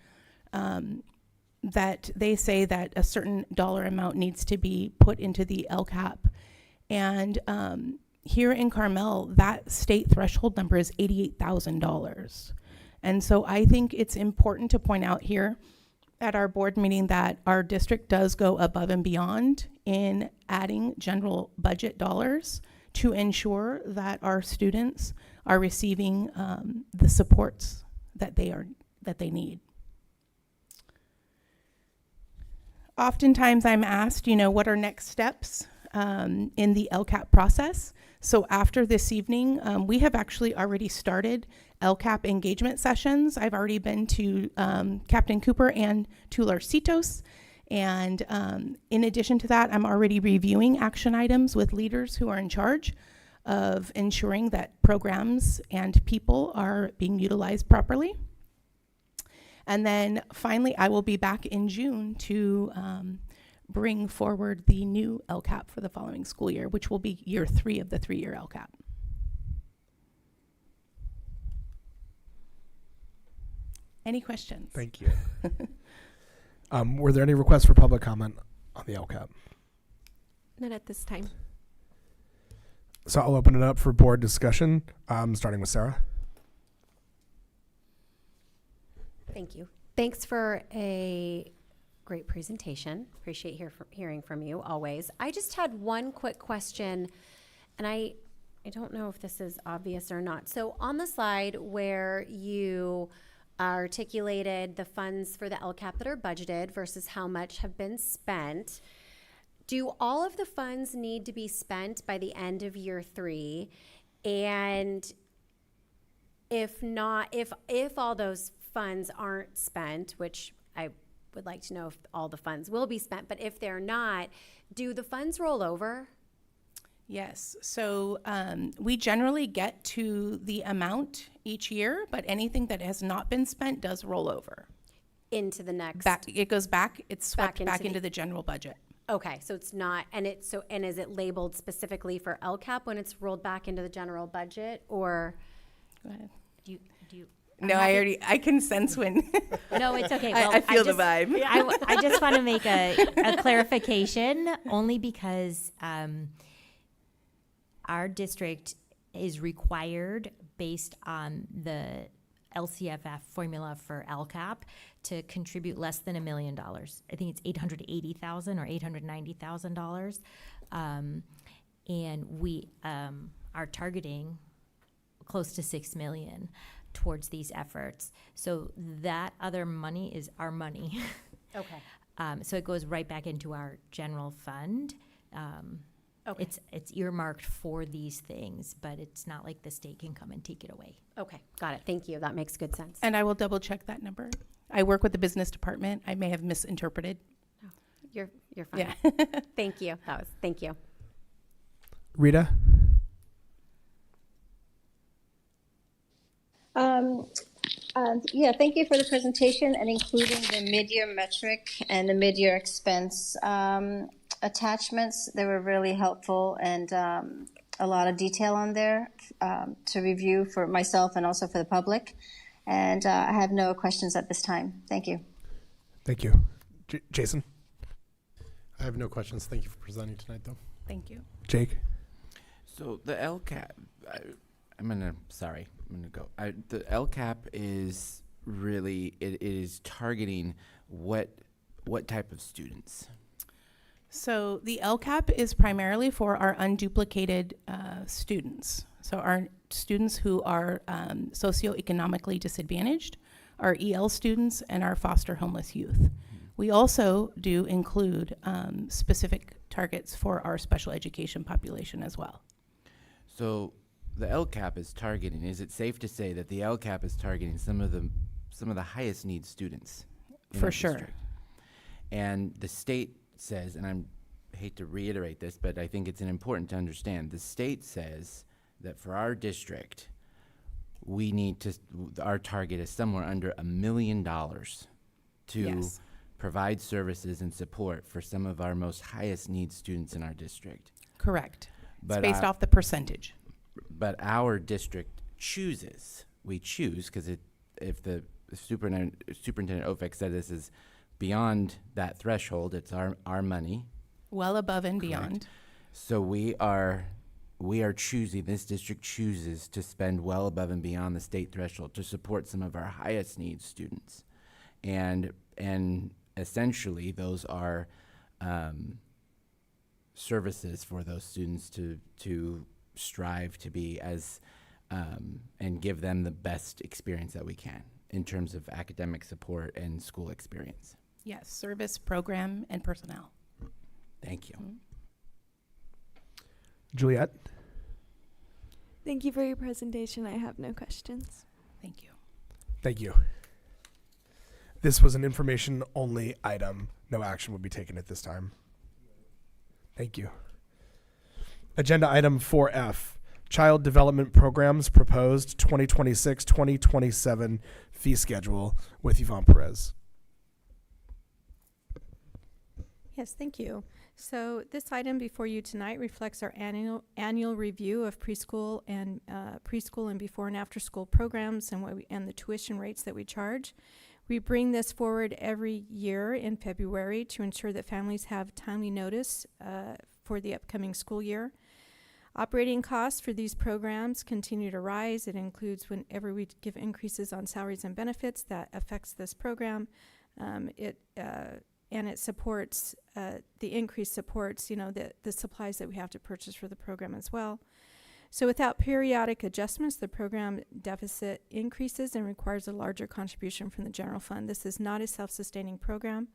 that they say that a certain dollar amount needs to be put into the LCAP. And here in Carmel, that state threshold number is $88,000. And so I think it's important to point out here at our board meeting that our district does go above and beyond in adding general budget dollars to ensure that our students are receiving the supports that they need. Oftentimes I'm asked, what are next steps in the LCAP process. So after this evening, we have actually already started LCAP engagement sessions. I've already been to Captain Cooper and to Larcitos. And in addition to that, I'm already reviewing action items with leaders who are in charge of ensuring that programs and people are being utilized properly. And then finally, I will be back in June to bring forward the new LCAP for the following school year, which will be year 3 of the 3-year LCAP. Any questions? Thank you. Were there any requests for public comment on the LCAP? Not at this time. So I'll open it up for board discussion, starting with Sarah. Thank you. Thanks for a great presentation. Appreciate hearing from you always. I just had one quick question, and I don't know if this is obvious or not. So on the slide where you articulated the funds for the LCAP that are budgeted versus how much have been spent, do all of the funds need to be spent by the end of year 3? And if not, if all those funds aren't spent, which I would like to know if all the funds will be spent, but if they're not, do the funds roll over? Yes, so we generally get to the amount each year, but anything that has not been spent does roll over. Into the next? It goes back, it's swept back into into the general budget. Okay, so it's not, and is it labeled specifically for LCAP when it's rolled back into the general budget, or? Go ahead. Do you No, I can sense when. No, it's okay. I feel the vibe. I just want to make a clarification, only because our district is required, based on the LCFF formula for LCAP, to contribute less than $1 million. I think it's $880,000 or $890,000, and we are targeting close to $6 million towards these efforts. So that other money is our money. Okay. So it goes right back into our general fund. Okay. It's earmarked for these things, but it's not like the state can come and take it away. Okay, got it. Thank you. That makes good sense. And I will double check that number. I work with the business department. I may have misinterpreted. You're fine. Yeah. Thank you. Thank you. Rita? Yeah, thank you for the presentation and including the mid-year metric and the mid-year expense attachments. They were really helpful, and a lot of detail on there to review for myself and also for the public. And I have no questions at this time. Thank you. Thank you. Jason? I have no questions. Thank you for presenting tonight, though. Thank you. Jake? So the LCAP, I'm gonna go. The LCAP is really, it is targeting what type of students? So the LCAP is primarily for our unduplicated students. So our students who are socioeconomically disadvantaged, our EL students, and our foster homeless youth. We also do include specific targets for our special education population as well. So the LCAP is targeting, is it safe to say that the LCAP is targeting some of the highest need students? For sure. District? And the state says, and I hate to reiterate this, but I think it's important to understand, the state says that for our district, we need to, our target is somewhere under $1 million to Yes. provide services and support for some of our most highest need students in our district. Correct. But it's based off the percentage. But our district chooses, we choose, because if the Superintendent Ofek said this is beyond that threshold, it's our money. Well above and Correct. beyond. So we are choosing, this district chooses to spend well above and beyond the state threshold to support some of our highest needs students. And essentially those are services for those students to strive to be as and give them the best experience that we can in terms of academic support and school experience. Yes, service, program, and personnel. Thank you. Juliet? Thank you for your presentation. I have no questions. Thank you. Thank you. This was an information-only item. No action would be taken at this time. Thank you. Agenda item 4F, Child Development Programs Proposed 2026-2027 Fee Schedule with Yvonne Perez. Yes, thank you. So this item before you tonight reflects our annual review of preschool and before and after school programs and the tuition rates that we charge. We bring this forward every year in February to ensure that families have timely notice for the upcoming school year. Operating costs for these programs continue to rise. It includes whenever we give increases on salaries and benefits that affects this program. And it supports, the increase supports, the supplies that we have to purchase for the program as well. So without periodic adjustments, the program deficit increases and requires a larger contribution from the general fund. This is not a self-sustaining program,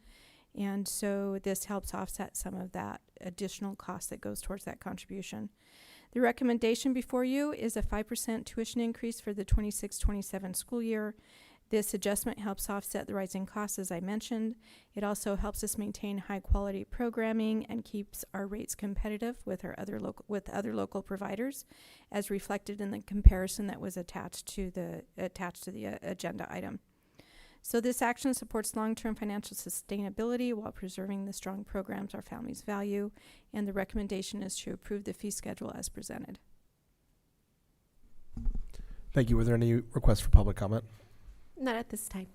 and so this helps offset some of that additional cost that goes towards that contribution. The recommendation before you is a 5% tuition increase for the 26-27 school year. This adjustment helps offset the rising costs, as I mentioned. It also helps us maintain high-quality programming and keeps our rates competitive with other local providers, as reflected in the comparison that was attached to the agenda item. So this action supports long-term financial sustainability while preserving the strong programs our families value, and the recommendation is to approve the fee schedule as presented. Thank you. Were there any requests for public comment? Not at this time.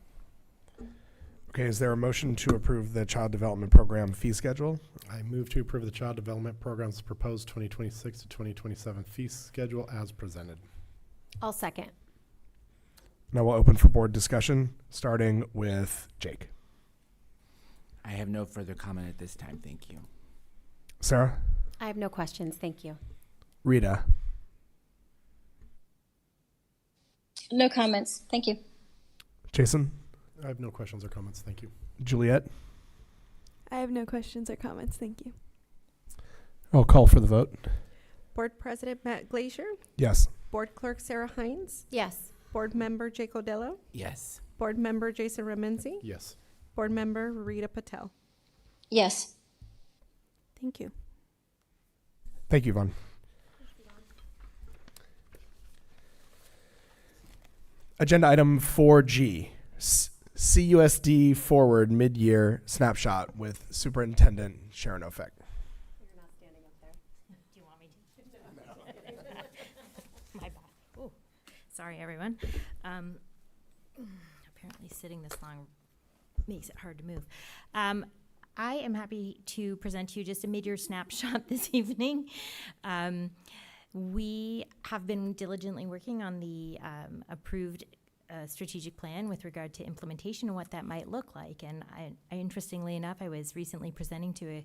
Okay, is there a motion to approve the Child Development Program fee schedule? I move to approve the Child Development Program's proposed 2026 to 2027 fee schedule as presented. I'll second. Now we'll open for board discussion, starting with Jake. I have no further comment at this time. Thank you. Sarah? I have no questions. Thank you. Rita? No comments. Thank you. Jason? I have no questions or comments. Thank you. Juliet? I have no questions or comments. Thank you. I'll call for the vote. Board President Matt Glazier, Yes. Board Clerk Sarah Hines, Yes. Board Member Jake Odello, Yes. Board Member Jason Ramenzi, Yes. Board Member Rita Patel. Yes. Thank you. Thank you, Yvonne. Agenda item 4G, CUSD Forward Mid-Year Snapshot with Superintendent Sharon Ofek. You're not standing up there. Do you want me to? My bad. Ooh. Sorry, everyone. Apparently sitting this long makes it hard to move. I am happy to present to you just a mid-year snapshot this evening. We have been diligently working on the approved strategic plan with regard to implementation and what that might look like. And I interestingly enough, I was recently presenting to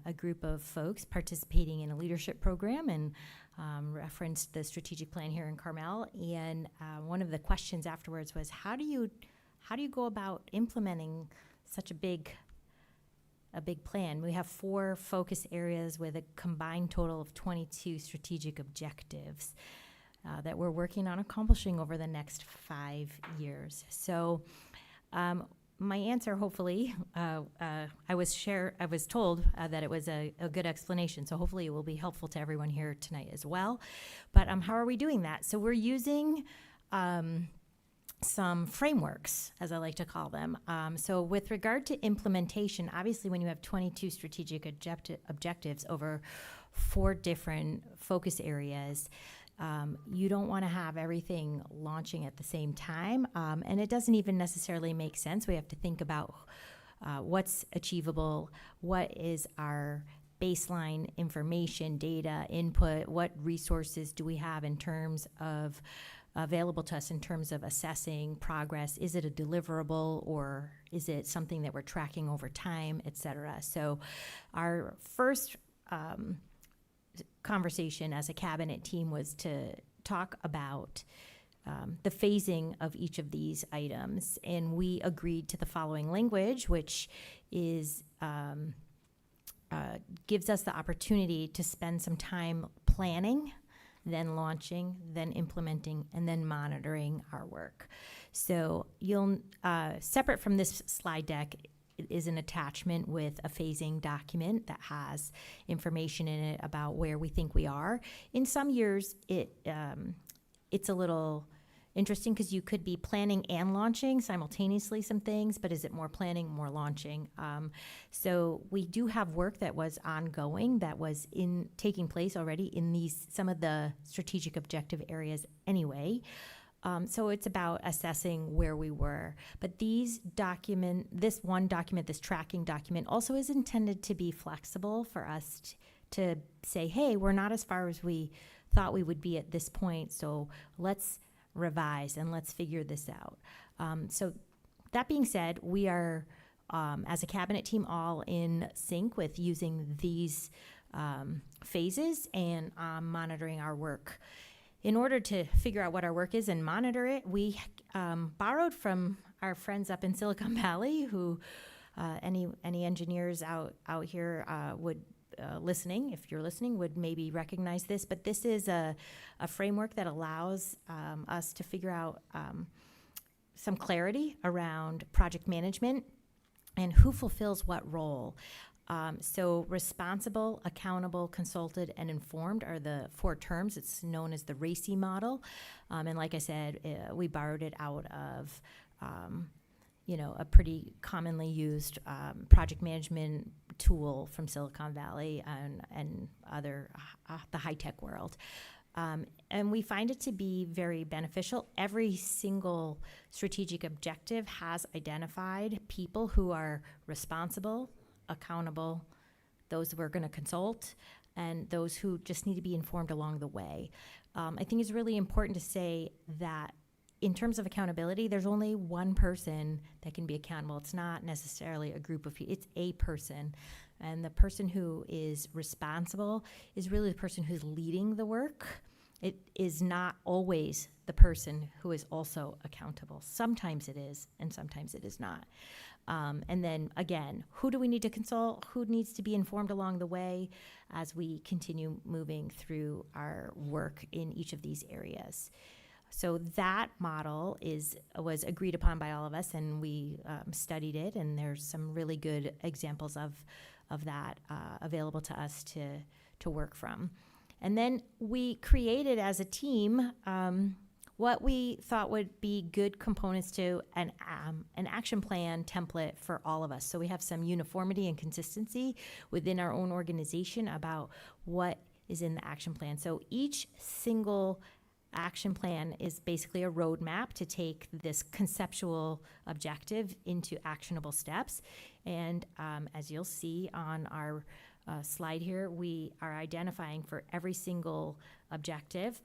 a group of folks participating in a leadership program and referenced the strategic plan here in Carmel. And one of the questions afterwards was, how do you go about implementing such a big plan? We have 4 focus areas with a combined total of 22 strategic objectives that we're working on accomplishing over the next 5 years. So my answer, hopefully, I was told that it was a good explanation, so hopefully it will be helpful to everyone here tonight as well. But how are we doing that? So we're using some frameworks, as I like to call them. So with regard to implementation, obviously when you have 22 strategic objectives over 4 different focus areas, you don't want to have everything launching at the same time. And it doesn't even necessarily make sense. We have to think about what's achievable, what is our baseline information, data, input, what resources do we have in terms of available to us in terms of assessing progress. Is it a deliverable or is it something that we're tracking over time, et cetera? So our first conversation as a cabinet team was to talk about the phasing of each of these items. And we agreed to the following language, which is gives us the opportunity to spend some time planning, then launching, then implementing, and then monitoring our work. So you'll, separate from this slide deck, is an attachment with a phasing document that has information in it about where we think we are. In some years, it's a little interesting because you could be planning and launching simultaneously some things, but is it more planning, more launching? So we do have work that was ongoing, that was taking place already in some of the strategic objective areas anyway. So it's about assessing where we were. But this tracking document also is intended to be flexible for us to say, hey, we're not as far as we thought we would be at this point, so let's revise and let's figure this out. So that being said, we are, as a cabinet team, all in sync with using these phases and monitoring our work. In order to figure out what our work is and monitor it, we borrowed from our friends up in Silicon Valley, who any engineers out here would listening, if you're listening, would maybe recognize this. But this is a framework that allows us to figure out some clarity around project management and who fulfills what role. So responsible, accountable, consulted, and informed are the 4 terms. It's known as the RACI model. And like I said, we borrowed it out of, a pretty commonly used project management tool from Silicon Valley and other, the high-tech world. And we find it to be very beneficial. Every single strategic objective has identified people who are responsible, accountable, those we're going to consult, and those who just need to be informed along the way. I think it's really important to say that in terms of accountability, there's only one person that can be accountable. It's not necessarily a group of people. It's a person. And the person who is responsible is really the person who's leading the work. It is not always the person who is also accountable. Sometimes it is, and sometimes it is not. And then again, who do we need to consult? Who needs to be informed along the way as we continue moving through our work in each of these areas? So that model was agreed upon by all of us, and we studied it, and there's some really good examples of that available to us to work from. And then we created as a team what we thought would be good components to an action plan template for all of us. So we have some uniformity and consistency within our own organization about what is in the action plan. So each single action plan is basically a roadmap to take this conceptual objective into actionable steps. And as you'll see on our slide here, we are identifying for every single objective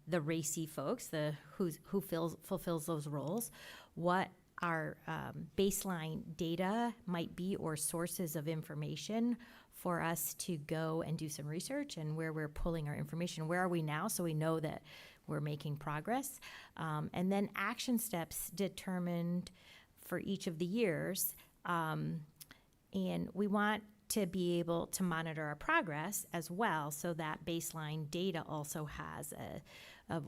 the RACI folks, who fulfills those roles, what our baseline data might be or sources of information for us to go and do some research, and where we're pulling our information. Where are we now, so we know that we're making progress. And then action steps determined for each of the years. And we want to be able to monitor our progress as well, so that baseline data also has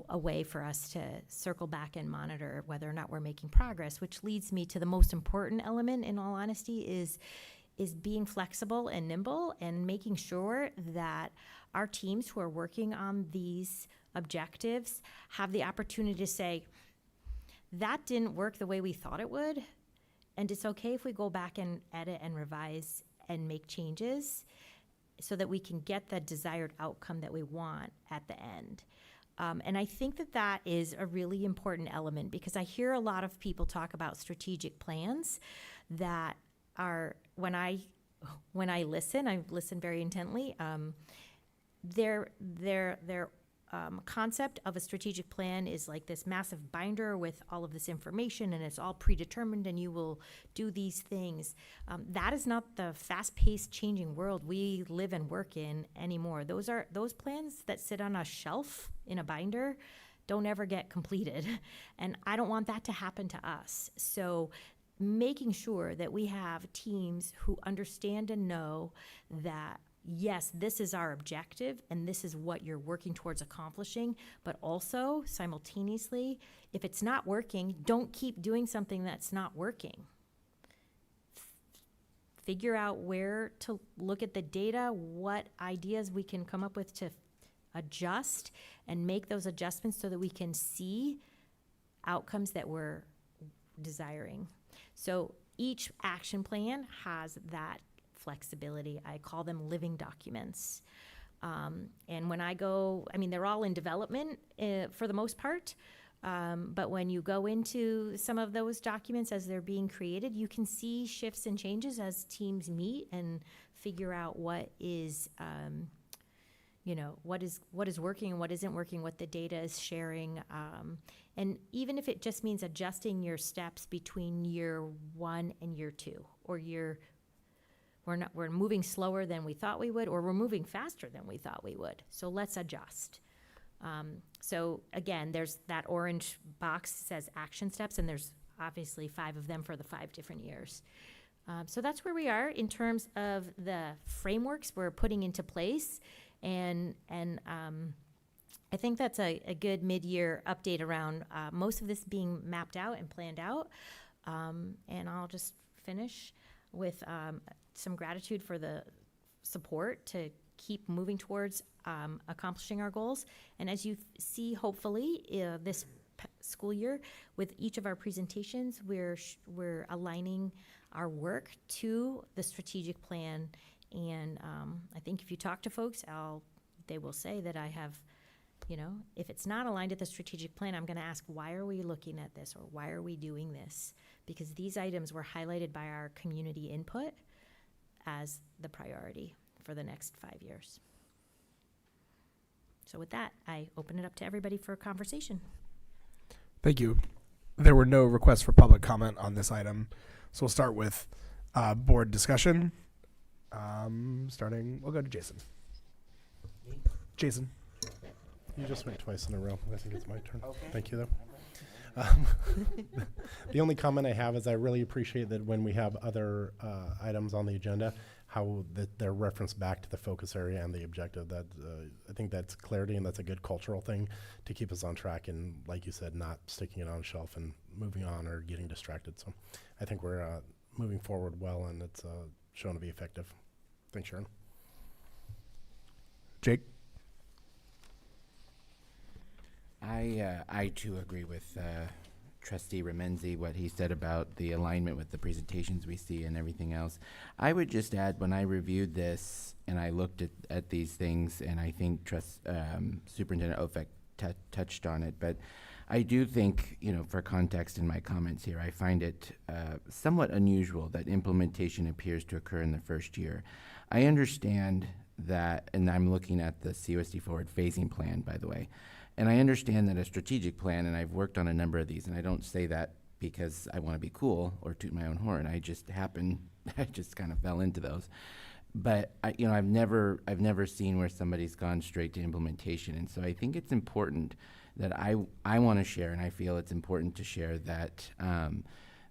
a way for us to circle back and monitor whether or not we're making progress, which leads me to the most important element, in all honesty, is being flexible and nimble and making sure that our teams who are working on these objectives have the opportunity to say, that didn't work the way we thought it would, and it's okay if we go back and edit and revise and make changes so that we can get the desired outcome that we want at the end. And I think that is a really important element, because I hear a lot of people talk about strategic plans that are, when I listen, I listen very intently, their concept of a strategic plan is like this massive binder with all of this information, and it's all predetermined, and you will do these things. That is not the fast-paced, changing world we live and work in anymore. Those plans that sit on a shelf in a binder don't ever get completed, and I don't want that to happen to us. So making sure that we have teams who understand and know that, yes, this is our objective and this is what you're working towards accomplishing, but also simultaneously, if it's not working, don't keep doing something that's not working. Figure out where to look at the data, what ideas we can come up with to adjust and make those adjustments so that we can see outcomes that we're desiring. So each action plan has that flexibility. I call them living documents. And when I go, I mean, they're all in development for the most part. But when you go into some of those documents as they're being created, you can see shifts and changes as teams meet and figure out what is, what is working and what isn't working, what the data is sharing. And even if it just means adjusting your steps between year 1 and year 2, or we're moving slower than we thought we would, or we're moving faster than we thought we would. So let's adjust. So again, there's that orange box says action steps, and there's obviously 5 of them for the 5 different years. So that's where we are in terms of the frameworks we're putting into place. And I think that's a good mid-year update around most of this being mapped out and planned out. And I'll just finish with some gratitude for the support to keep moving towards accomplishing our goals. And as you see, hopefully, this school year, with each of our presentations, we're aligning our work to the strategic plan. And I think if you talk to folks, they will say that I have, if it's not aligned to the strategic plan, I'm going to ask, why are we looking at this, or why are we doing this? Because these items were highlighted by our community input as the priority for the next 5 years. So with that, I open it up to everybody for a conversation. Thank you. There were no requests for public comment on this item, so we'll start with board discussion. We'll go to Jason. Jason. You just went twice in a row. I think it's my turn. Okay. Thank you, though. The only comment I have is I really appreciate that when we have other items on the agenda, how that they're referenced back to the focus area and the objective. That I think that's clarity, and that's a good cultural thing to keep us on track, and like you said, not sticking it on a shelf and moving on or getting distracted. So I think we're moving forward well, and it's shown to be effective. Thanks, Sharon. Jake? I too agree with Trustee Remenzi, what he said about the alignment with the presentations we see and everything else. I would just add, when I reviewed this and I looked at these things, and I think Superintendent Ofek touched on it, but I do think, for context in my comments here, I find it somewhat unusual that implementation appears to occur in the first year. I understand that, and I'm looking at the COSD Forward phasing plan, by the way, and I understand that a strategic plan, and I've worked on a number of these, and I don't say that because I want to be cool or toot my own horn. I just kind of fell into those. But I've never seen where somebody's gone straight to implementation, and so I think it's important that I want to share, and I feel it's important to share that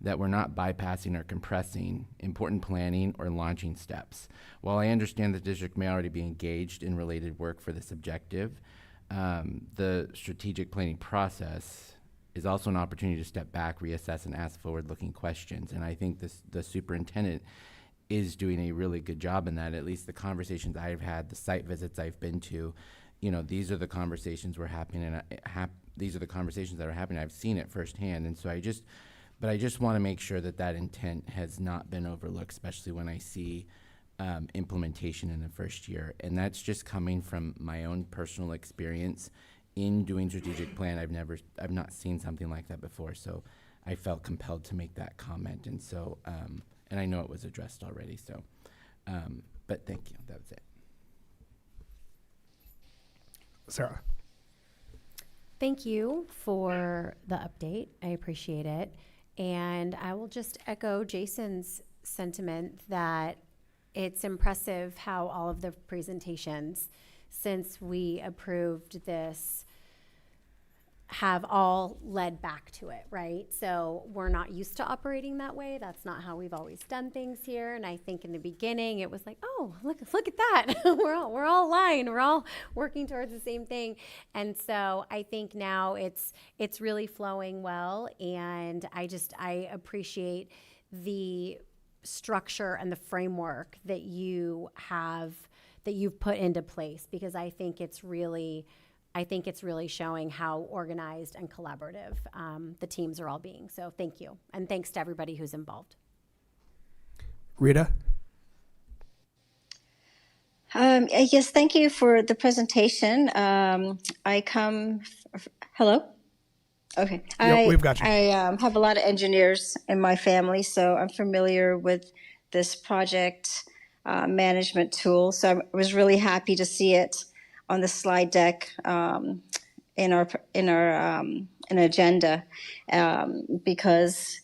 that we're not bypassing or compressing important planning or launching steps. While I understand the district may already be engaged in related work for this objective, the strategic planning process is also an opportunity to step back, reassess, and ask forward-looking questions. And I think the superintendent is doing a really good job in that. At least the conversations I've had, the site visits I've been to, these are the conversations we're happening, and these are the conversations that are happening. I've seen it firsthand, and so I just want to make sure that intent has not been overlooked, especially when I see implementation in the first year. And that's just coming from my own personal experience in doing strategic plan. I've not seen something like that before, so I felt compelled to make that comment. And so, and I know it was addressed already, so, but thank you, that was it. Sarah. Thank you for the update. I appreciate it. And I will just echo Jason's sentiment that it's impressive how all of the presentations since we approved this have all led back to it, right? So we're not used to operating that way. That's not how we've always done things here. And I think in the beginning it was like, oh, look at that. we're all aligned. We're all working towards the same thing. And so I think now it's really flowing well. And I appreciate the structure and the framework that you've put into place, because I think it's really showing how organized and collaborative the teams are all being. So thank you. And thanks to everybody who's involved. Rita? Yes, thank you for the presentation. Hello? Okay. Yep, we've got you. I have a lot of engineers in my family, so I'm familiar with this project management tool. So I was really happy to see it on the slide deck in our agenda, because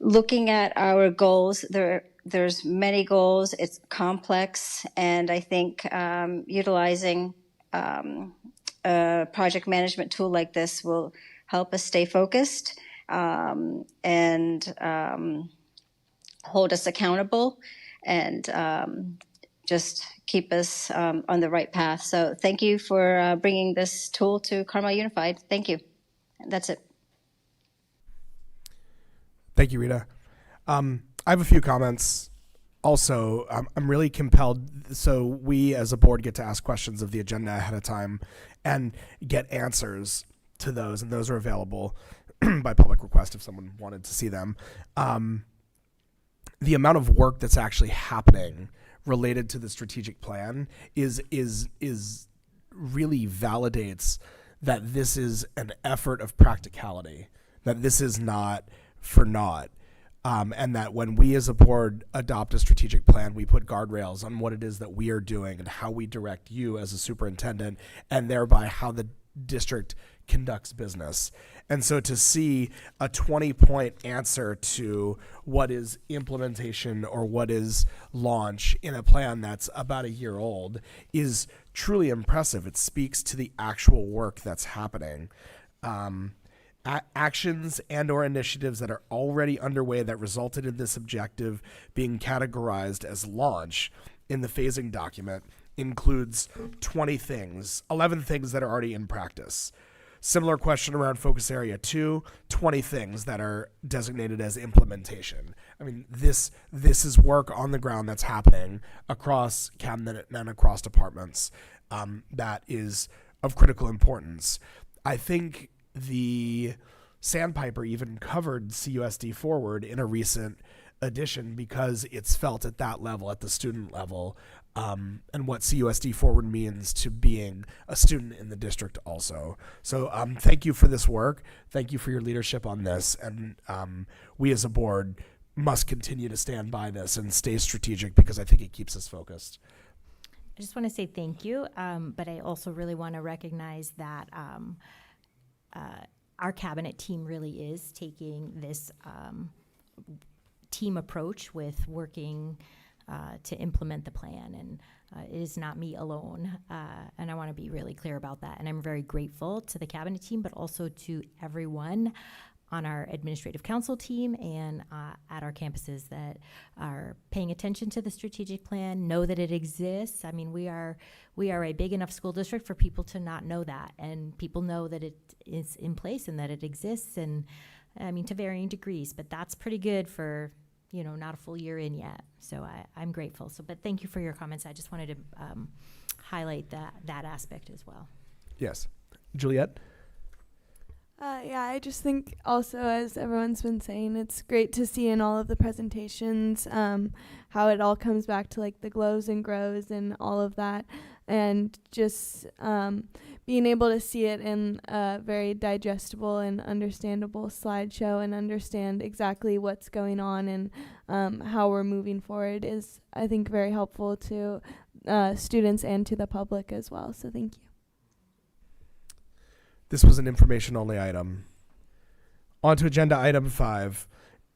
looking at our goals, there's many goals. It's complex, and I think utilizing a project management tool like this will help us stay focused and hold us accountable, and just keep us on the right path. So thank you for bringing this tool to Carmel Unified. Thank you. That's it. Thank you, Rita. I have a few comments. Also, I'm really compelled. So we as a board get to ask questions of the agenda ahead of time and get answers to those, and those are available by public request if someone wanted to see them. The amount of work that's actually happening related to the strategic plan is really validates that this is an effort of practicality, that this is not for naught. And that when we as a board adopt a strategic plan, we put guardrails on what it is that we are doing and how we direct you as a superintendent, and thereby how the district conducts business. And so to see a 20-point answer to what is implementation or what is launch in a plan that's about a year old is truly impressive. It speaks to the actual work that's happening. Actions and or initiatives that are already underway that resulted in this objective being categorized as launch in the phasing document includes 20 things, 11 things that are already in practice. Similar question around focus area 2, 20 things that are designated as implementation. I mean, this is work on the ground that's happening across cabinet and across departments that is of critical importance. I think the Sandpiper even covered CUSD Forward in a recent edition because it's felt at that level, at the student level, and what CUSD Forward means to being a student in the district also. So thank you for this work. Thank you for your leadership on this. And we as a board must continue to stand by this and stay strategic because I think it keeps us focused. I just want to say thank you, but I also really want to recognize that our cabinet team really is taking this team approach with working to implement the plan, and it is not me alone, and I want to be really clear about that. And I'm very grateful to the cabinet team, but also to everyone on our administrative council team and at our campuses that are paying attention to the strategic plan, know that it exists. I mean, we are a big enough school district for people to not know that, and people know that it is in place and that it exists, and I mean, to varying degrees, but that's pretty good for, you know, not a full year in yet. So I'm grateful. So, but thank you for your comments. I just wanted to highlight that aspect as well. Yes. Juliet? Yeah, I just think also, as everyone's been saying, it's great to see in all of the presentations how it all comes back to like the glows and grows and all of that, and just being able to see it in a very digestible and understandable slideshow and understand exactly what's going on and how we're moving forward is, I think, very helpful to students and to the public as well. So thank you. This was an information-only item. On to agenda item 5,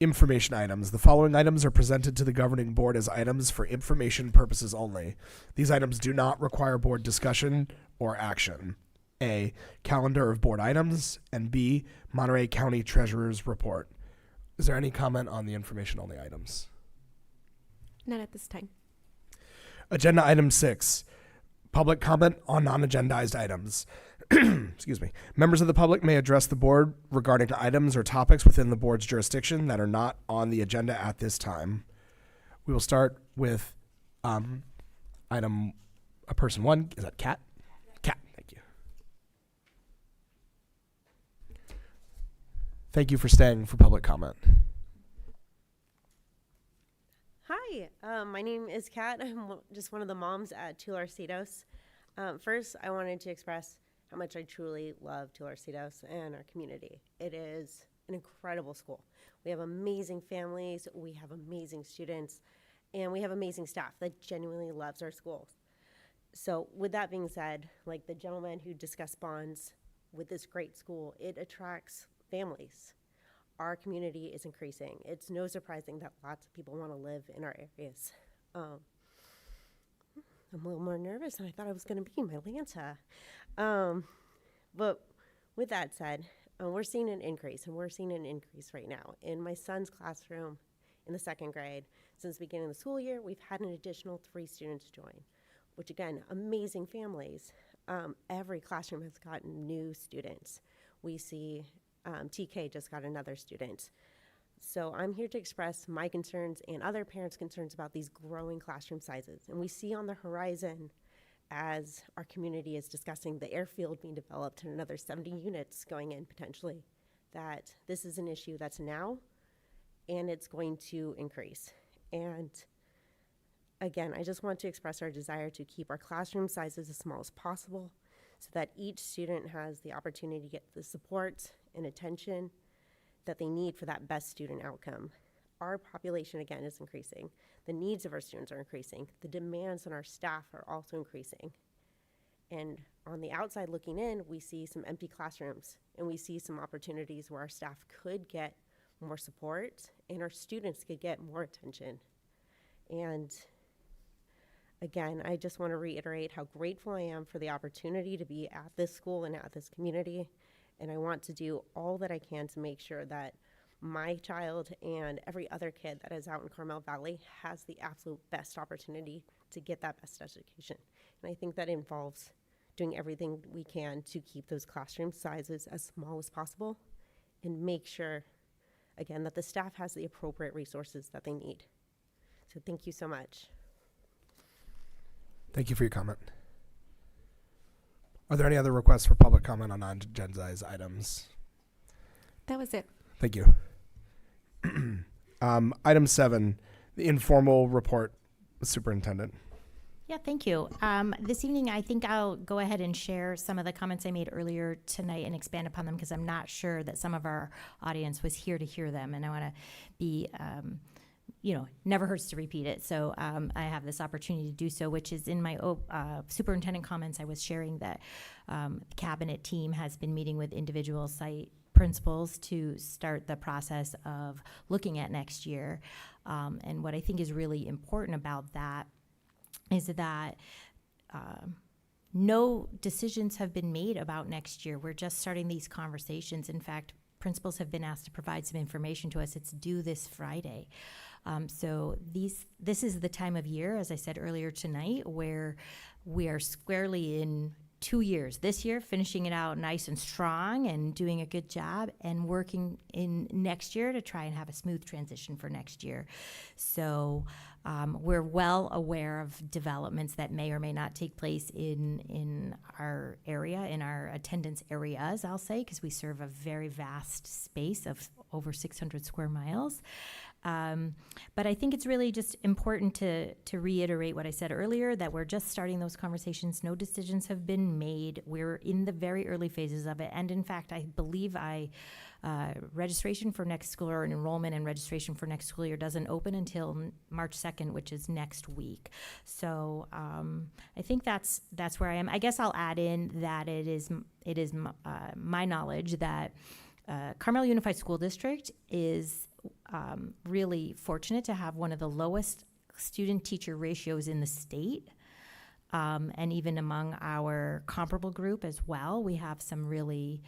information items. The following items are presented to the governing board as items for information purposes only. These items do not require board discussion or action. A, calendar of board items, and B, Monterey County Treasurer's report. Is there any comment on the information-only items? None at this time. Agenda item 6, public comment on non-agendized items. Excuse me. Members of the public may address the board regarding items or topics within the board's jurisdiction that are not on the agenda at this time. We will start with person 1. Is that Kat? Kat, thank you. Thank you for staying for public comment. Hi, my name is Kat. I'm just one of the moms at Tularcitos. First, I wanted to express how much I truly love Tularcitos and our community. It is an incredible school. We have amazing families, we have amazing students, and we have amazing staff that genuinely loves our schools. So with that being said, like the gentleman who discussed bonds with this great school, it attracts families. Our community is increasing. It's no surprising that lots of people want to live in our areas. I'm a little more nervous than I thought I was going to be, my Lanta. But with that said, we're seeing an increase, and we're seeing an increase right now. In my son's classroom in the 2nd grade, since the beginning of the school year, we've had an additional 3 students join, which again, amazing families. Every classroom has gotten new students. We see TK just got another student. So I'm here to express my concerns and other parents' concerns about these growing classroom sizes. And we see on the horizon, as our community is discussing the airfield being developed and another 70 units going in potentially, that this is an issue that's now and it's going to increase. And again, I just want to express our desire to keep our classroom sizes as small as possible so that each student has the opportunity to get the support and attention that they need for that best student outcome. Our population, again, is increasing. The needs of our students are increasing. The demands on our staff are also increasing. And on the outside looking in, we see some empty classrooms, and we see some opportunities where our staff could get more support and our students could get more attention. And again, I just want to reiterate how grateful I am for the opportunity to be at this school and at this community. And I want to do all that I can to make sure that my child and every other kid that is out in Carmel Valley has the absolute best opportunity to get that best education. And I think that involves doing everything we can to keep those classroom sizes as small as possible and make sure, again, that the staff has the appropriate resources that they need. So thank you so much. Thank you for your comment. Are there any other requests for public comment on non-agendized items? That was it. Thank you. Item 7, the informal report, Superintendent. Yeah, thank you. This evening, I think I'll go ahead and share some of the comments I made earlier tonight and expand upon them because I'm not sure that some of our audience was here to hear them, and I want to be never hurts to repeat it. So I have this opportunity to do so, which is in my superintendent comments. I was sharing that the cabinet team has been meeting with individual site principals to start the process of looking at next year. And what I think is really important about that is that no decisions have been made about next year. We're just starting these conversations. In fact, principals have been asked to provide some information to us. It's due this Friday. So this is the time of year, as I said earlier tonight, where we are squarely in 2 years. This year, finishing it out nice and strong and doing a good job, and working in next year to try and have a smooth transition for next year. So we're well aware of developments that may or may not take place in our area, in our attendance areas, I'll say, because we serve a very vast space of over 600 square miles. But I think it's really just important to reiterate what I said earlier, that we're just starting those conversations. No decisions have been made. We're in the very early phases of it. And in fact, I believe registration for next school year and enrollment and registration for next school year doesn't open until March 2nd, which is next week. So I think that's where I am. I guess I'll add in that it is my knowledge that Carmel Unified School District is really fortunate to have one of the lowest student-teacher ratios in the state. and even among our comparable group as well, we have some really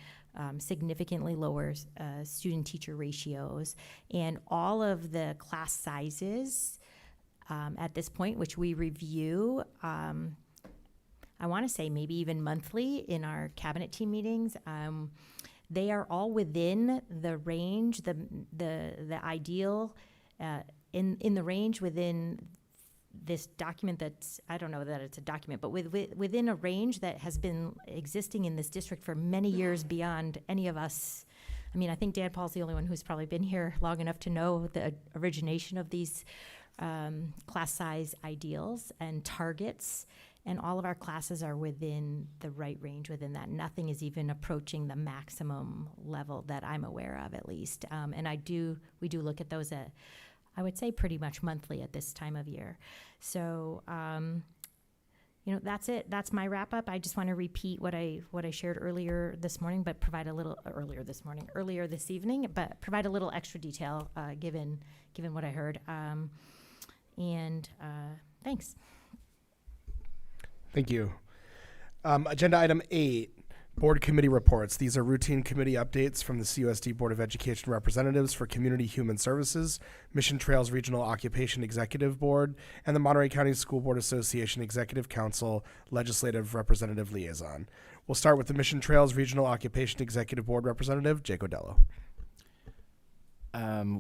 significantly lower student-teacher ratios. And all of the class sizes at this point, which we review, I want to say maybe even monthly in our cabinet team meetings, they are all within the range, the ideal, in the range within this document that's, I don't know that it's a document, but within a range that has been existing in this district for many years beyond any of us. I mean, I think Dan Paul's the only one who's probably been here long enough to know the origination of these class size ideals and targets, and all of our classes are within the right range within that. Nothing is even approaching the maximum level that I'm aware of, at least. And we do look at those at, I would say, pretty much monthly at this time of year. So, that's it. That's my wrap up. I just want to repeat what I shared earlier this morning, but provide a little earlier this evening, but provide a little extra detail given what I heard. Thanks. Thank you. Agenda item 8, board committee reports. These are routine committee updates from the CUSD Board of Education representatives for Community Human Services, Mission Trails Regional Occupation Executive Board, and the Monterey County School Board Association Executive Council Legislative Representative Liaison. We'll start with the Mission Trails Regional Occupation Executive Board representative, Jake Odello.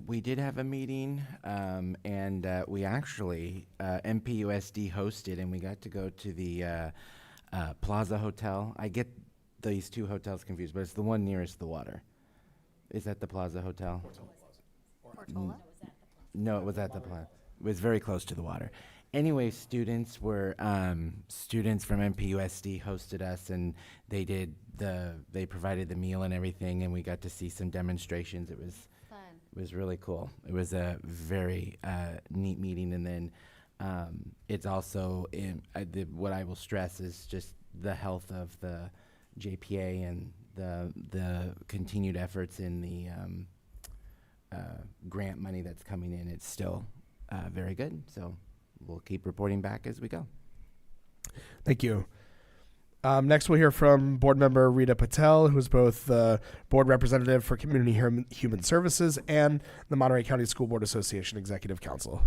We did have a meeting, and we actually, MPUSD hosted, and we got to go to the Plaza Hotel. I get these two hotels confused, but it's the one nearest the water. Is that the Plaza Hotel? Portola? No, it was at the Plaza. It was very close to the water. Anyway, students from MPUSD hosted us, and they provided the meal and everything, and we got to see some demonstrations. It was really cool. It was a very neat meeting, and then it's also what I will stress is just the health of the JPA and the continued efforts in the grant money that's coming in. It's still very good, so we'll keep reporting back as we go. Thank you. Next, we'll hear from board member Rita Patel, who is both the board representative for Community Human Services and the Monterey County School Board Association Executive Council.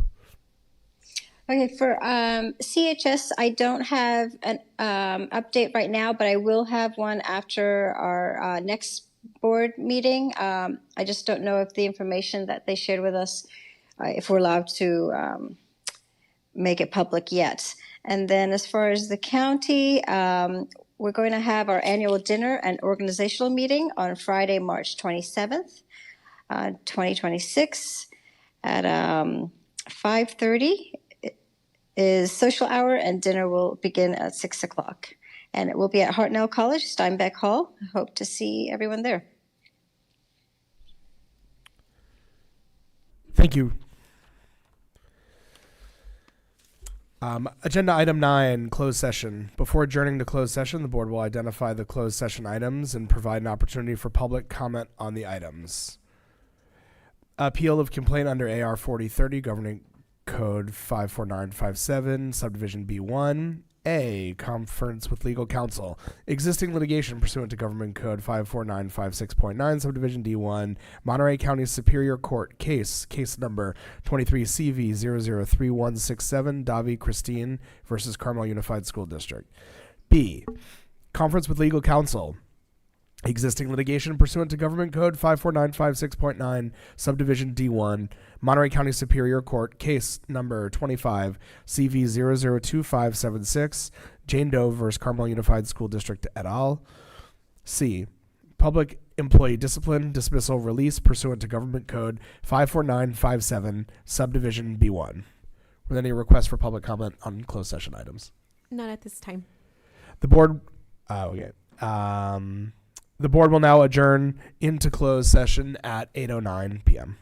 Okay, for CHS, I don't have an update right now, but I will have one after our next board meeting. I just don't know if the information that they shared with us, if we're allowed to make it public yet. And then as far as the county, we're going to have our annual dinner and organizational meeting on Friday, March 27th, 2026 at 5:30 is social hour, and dinner will begin at 6 o'clock. And it will be at Hartnell College, Steinbeck Hall. I hope to see everyone there. Thank you. Agenda item 9, closed session. Before adjourning to closed session, the board will identify the closed session items and provide an opportunity for public comment on the items. Appeal of complaint under AR 4030, Governing Code 54957, Subdivision B1. A, conference with legal counsel. Existing litigation pursuant to Government Code 54956.9, Subdivision D1, Monterey County Superior Court, case number 23CV003167, Davi Christine versus Carmel Unified School District. B, conference with legal counsel. Existing litigation pursuant to Government Code 54956.9, Subdivision D1, Monterey County Superior Court, case number 25, CV002576, Jane Doe versus Carmel Unified School District et al. C, public employee discipline, dismissal, release pursuant to Government Code 54957, Subdivision B1. Were there any requests for public comment on closed session items? Not at this time. The board, the board will now adjourn into closed session at 8:09 p.m.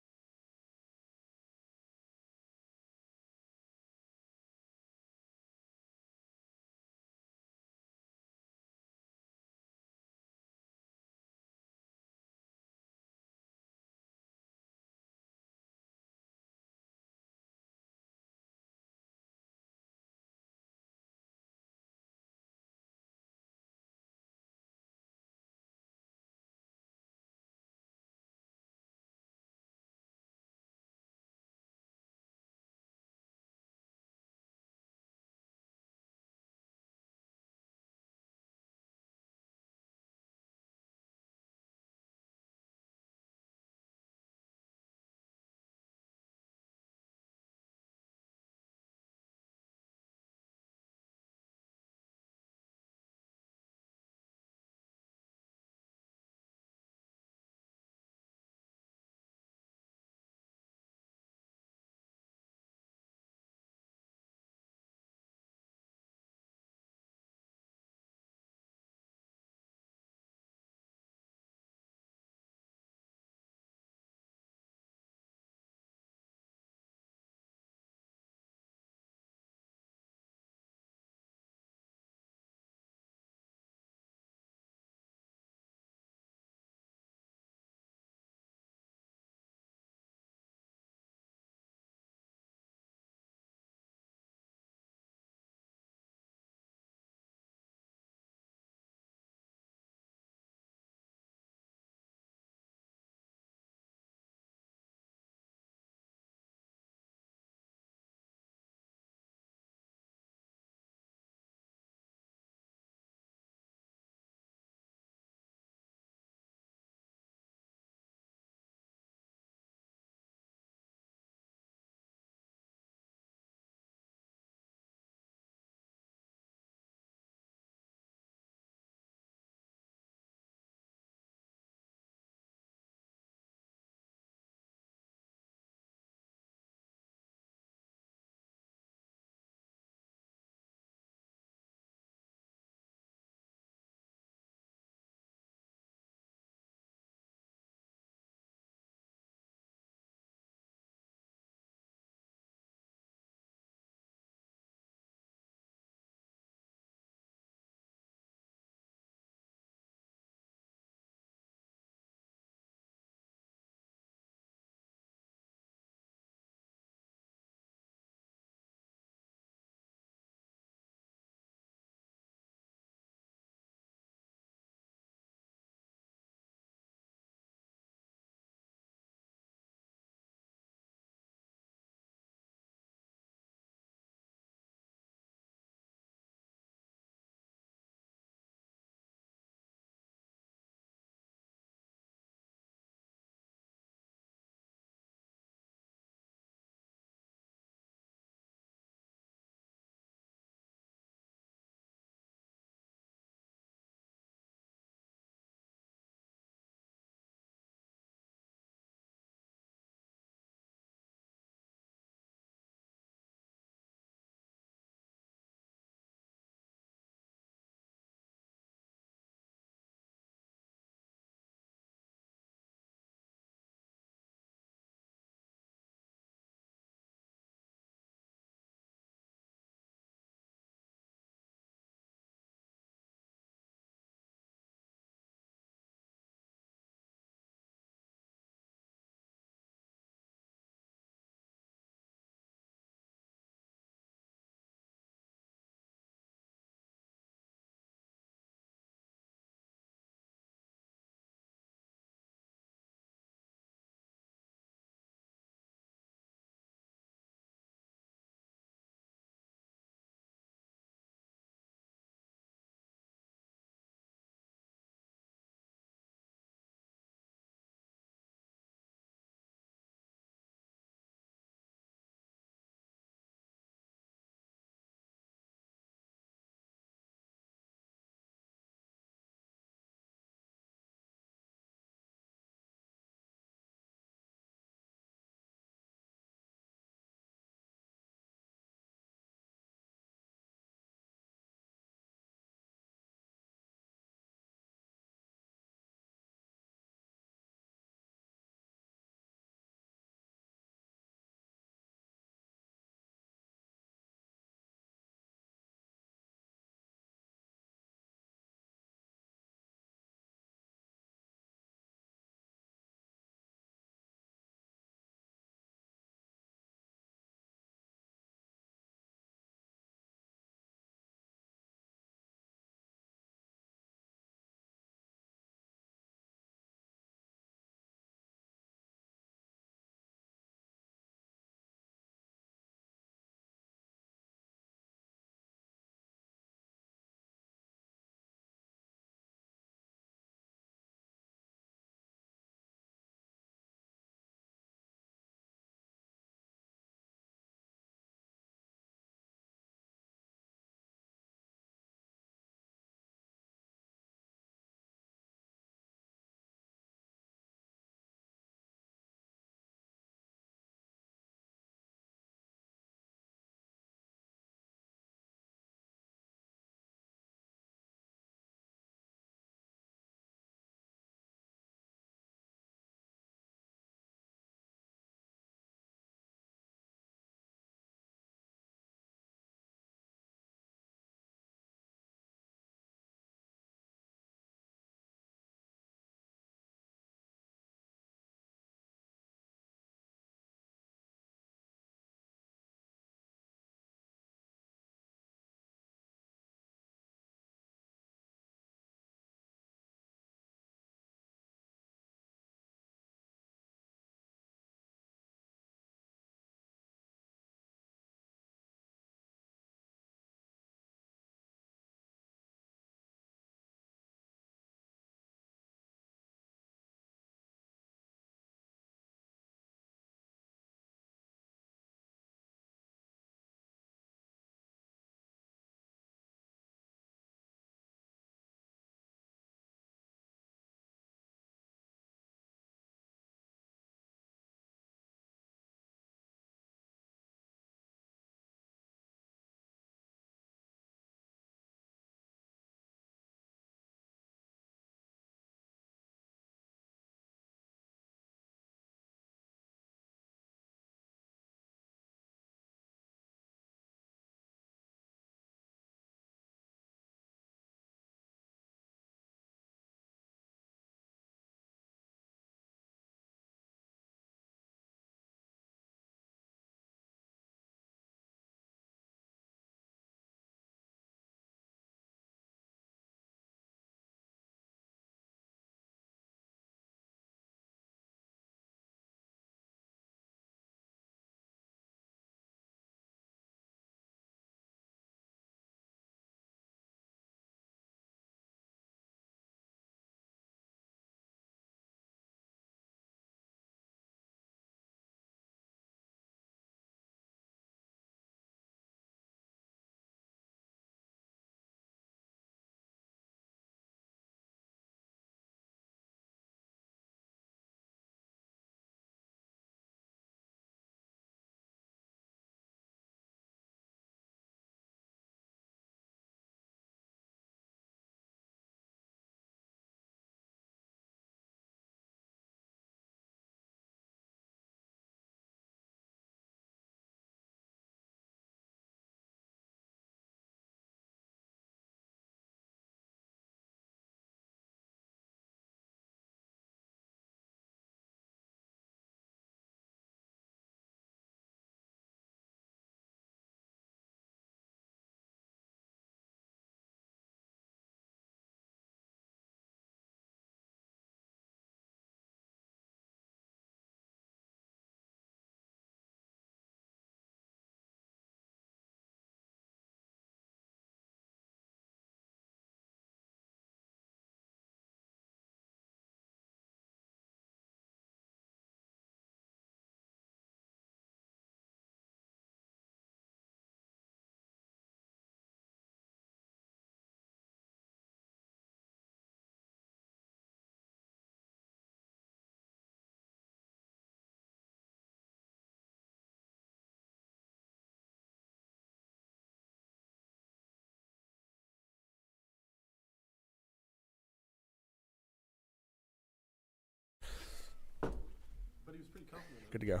Good to go.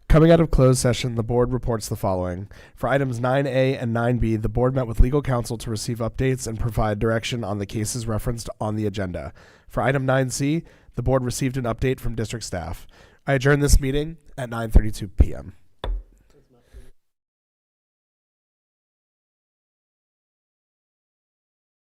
Coming out of closed session, the board reports the following. For items 9A and 9B, the board met with legal counsel to receive updates and provide direction on the cases referenced on the agenda. For item 9C, the board received an update from district staff. I adjourn this meeting at 9:32 p.m.